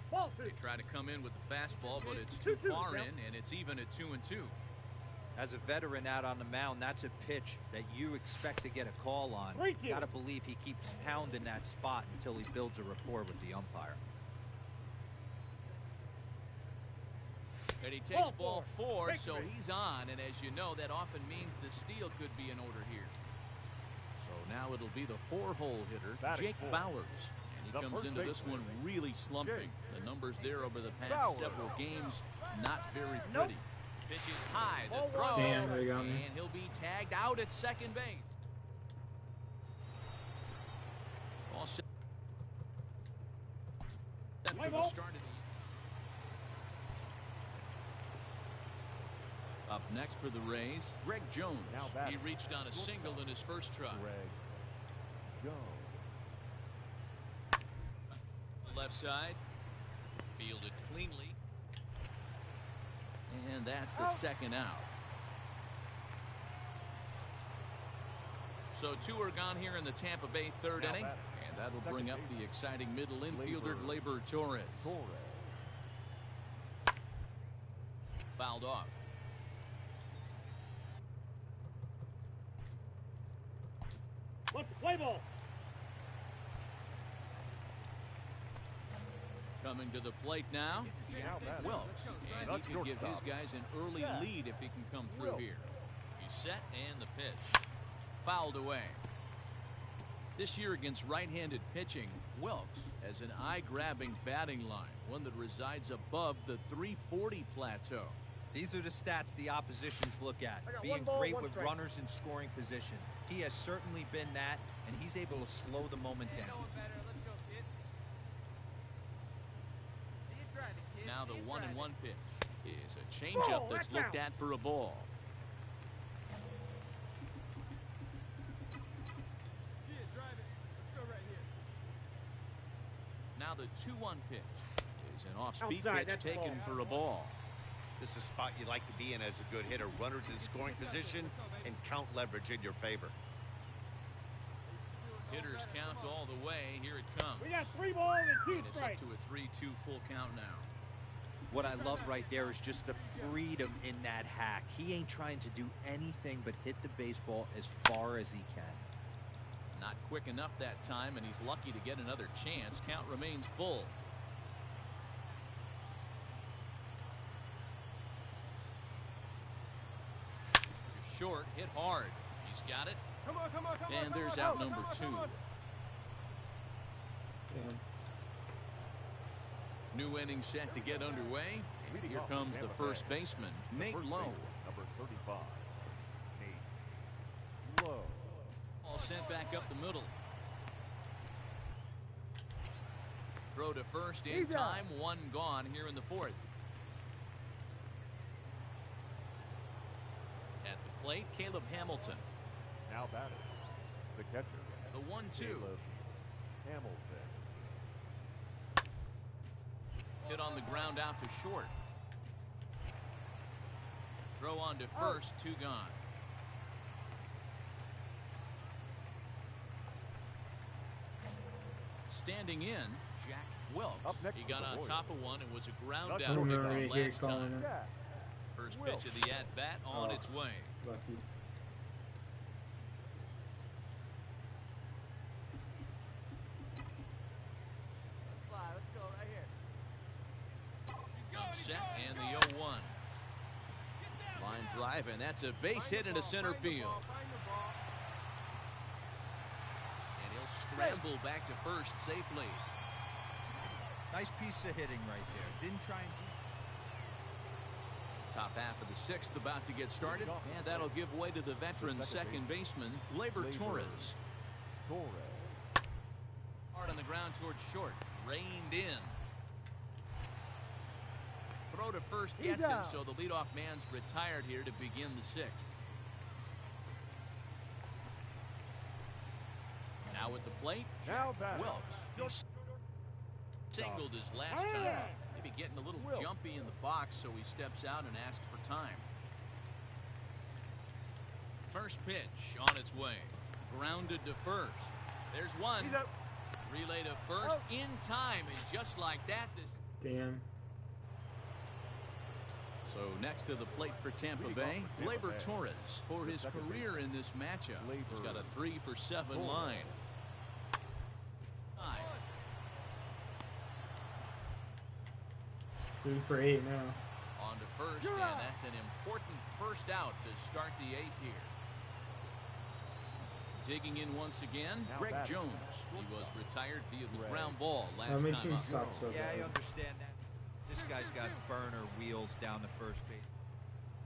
Ball 2. They try to come in with the fastball, but it's too far in, and it's even at 2-2. As a veteran out on the mound, that's a pitch that you expect to get a call on. Thank you. Got to believe he keeps pounding that spot until he builds a rapport with the umpire. And he takes ball Ball 4, Take so me. he's on, and as you know, that often means the steal could be in order here. So now it'll be the 4-hole hitter, Batting Jake fourth. Bowers. And he The comes first into this baseman, one really slumping. Jake The numbers there over the past Bowers. several games, not very Nope. pretty. Pitches high, the Ball throw, one. Damn, they got me. and he'll be tagged out at second base. All set. That for Play the ball. start of the Up next for the Rays, Greg Jones. Now batting. He reached on a single in his first try. Greg Jones. Left side, fielded cleanly. And that's the second out. So 2 are gone here in the Tampa Bay third Now inning. batting. And that'll Second bring up baseman. the exciting middle infielder, Gleyber Torres. Torres. Fouled off. Let's play ball. Coming to the plate now, Now Jack batting. Wilkes. And he That's can give his shortstop. guys an early Yeah. lead if he can come through Wilkes. here. He's set and the pitch. Fouled away. This year against right-handed pitching, Wilkes has an eye-grabbing batting line, one that resides above the 340 plateau. These are the stats the oppositions look at. I got Being one ball, great one with strike. runners in scoring position. He has certainly been that, and he's able to slow the moment down. Let's go, kid. See you trying to, kid. Now the See you 1-1 trying pitch is a changeup Ball, that's that's looked out. at for a ball. See you drive it. Let's go right here. Now the 2-1 pitch is an off-speed Outside, pitch that's a taken ball. for a ball. This is a spot you like to be in as a good hitter. Runners in scoring position and count leverage in your favor. Hitters count all the way. Here it comes. We got 3 balls and 2 And it's up strikes. to a 3-2 full count now. What I love right there is just the freedom in that hack. He ain't trying to do anything but hit the baseball as far as he can. Not quick enough that time, and he's lucky to get another chance. Count remains full. Short, hit hard. He's got it. Come on, come on, come on. And come there's on, out come on, number come on, 2. come on. Damn. New inning set to get underway. And Leading here off comes the Tampa first Bay. baseman, The Nate first Lowe. baseman, number 35. Nate Lowe. Ball sent back up the middle. Throw to first in He's out. time. 1 gone here in the 4th. At the plate, Caleb Hamilton. Now batting. The catcher. The 1-2. Caleb Hamilton. Hit on the ground out to short. Throw on to first. 2 gone. Standing in, Jack Wilkes. Up next He for got the on Royals. top of one and was a ground That's out Boomer pickup right here last calling time. it. Jack First Wilkes. pitch of the at-bat on Oh. its way. Lucky. set and the 0-1. Line drive, and that's a base hit into center field. And he'll scramble back to first safely. Nice piece of hitting right there. Didn't try and... Top half of the sixth about to get started, and that'll give way to the veteran second baseman, Gleyber Torres. Hard on the ground towards short, reined in. Throw to first gets him, so the leadoff man's retired here to begin the sixth. Now at the plate, Jack Wilks. He singled his last time up. Maybe getting a little jumpy in the box, so he steps out and asks for time. First pitch on its way. Grounded to first. There's one. Relay to first in time, and just like that, this... Damn. So next to the plate for Tampa Bay, Gleyber Torres. For his career in this matchup, he's got a 3-for-7 line. 3 for 8 now. On to first, and that's an important first out to start the eighth here. Digging in once again, Greg Jones. He was retired via the ground ball last time up. Yeah, I understand that. This guy's got burner wheels down the first base.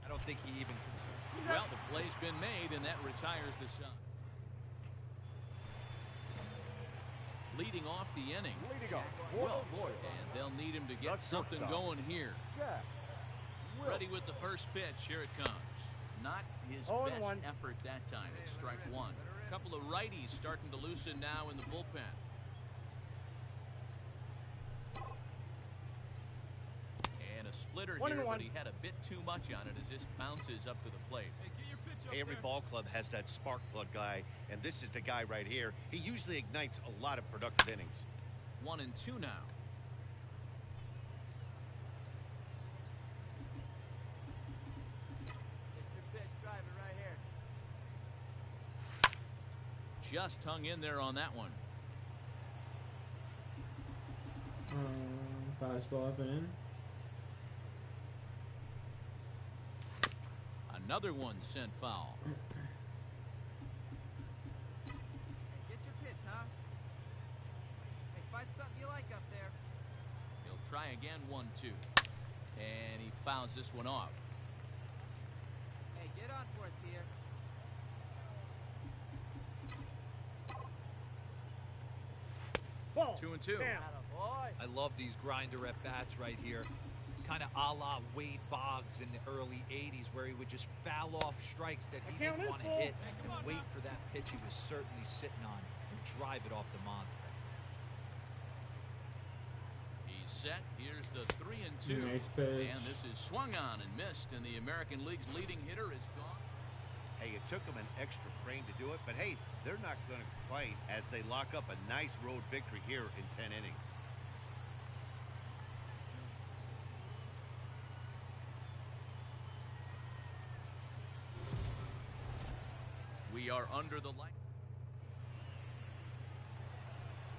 I don't think he even considers. Well, the play's been made, and that retires the side. Leading off the inning, Jack Wilks, and they'll need him to get something going here. Ready with the first pitch. Here it comes. Not his best effort that time. It's strike one. A couple of righties starting to loosen now in the bullpen. And a splitter here, but he had a bit too much on it as this bounces up to the plate. Every ball club has that spark plug guy, and this is the guy right here. He usually ignites a lot of productive innings. 1-2 now. It's your pitch, drive it right here. Just hung in there on that one. Fastball up and in. Another one sent foul. Hey, get your pitch, huh? Hey, find something you like up there. He'll try again, 1-2. And he fouls this one off. Hey, get on for us here. 2-2. I love these grinder at bats right here. Kind of a la Wade Boggs in the early 80s, where he would just foul off strikes that he didn't want to hit and wait for that pitch he was certainly sitting on and drive it off the monster. He's set. Here's the 3-2. Nice pitch. And this is swung on and missed, and the American League's leading hitter is gone. Hey, it took them an extra frame to do it, but hey, they're not going to complain as they lock up a nice road victory here in 10 innings. We are under the light.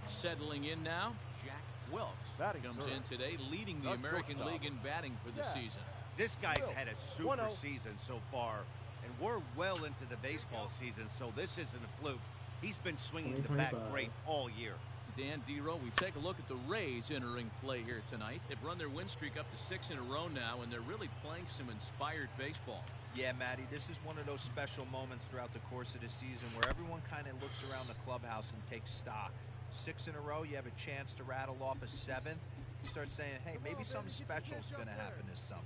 Settling in now, Jack Wilks comes in today, leading the American League in batting for the season. This guy's had a super season so far, and we're well into the baseball season, so this isn't a fluke. He's been swinging the bat great all year. Dan Dero, we take a look at the Rays entering play here tonight. They've run their win streak up to 6 in a row now, and they're really playing some inspired baseball. Yeah, Matty, this is one of those special moments throughout the course of the season where everyone kind of looks around the clubhouse and takes stock. 6 in a row, you have a chance to rattle off a 7th. You start saying, hey, maybe something special is going to happen this summer.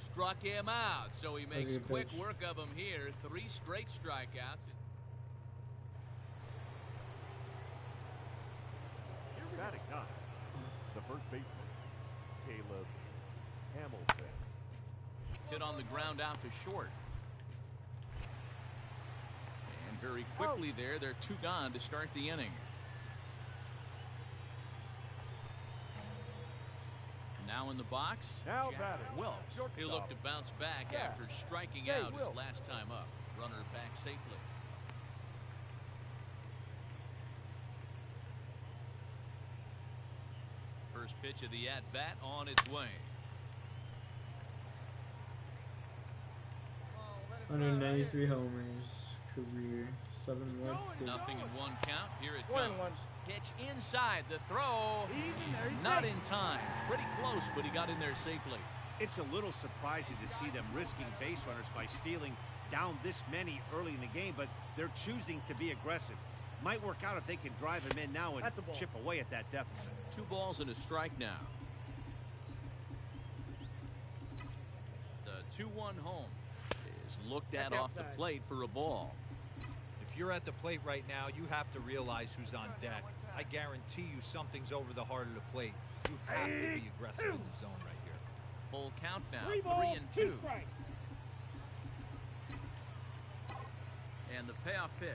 Struck him out, so he makes quick work of him here. 3 straight strikeouts. Batting 9, the first baseman, Caleb Hamilton. Hit on the ground out to short. And very quickly there, they're 2 gone to start the inning. Now in the box, Now Jack Wilks. He'll look to bounce back after striking out his last time up. Runner back safely. First pitch of the at-bat on its way. 193 homers, career, 7 left. Nothing in 1 count. Here it comes. Pitch inside. The throw. He's not in time. Pretty close, but he got in there safely. It's a little surprising to see them risking base runners by stealing down this many early in the game, but they're choosing to be aggressive. Might work out if they can drive him in now and chip away at that deficit. 2 balls and a strike now. The 2-1 home is looked at off the plate for a ball. If you're at the plate right now, you have to realize who's on deck. I guarantee you something's over the heart of the plate. You have to be aggressive in the zone right here. Full count now. 3-2. 3-2. And the payoff pitch.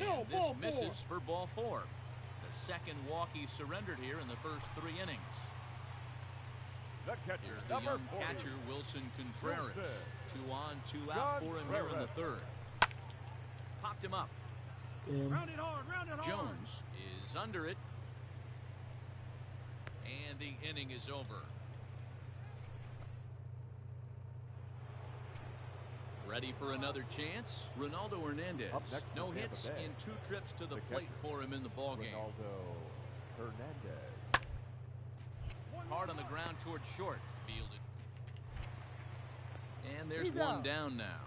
And this misses for ball 4. The second walk he surrendered here in the first 3 innings. Here's the young catcher, Wilson Contreras. 2 on, 2 out for him here in the 3rd. Popped him up. Round it hard, round it hard. Jones is under it. And the inning is over. Ready for another chance? Ronaldo Hernandez. No hits in 2 trips to the plate for him in the ballgame. Ronaldo Hernandez. Hard on the ground towards short. Fielded. And there's one down now.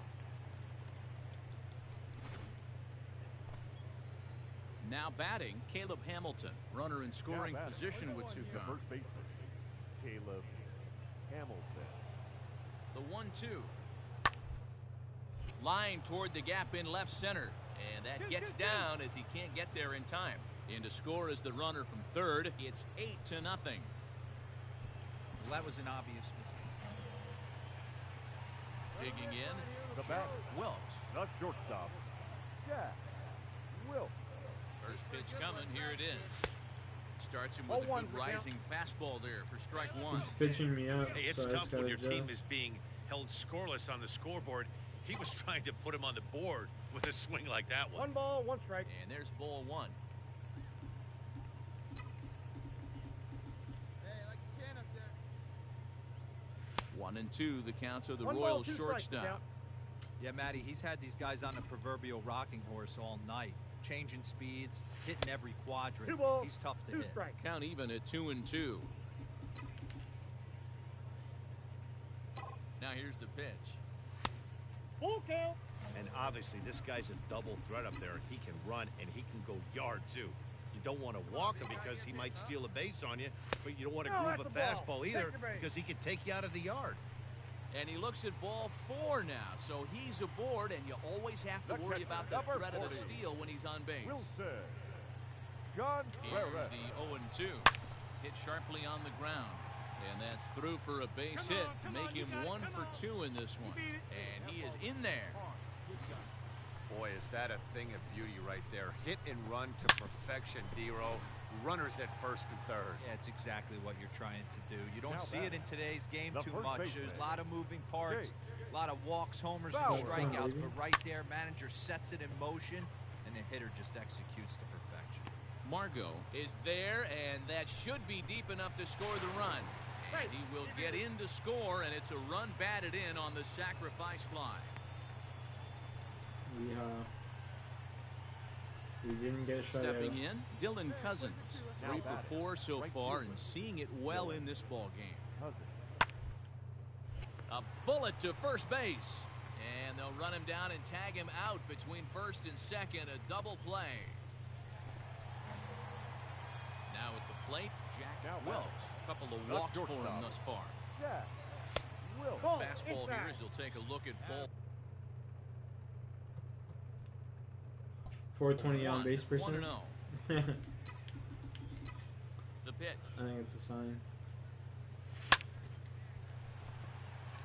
Now batting, Caleb Hamilton. Runner in scoring position with 2 gone. First baseman, Caleb Hamilton. The 1-2. Line toward the gap in left center. And that gets down as he can't get there in time. In to score is the runner from 3rd. It's 8-0. Well, that was an obvious mistake. Digging in, The batter, Wilkes. the shortstop, Jack Wilkes. First pitch coming. Here it is. Starts him with a good rising fastball there for strike 1. Pitching me up. Hey, it's so I tough just when gotta your adjust. team is being held scoreless on the scoreboard. He was trying to put him on the board with a swing like that one. 1 ball, 1 strike. And there's ball 1. Hey, like you can up there. 1-2 the counts of the 1 ball, Royals 2 strikes, shortstop. Yeah, Matty, he's had these guys on the proverbial rocking horse all night. Changing speeds, hitting every quadrant. 2 balls, He's tough to 2 hit. strikes. Count even at 2-2. Now here's the pitch. Full count. And obviously, this guy's a double threat up there. He can run and he can go yard too. You don't want to walk him because he might steal a base on you, but you don't want to groove a fastball either because he can take you out of the yard. And he looks at ball 4 now, so he's aboard, and you always have to worry about the threat of the steal when he's on base. Wilson Here's Contreras. the 0-2. Hit sharply on the ground. And that's through for a base hit. Make him 1 for 2 in this one. And he is in there. Boy, is that a thing of beauty right there. Hit and run to perfection, Dero. Runners at 1st and 3rd. Yeah, it's exactly what you're trying to do. You don't Now see it in batting, today's game the too first much. baseman, There's a lot of moving parts, Jake a lot of walks, homers, Bauer. and strikeouts. But right there, manager sets it in motion, and the hitter just executes to perfection. Margot is there, and that should be deep enough to score the run. And he will get in to score, and it's a run batted in on the sacrifice fly. We didn't get shut Stepping out. in, Dylan Cousins. 3 for 4 so far, and seeing it well in this ball game. A bullet to first base. And they'll run him down and tag him out between 1st and 2nd. A double play. Now at the plate, Jack Wilkes. A couple of walks for him thus far. Jack Wilkes. Fastball here as he'll take a look at ball. 420 on base percent. 1-0. The pitch. I think it's a sign.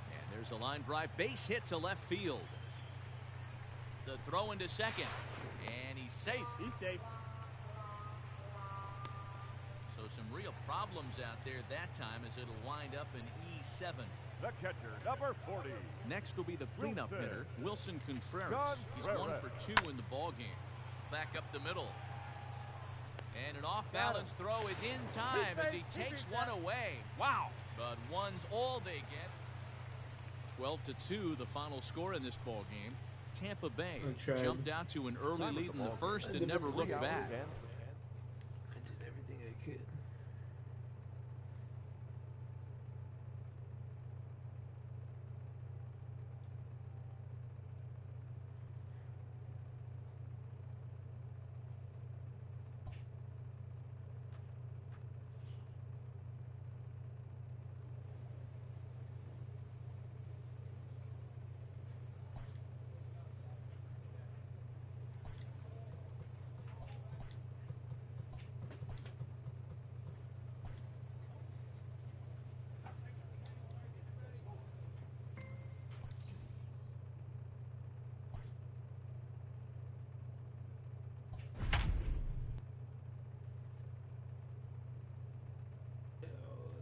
And there's a line drive. Base hit to left field. The throw into 2nd. And he's safe. He's safe. So some real problems out there that time as it'll wind up in E7. The catcher, number 40. Next will be the cleanup Wilson hitter, Wilson Contreras. He's 1 for 2 in the ball game. Back up the middle. And an off-balance throw is in time as he takes one away. Wow. But one's all they get. 12-2, the final score in this ball game. Tampa Bay jumped out to an early lead in the first and never looked back. I did everything I could.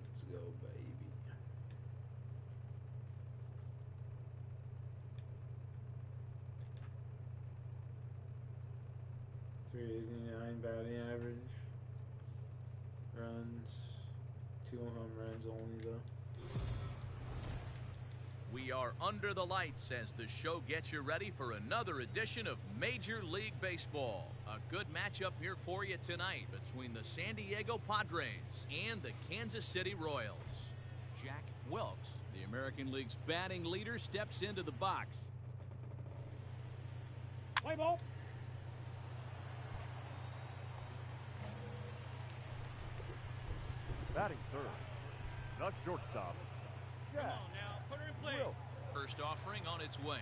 Let's go, baby. .389 batting average. Runs. 2 home runs only, though. We are under the lights as the show gets you ready for another edition of Major League Baseball. A good matchup here for you tonight between the San Diego Padres and the Kansas City Royals. Jack Wilkes, the American League's batting leader, steps into the box. Play ball. Batting third. Not shortstop. Come on now, put her in play. First offering on its way.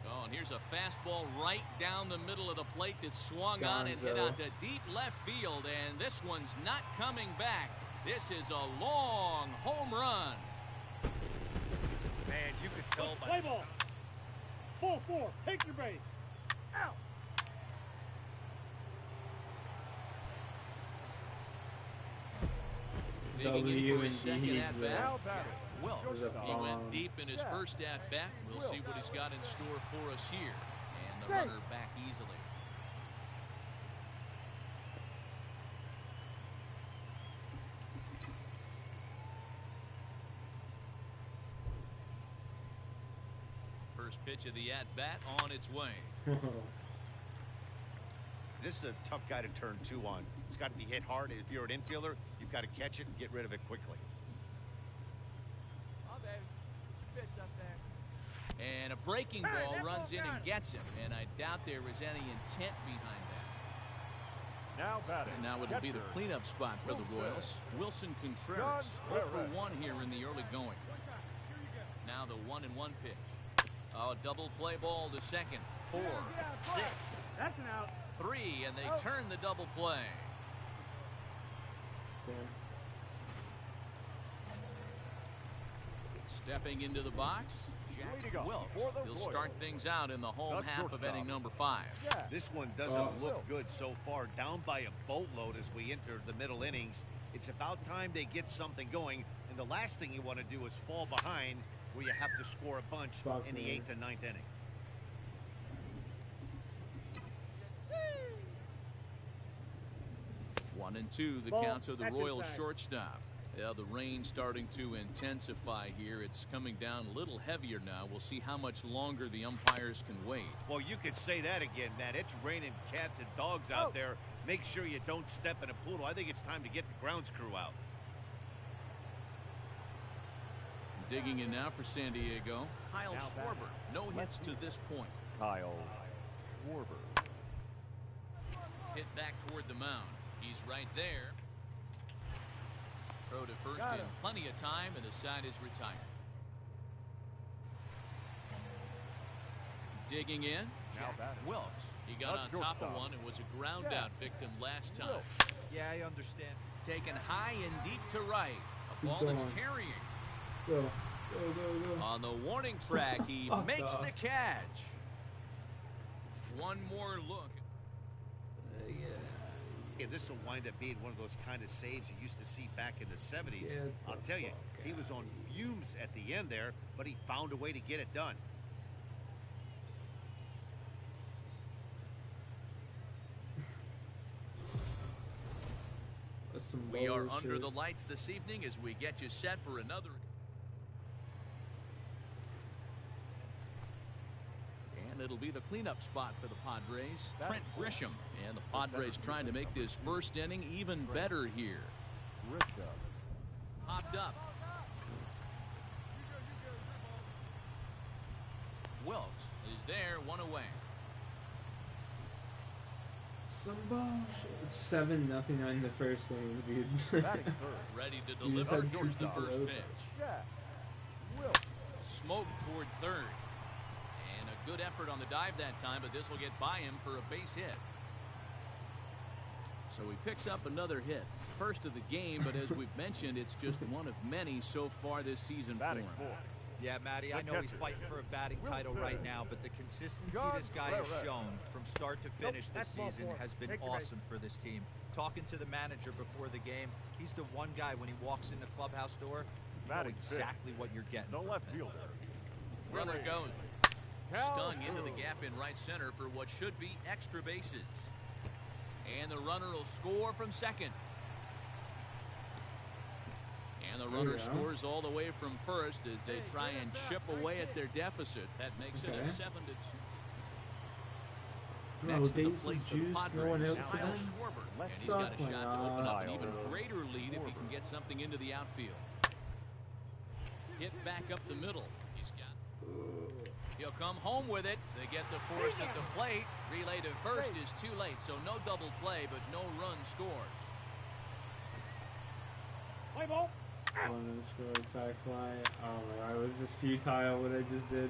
Oh, and here's a fastball right down the middle of the plate that swung on and hit out to deep left field, and this one's not coming back. This is a long home run. Man, you could tell by Play the ball. Ball 4. Take your base. Out. Digging in for his second at-bat. Now batting. Wilkes, he went deep in his first at-bat. We'll see what he's got in store for us here. And the runner back easily. First pitch of the at-bat on its way. This is a tough guy to turn 2 on. It's got to be hit hard. If you're an infielder, you've got to catch it and get rid of it quickly. Oh, baby. Put your pitch up there. And a breaking ball runs in and gets him. And I doubt there was any intent behind that. Now batting. And now it'll be the cleanup spot for the Royals. Wilson Contreras, 0 for 1 here in the early going. Now the 1-1 pitch. Oh, a double play ball to second. 4, 6. That's an out. 3, and they turn the double play. Damn. Stepping into the box, Jack Wilkes. He'll start things out in the home half of inning number 5. This one doesn't look good so far. Down by a boatload as we enter the middle innings. It's about time they get something going, and the last thing you want to do is fall behind where you have to score a bunch in the 8th and 9th inning. One and two, the count of the Royals shortstop. Yeah, the rain starting to intensify here. It's coming down a little heavier now. We'll see how much longer the umpires can wait. Well, you could say that again, Matt. It's raining cats and dogs out there. Make sure you don't step in a poodle. I think it's time to get the grounds crew out. Digging in now for San Diego, Kyle Schwarber. No hits to this point. Kyle Schwarber. Hit back toward the mound. He's right there. Throw to first in plenty of time, and the side is retired. Digging in, Jack Wilkes. He got on top of one and was a ground out victim last time. Yeah, I understand. Taken high and deep to right. A ball that's tarrying. Go, go. On the warning track, he makes the catch. One more look. Yeah, this will wind up being one of those kind of saves you used to see back in the 70s. I'll tell you, he was on fumes at the end there, but he found a way to get it done. That's some We are bullshit. under the lights this evening as we get you set for another. And it'll be the cleanup spot for the Padres, Trent Grisham. And the Padres trying to make this first inning even better here. Popped up. Wilkes is there, one away. Some bullshit. It's 7-0 in the first inning, dude. Ready to You just deliver. had Here's the two first zeros. pitch. Smoke toward third. And a good effort on the dive that time, but this will get by him for a base hit. So he picks up another hit. First of the game, but as we've mentioned, it's just one of many so far this season for him. Yeah, Matty, I know he's fighting for a batting title right now, but the consistency this guy has shown from start to finish this season has been awesome for this team. Talking to the manager before the game, he's the one guy when he walks in the clubhouse door, you know exactly what you're getting from him. Runner goes. Stung into the gap in right center for what should be extra bases. And the runner will score from second. And the runner scores all the way from first as they try and chip away at their deficit. That makes it a 7-2. Next to the plate for the Padres, Kyle Schwarber. And he's got a shot to open up an even greater lead if he can get something into the outfield. Hit back up the middle. He'll come home with it. They get the force at the plate. Relay to first is too late, so no double play, but no run scores. Play ball. One scored side fly. Oh my god, it was just futile what I just did.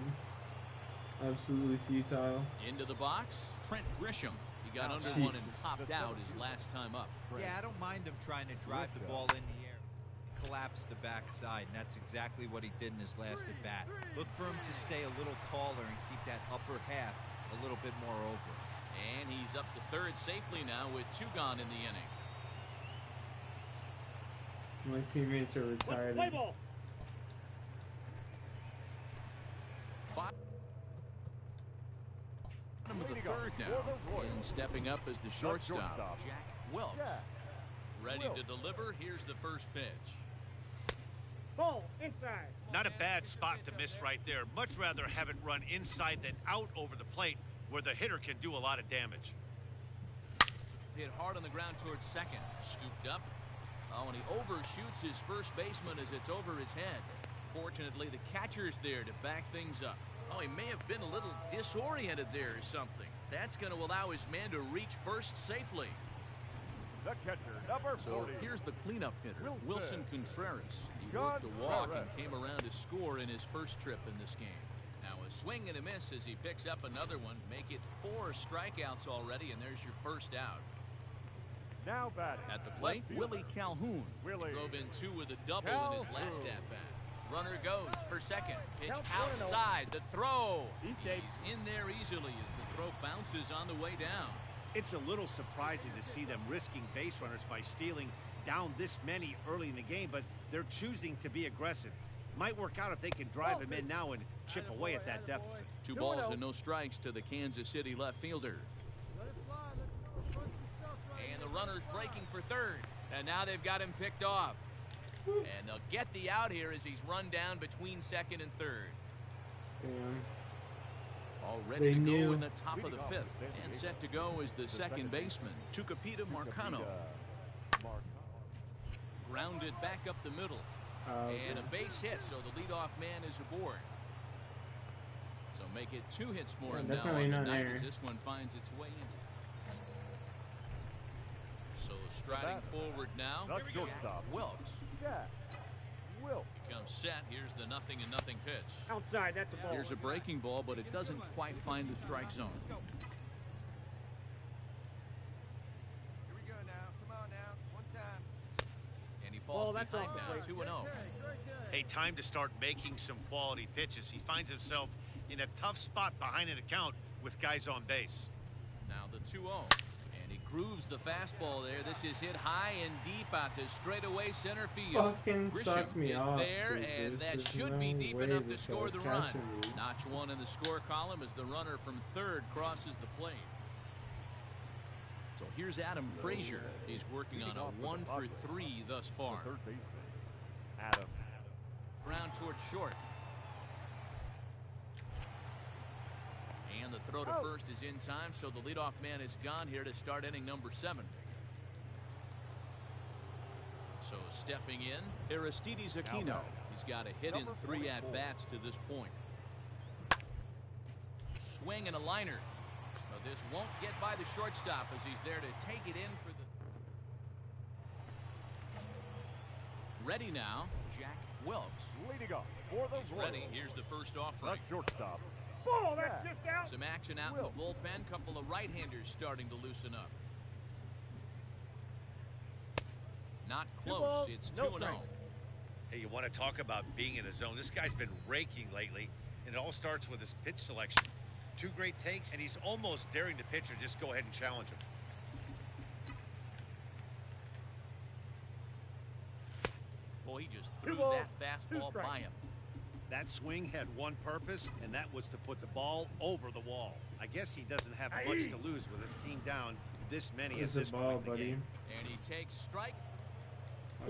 Absolutely futile. Into the box, Trent Grisham. He got under one and popped out his last time up. Yeah, I don't mind him trying to drive the ball in the air, collapse the backside, and that's exactly what he did in his last at bat. Look for him to stay a little taller and keep that upper half a little bit more over. And he's up to third safely now with 2 gone in the inning. My teammates are retired. Play ball. Bottom of the third now. And stepping up as the shortstop, Jack Wilkes. Ready to deliver. Here's the first pitch. Ball inside. Not a bad spot to miss right there. Much rather have it run inside than out over the plate where the hitter can do a lot of damage. Hit hard on the ground towards second. Scooped up. Oh, and he overshoots his first baseman as it's over his head. Fortunately, the catcher's there to back things up. Oh, he may have been a little disoriented there or something. That's going to allow his man to reach first safely. The catcher, number 40. So here's the cleanup hitter, Wilson Contreras. He worked the walk and came around to score in his first trip in this game. Now a swing and a miss as he picks up another one. Make it 4 strikeouts already, and there's your first out. Now batting. At the plate, Willie Calhoun. He drove in 2 with a double in his last at-bat. Runner goes for second. Pitch outside. The throw. He's in there easily as the throw bounces on the way down. It's a little surprising to see them risking base runners by stealing down this many early in the game, but they're choosing to be aggressive. Might work out if they can drive him in now and chip away at that deficit. 2 balls and no strikes to the Kansas City left fielder. And the runner's breaking for third. And now they've got him picked off. And they'll get the out here as he's run down between second and third. Damn. All ready to go in the top of the 5th. And set to go is the second baseman, Tucupita Marcano. Grounded back up the middle. And a base hit, so the leadoff man is aboard. So make it 2 hits more now on the night as this one finds its way in. So striding forward now, Jack Wilkes. Becomes set. Here's the 0-0 pitch. Outside, that's a ball. Here's a breaking ball, but it doesn't quite find the strike zone. Here we go now. Come on now. One time. And he falls behind now, 2-0. Hey, time to start making some quality pitches. He finds himself in a tough spot behind an account with guys on base. Now the 2-0. And he grooves the fastball there. This is hit high and deep out to straightaway center field. Fucking suck me is off, there, dude. and that There's should no be deep way enough to this score guy's the run. catching these. Notch 1 in the score column as the runner from third crosses the plate. So So here's Adam Frazier. He's working on a 1 for 3 thus far. Third baseman, Adam. Ground towards short. And the throw to first is in time, so the leadoff man is gone here to start inning number 7. So stepping in, Aristides Aquino. He's got a hit in 3 at-bats to this point. Swing and a liner. But this won't get by the shortstop as he's there to take it in for the... Ready now, Jack Wilkes. Leading up for the He's Royals. ready. Here's the first offering. The shortstop. Ball, that's just out. Some action out in the bullpen. Couple of right-handers starting to loosen up. Not close. It's 2-0. Hey, you want to talk about being in a zone? This guy's been raking lately, and it all starts with his pitch selection. 2 great takes, and he's almost daring the pitcher just go ahead and challenge him. Boy, he just threw that fastball by him. That swing had one purpose, and that was to put the ball over the wall. I guess he doesn't have much to lose with his team down this many at this point in the game. And he takes strike.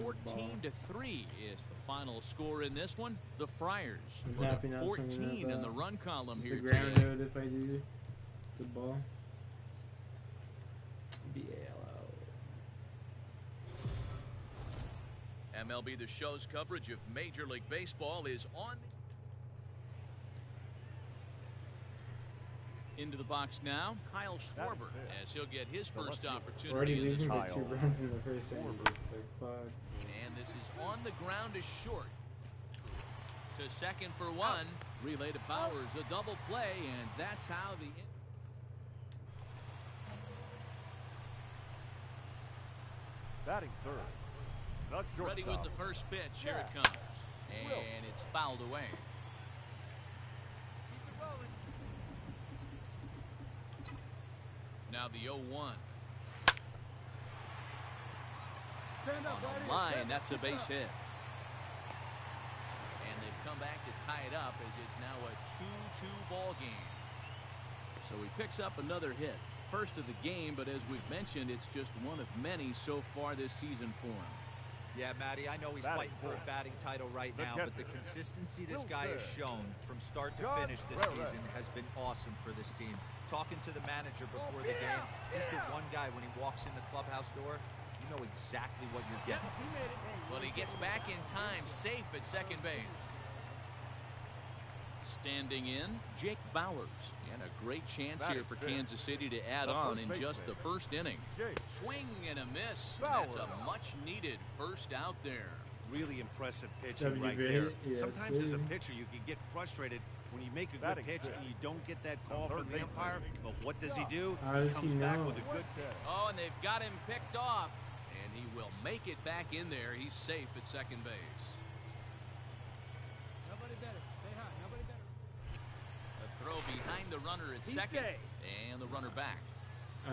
14-3 is the final score in this one. The Friars put up 14 in the run column here today. Ground out if I do the ball. MLB The Show's coverage of Major League Baseball is on. Into the box now, Kyle Schwarber, as he'll get his first opportunity. Already in losing this by 2 runs in the first inning. And this is on the ground is short. To second for 1. Relay to Bowers, a double play, and that's how the... Batting third. Ready with the first pitch. Here it comes. And it's fouled away. Now the 0-1. On the line, that's a base hit. And they've come back to tie it up as it's now a 2-2 ball game. So he picks up another hit. First of the game, but as we've mentioned, it's just one of many so far this season for him. Yeah, Matty, I know he's fighting for a batting title right now, but the consistency this guy has shown from start to finish this season has been awesome for this team. Talking to the manager before the game, he's the one guy when he walks in the clubhouse door, you know exactly what you're getting. Well, he gets back in time, safe at second base. Standing in, Jake Bowers. And a great chance here for Kansas City to add on in just the first inning. Swing and a miss. And that's a much-needed first out there. Really impressive pitching right there. Sometimes as a pitcher, you can get frustrated when you make a good pitch and you don't get that call from the umpire. But what does he do? He comes back with a good pitch. Oh, and they've got him picked off. And he will make it back in there. He's safe at second base. Nobody better. Stay hot. Nobody better. A throw behind the runner at second. And the runner back.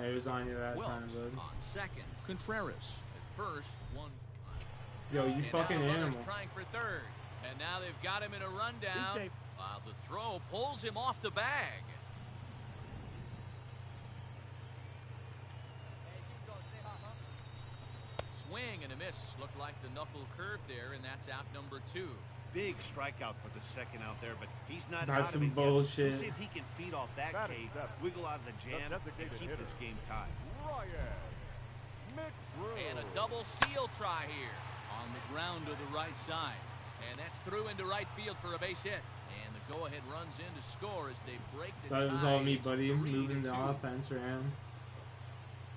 He was on you that time, bud. On second. Contreras at first. 1. Yo, you and fucking now the animal. runner's trying for third. And now they've got him in a rundown. While the throw pulls him off the bag. Swing and a miss. Looked like the knuckle curve there, and that's out number 2. Big strikeout for the second out there, but he's not That's out some of it bullshit. yet. We'll see if he can feed off that K, wiggle out of the jam, and keep this game tied. And a double steal try here on the ground to the right side. And that's through into right field for a base hit. And the go-ahead runs in to score as they break the tie. That was all me, It's buddy. 3-2. Moving the offense around.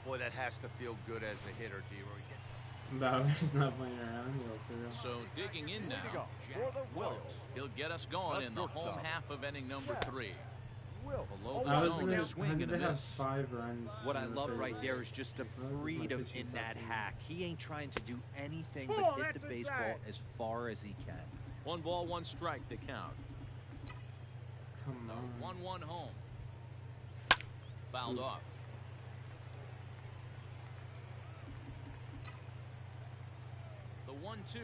Boy, that has to feel good as a hitter, D-Roy. Bowers not playing around. For real. So digging in now, Jack Wilkes. He'll get us going in the home half of inning number 3. Below the zone, swing and a miss. 5 runs. What I love right there is just the freedom in that hack. He ain't trying to do anything but hit the baseball as far as he can. 1 ball, 1 strike, the count. Come on. 1-1 home. Fouled off. The 1-2.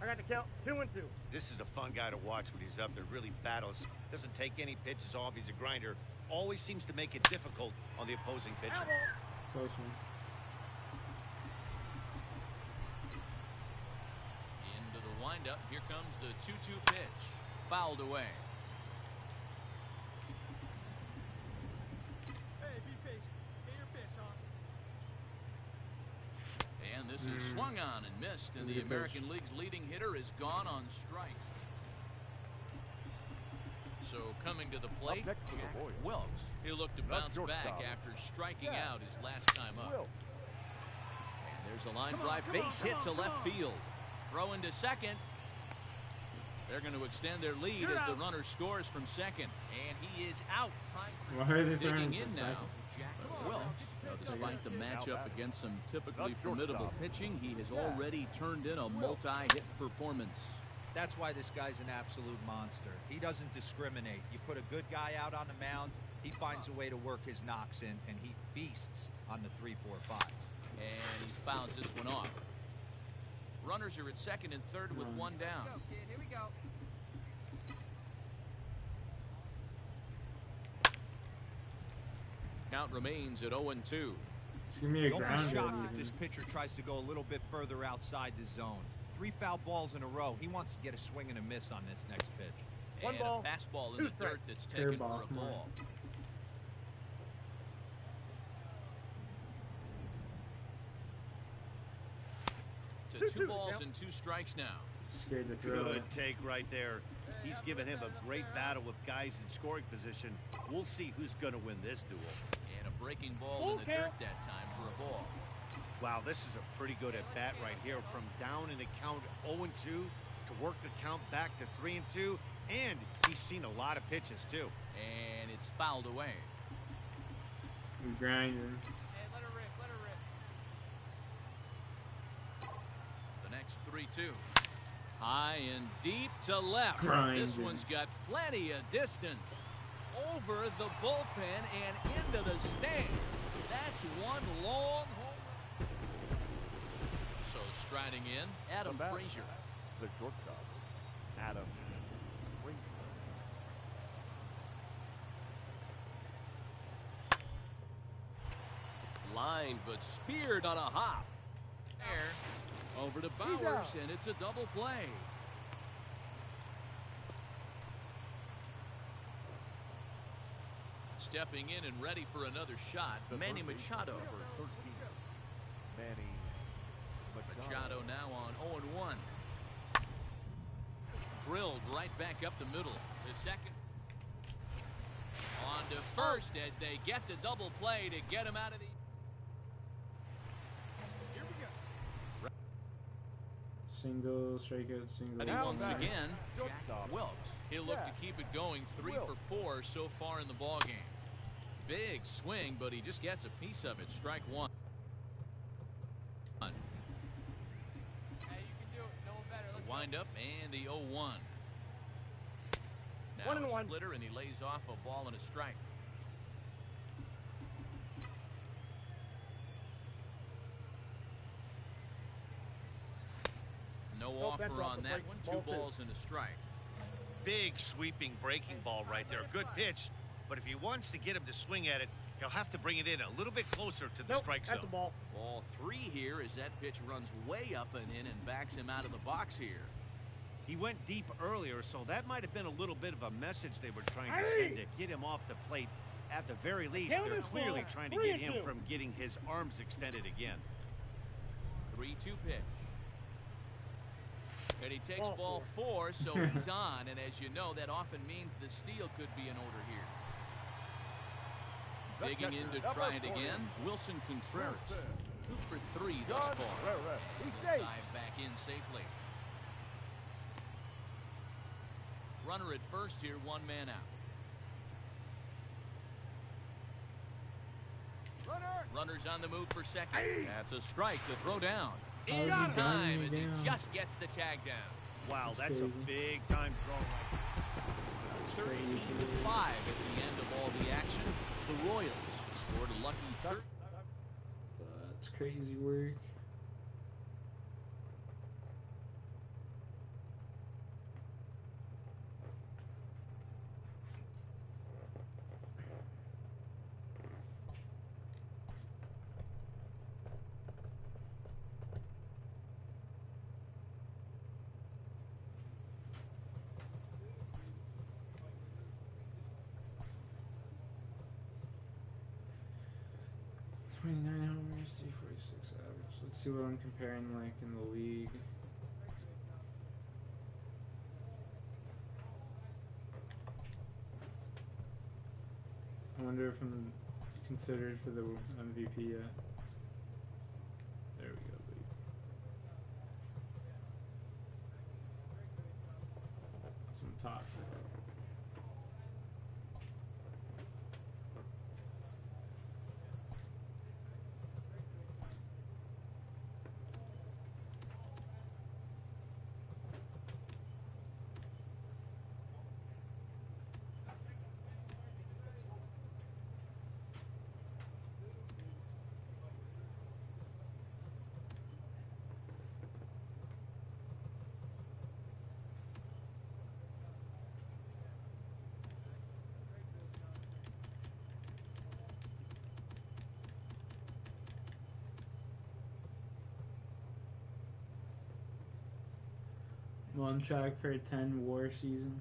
I got the count. 2-2. This is a fun guy to watch when he's up there. Really battles. Doesn't take any pitches off. He's a grinder. Always seems to make it difficult on the opposing pitcher. Close one. Into the windup. Here comes the 2-2 pitch. Fouled away. Hey, be patient. Get your pitch on. And this is swung on and missed, and the American League's leading hitter is gone on strike. So coming to the plate, Jack Wilkes. He'll look to bounce back after striking out his last time up. And there's a line drive base hit to left field. Throw into second. They're going to extend their lead as the runner scores from second. And he is out. Why are they Digging throwing in to now. second? Jack Wilkes. Now, despite the matchup against some typically formidable pitching, he has already turned in a multi-hit performance. That's why this guy's an absolute monster. He doesn't discriminate. You put a good guy out on the mound, he finds a way to work his knocks in, and he feasts on the 3-4-5s. And he fouls this one off. Runners are at second and third with one down. Here we go, kid. Here we go. Count remains at 0-2. It's gonna be a Don't be grounder. shocked if this pitcher tries to go a little bit further outside the zone. 3 foul balls in a row. He wants to get a swing and a miss on this next pitch. And a fastball in the dirt that's taken for a ball. To 2 balls and 2 strikes now. Scared to throw. Good take right there. He's given him a great battle with guys in scoring position. We'll see who's going to win this duel. And a breaking ball in the dirt that time for a ball. Wow, this is a pretty good at bat right here. From down in the count 0-2 to work the count back to 3-2. And he's seen a lot of pitches too. And it's fouled away. Grinding. Hey, let her rip. Let her rip. The next 3-2. High and deep to left. Grinding. This one's got plenty of distance. Over the bullpen and into the stands. That's one long home run. So striding in, Adam Frazier. The shortstop, Adam Frazier. Line, but speared on a hop. There. Over to Bowers, and it's a double play. Stepping in and ready for another shot, Manny Machado. Manny Machado now on 0-1. Drilled right back up the middle. The second. On to first as they get the double play to get him out of the... Here we go. Single, strikeout, single. And once again, Jack Shortstop. Wilkes. He'll look to keep it going 3 for 4 so far in the ballgame. Big swing, but he just gets a piece of it. Strike one. Hey, you can do it. No one better. Let's Wind up and the 0-1. Now a splitter, and he lays off a ball and a strike. No offer on that one. 2 balls and a strike. Big sweeping breaking ball right there. Good pitch. But if he wants to get him to swing at it, he'll have to bring it in a little bit closer to the strike zone. Ball 3 here as that pitch runs way up and in and backs him out of the box here. He went deep earlier, so that might have been a little bit of a message they were trying to send to get him off the plate. At the very least, they're clearly trying to get him from getting his arms extended again. 3-2 pitch. And he takes ball 4, so he's on. And as you know, that often means the steal could be in order here. Digging in to try it again, Wilson Contreras. 2 for 3 thus far. And he'll dive back in safely. Runner at first here, 1 man out. Runner's on the move for second. That's a strike to throw down. In time as he just gets the tag down. Wow, that's a big time throw. 13-5 at the end of all the action. The Royals scored a lucky third. That's crazy work. 29 homers, 346 average. Let's see what I'm comparing like in the league. I wonder if I'm considered for the MVP yet. There we go, league. Some talk. On track for a 10 WAR season.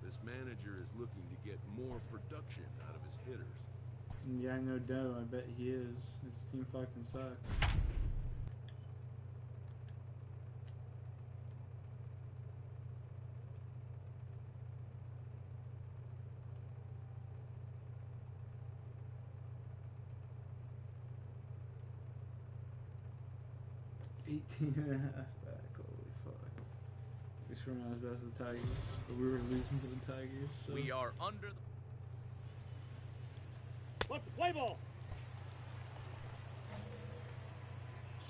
This manager is looking to get more production out of his hitters. Yeah, no doubt. I bet he is. His team fucking sucks. $18.5 back. Holy fuck. At least we're not as bad as the Tigers. But we were losing to the Tigers. So. We are under the... What's the play ball?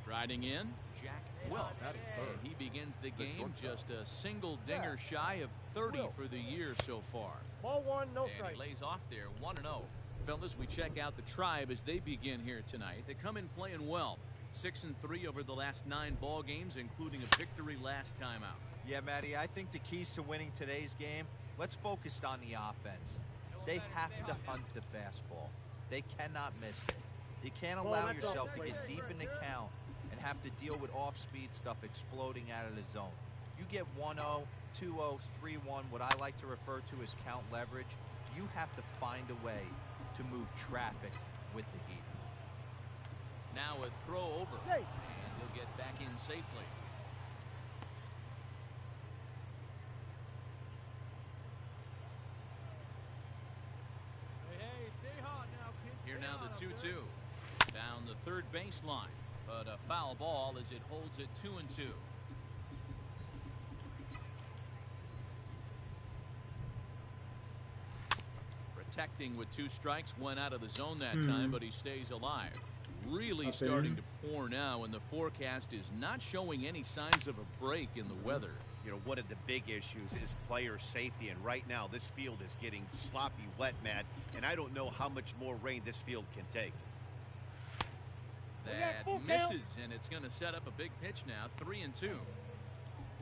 Striding in, Jack Welch. And he begins the game just a single dinger shy of 30 for the year so far. Ball one, no And strike. he lays off there, 1-0. Fellas, we check out the Tribe as they begin here tonight. They come in playing well. 6-3 over the last 9 ball games, including a victory last time out. Yeah, Matty, I think the keys to winning today's game, let's focus on the offense. They have to hunt the fastball. They cannot miss it. You can't allow yourself to get deep in the count and have to deal with off-speed stuff exploding out of the zone. You get 1-0, 2-0, 3-1, what I like to refer to as count leverage. You have to find a way to move traffic with the heat. Now a throw over, and he'll get back in safely. Hey, stay hot now, kids. Here now the 2-2. Down the third baseline, but a foul ball as it holds it 2-2. Protecting with 2 strikes, went out of the zone that time, but he stays alive. Really starting to pour now, and the forecast is not showing any signs of a break in the weather. You know, one of the big issues is player safety, and right now this field is getting sloppy wet, Matt, and I don't know how much more rain this field can take. That misses, and it's going to set up a big pitch now, 3-2.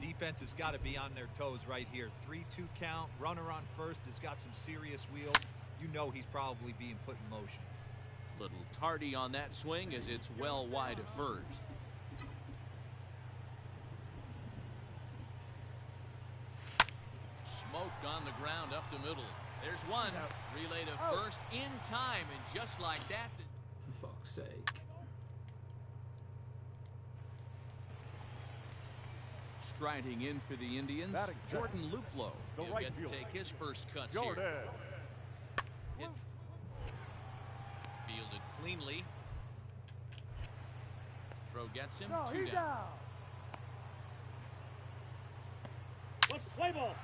Defense has got to be on their toes right here. 3-2 count, runner on first has got some serious wheels. You know he's probably being put in motion. Little tardy on that swing as it's well wide of first. Smoked on the ground up the middle. There's one. Relay to first in time, and just like that. For fuck's sake. Striding in for the Indians, Jordan Luplow. He'll get to take his first cuts here. Hit. Fielded cleanly. Throw gets him. 2 down. Let's play ball.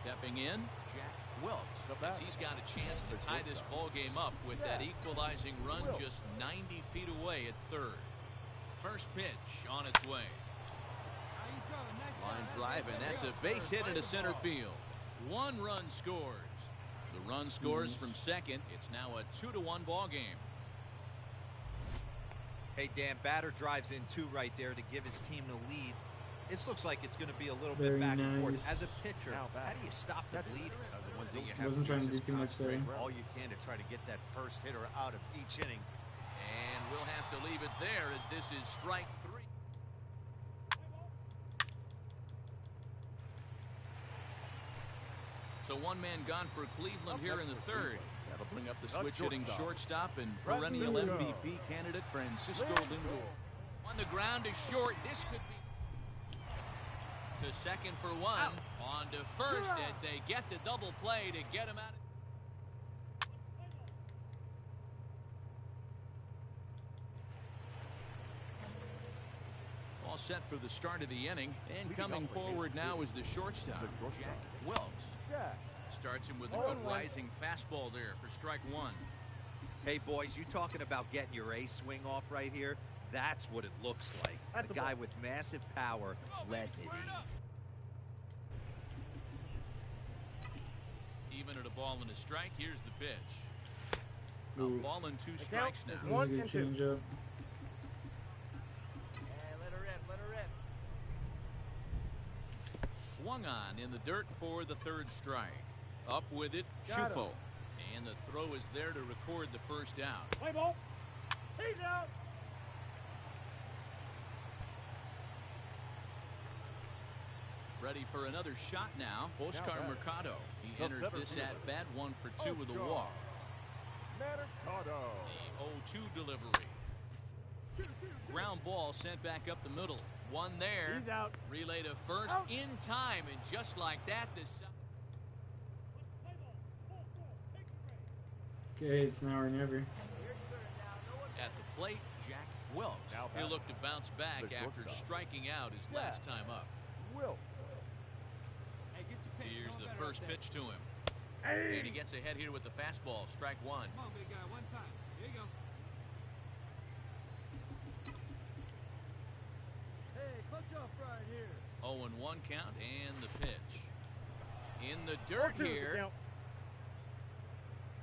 Stepping in, Jack Wilkes, as he's got a chance to tie this ball game up with that equalizing run just 90 feet away at third. First pitch on its way. Line drive, and that's a base hit into center field. 1 run scores. The run scores from second. It's now a 2-1 ball game. Hey, Dan, batter drives in 2 right there to give his team the lead. This looks like it's going to be a little bit back and forth. As a pitcher, how do you stop the bleeding? The one thing you have Wasn't to do trying to is do too much there. concentrate all you can to try to get that first hitter out of each inning. And we'll have to leave it there as this is strike 3. So 1 man gone for Cleveland here in the third. That'll bring up the switch hitting shortstop and perennial MVP candidate Francisco Lindor. On the ground is short. This could be to second for 1. On to first as they get the double play to get him out. All set for the start of the inning, and coming forward now is the shortstop, Jack Wilkes. Starts him with a good rising fastball there for strike 1. Hey, boys, you talking about getting your A swing off right here? That's what it looks like. A guy with massive power letting it eat. Even at a ball and a strike, here's the pitch. A Ooh. ball and 2 strikes now. That was a good changeup. Let her rip. Swung on in the dirt for the 3rd strike. Up with it, Chufo. And the throw is there to record the first out. Play ball. He's out. Ready for another shot now. Oscar Mercado. He enters this at bat 1 for 2 with a walk. Mercado. The 0-2 delivery. Ground ball sent back up the middle. 1 there. He's out. Relay to first in time, and just like that, this. Okay, it's now or never. At the plate, Jack Wilkes. He'll look to bounce back after striking out his last time up. Here's the first pitch to him. And he gets ahead here with the fastball. Strike 1. Come on, big guy, 1 time. Here you go. Hey, clutch off right here. 0-1 count and the pitch. In the dirt here.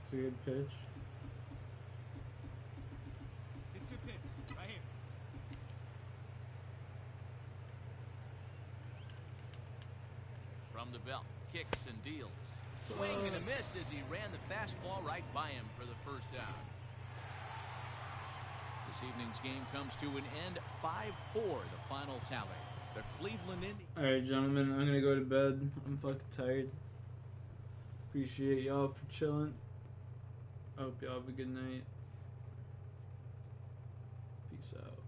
It's a good pitch. It's your pitch, right here. From the belt, kicks and deals. Swing and a miss as he ran the fastball right by him for the first out. This evening's game comes to an end, 5-4, the final tally. The Cleveland Indians. Alright, gentlemen, I'm gonna go to bed. I'm fucking tired. Appreciate y'all for chilling. I hope y'all have a good night. Peace out.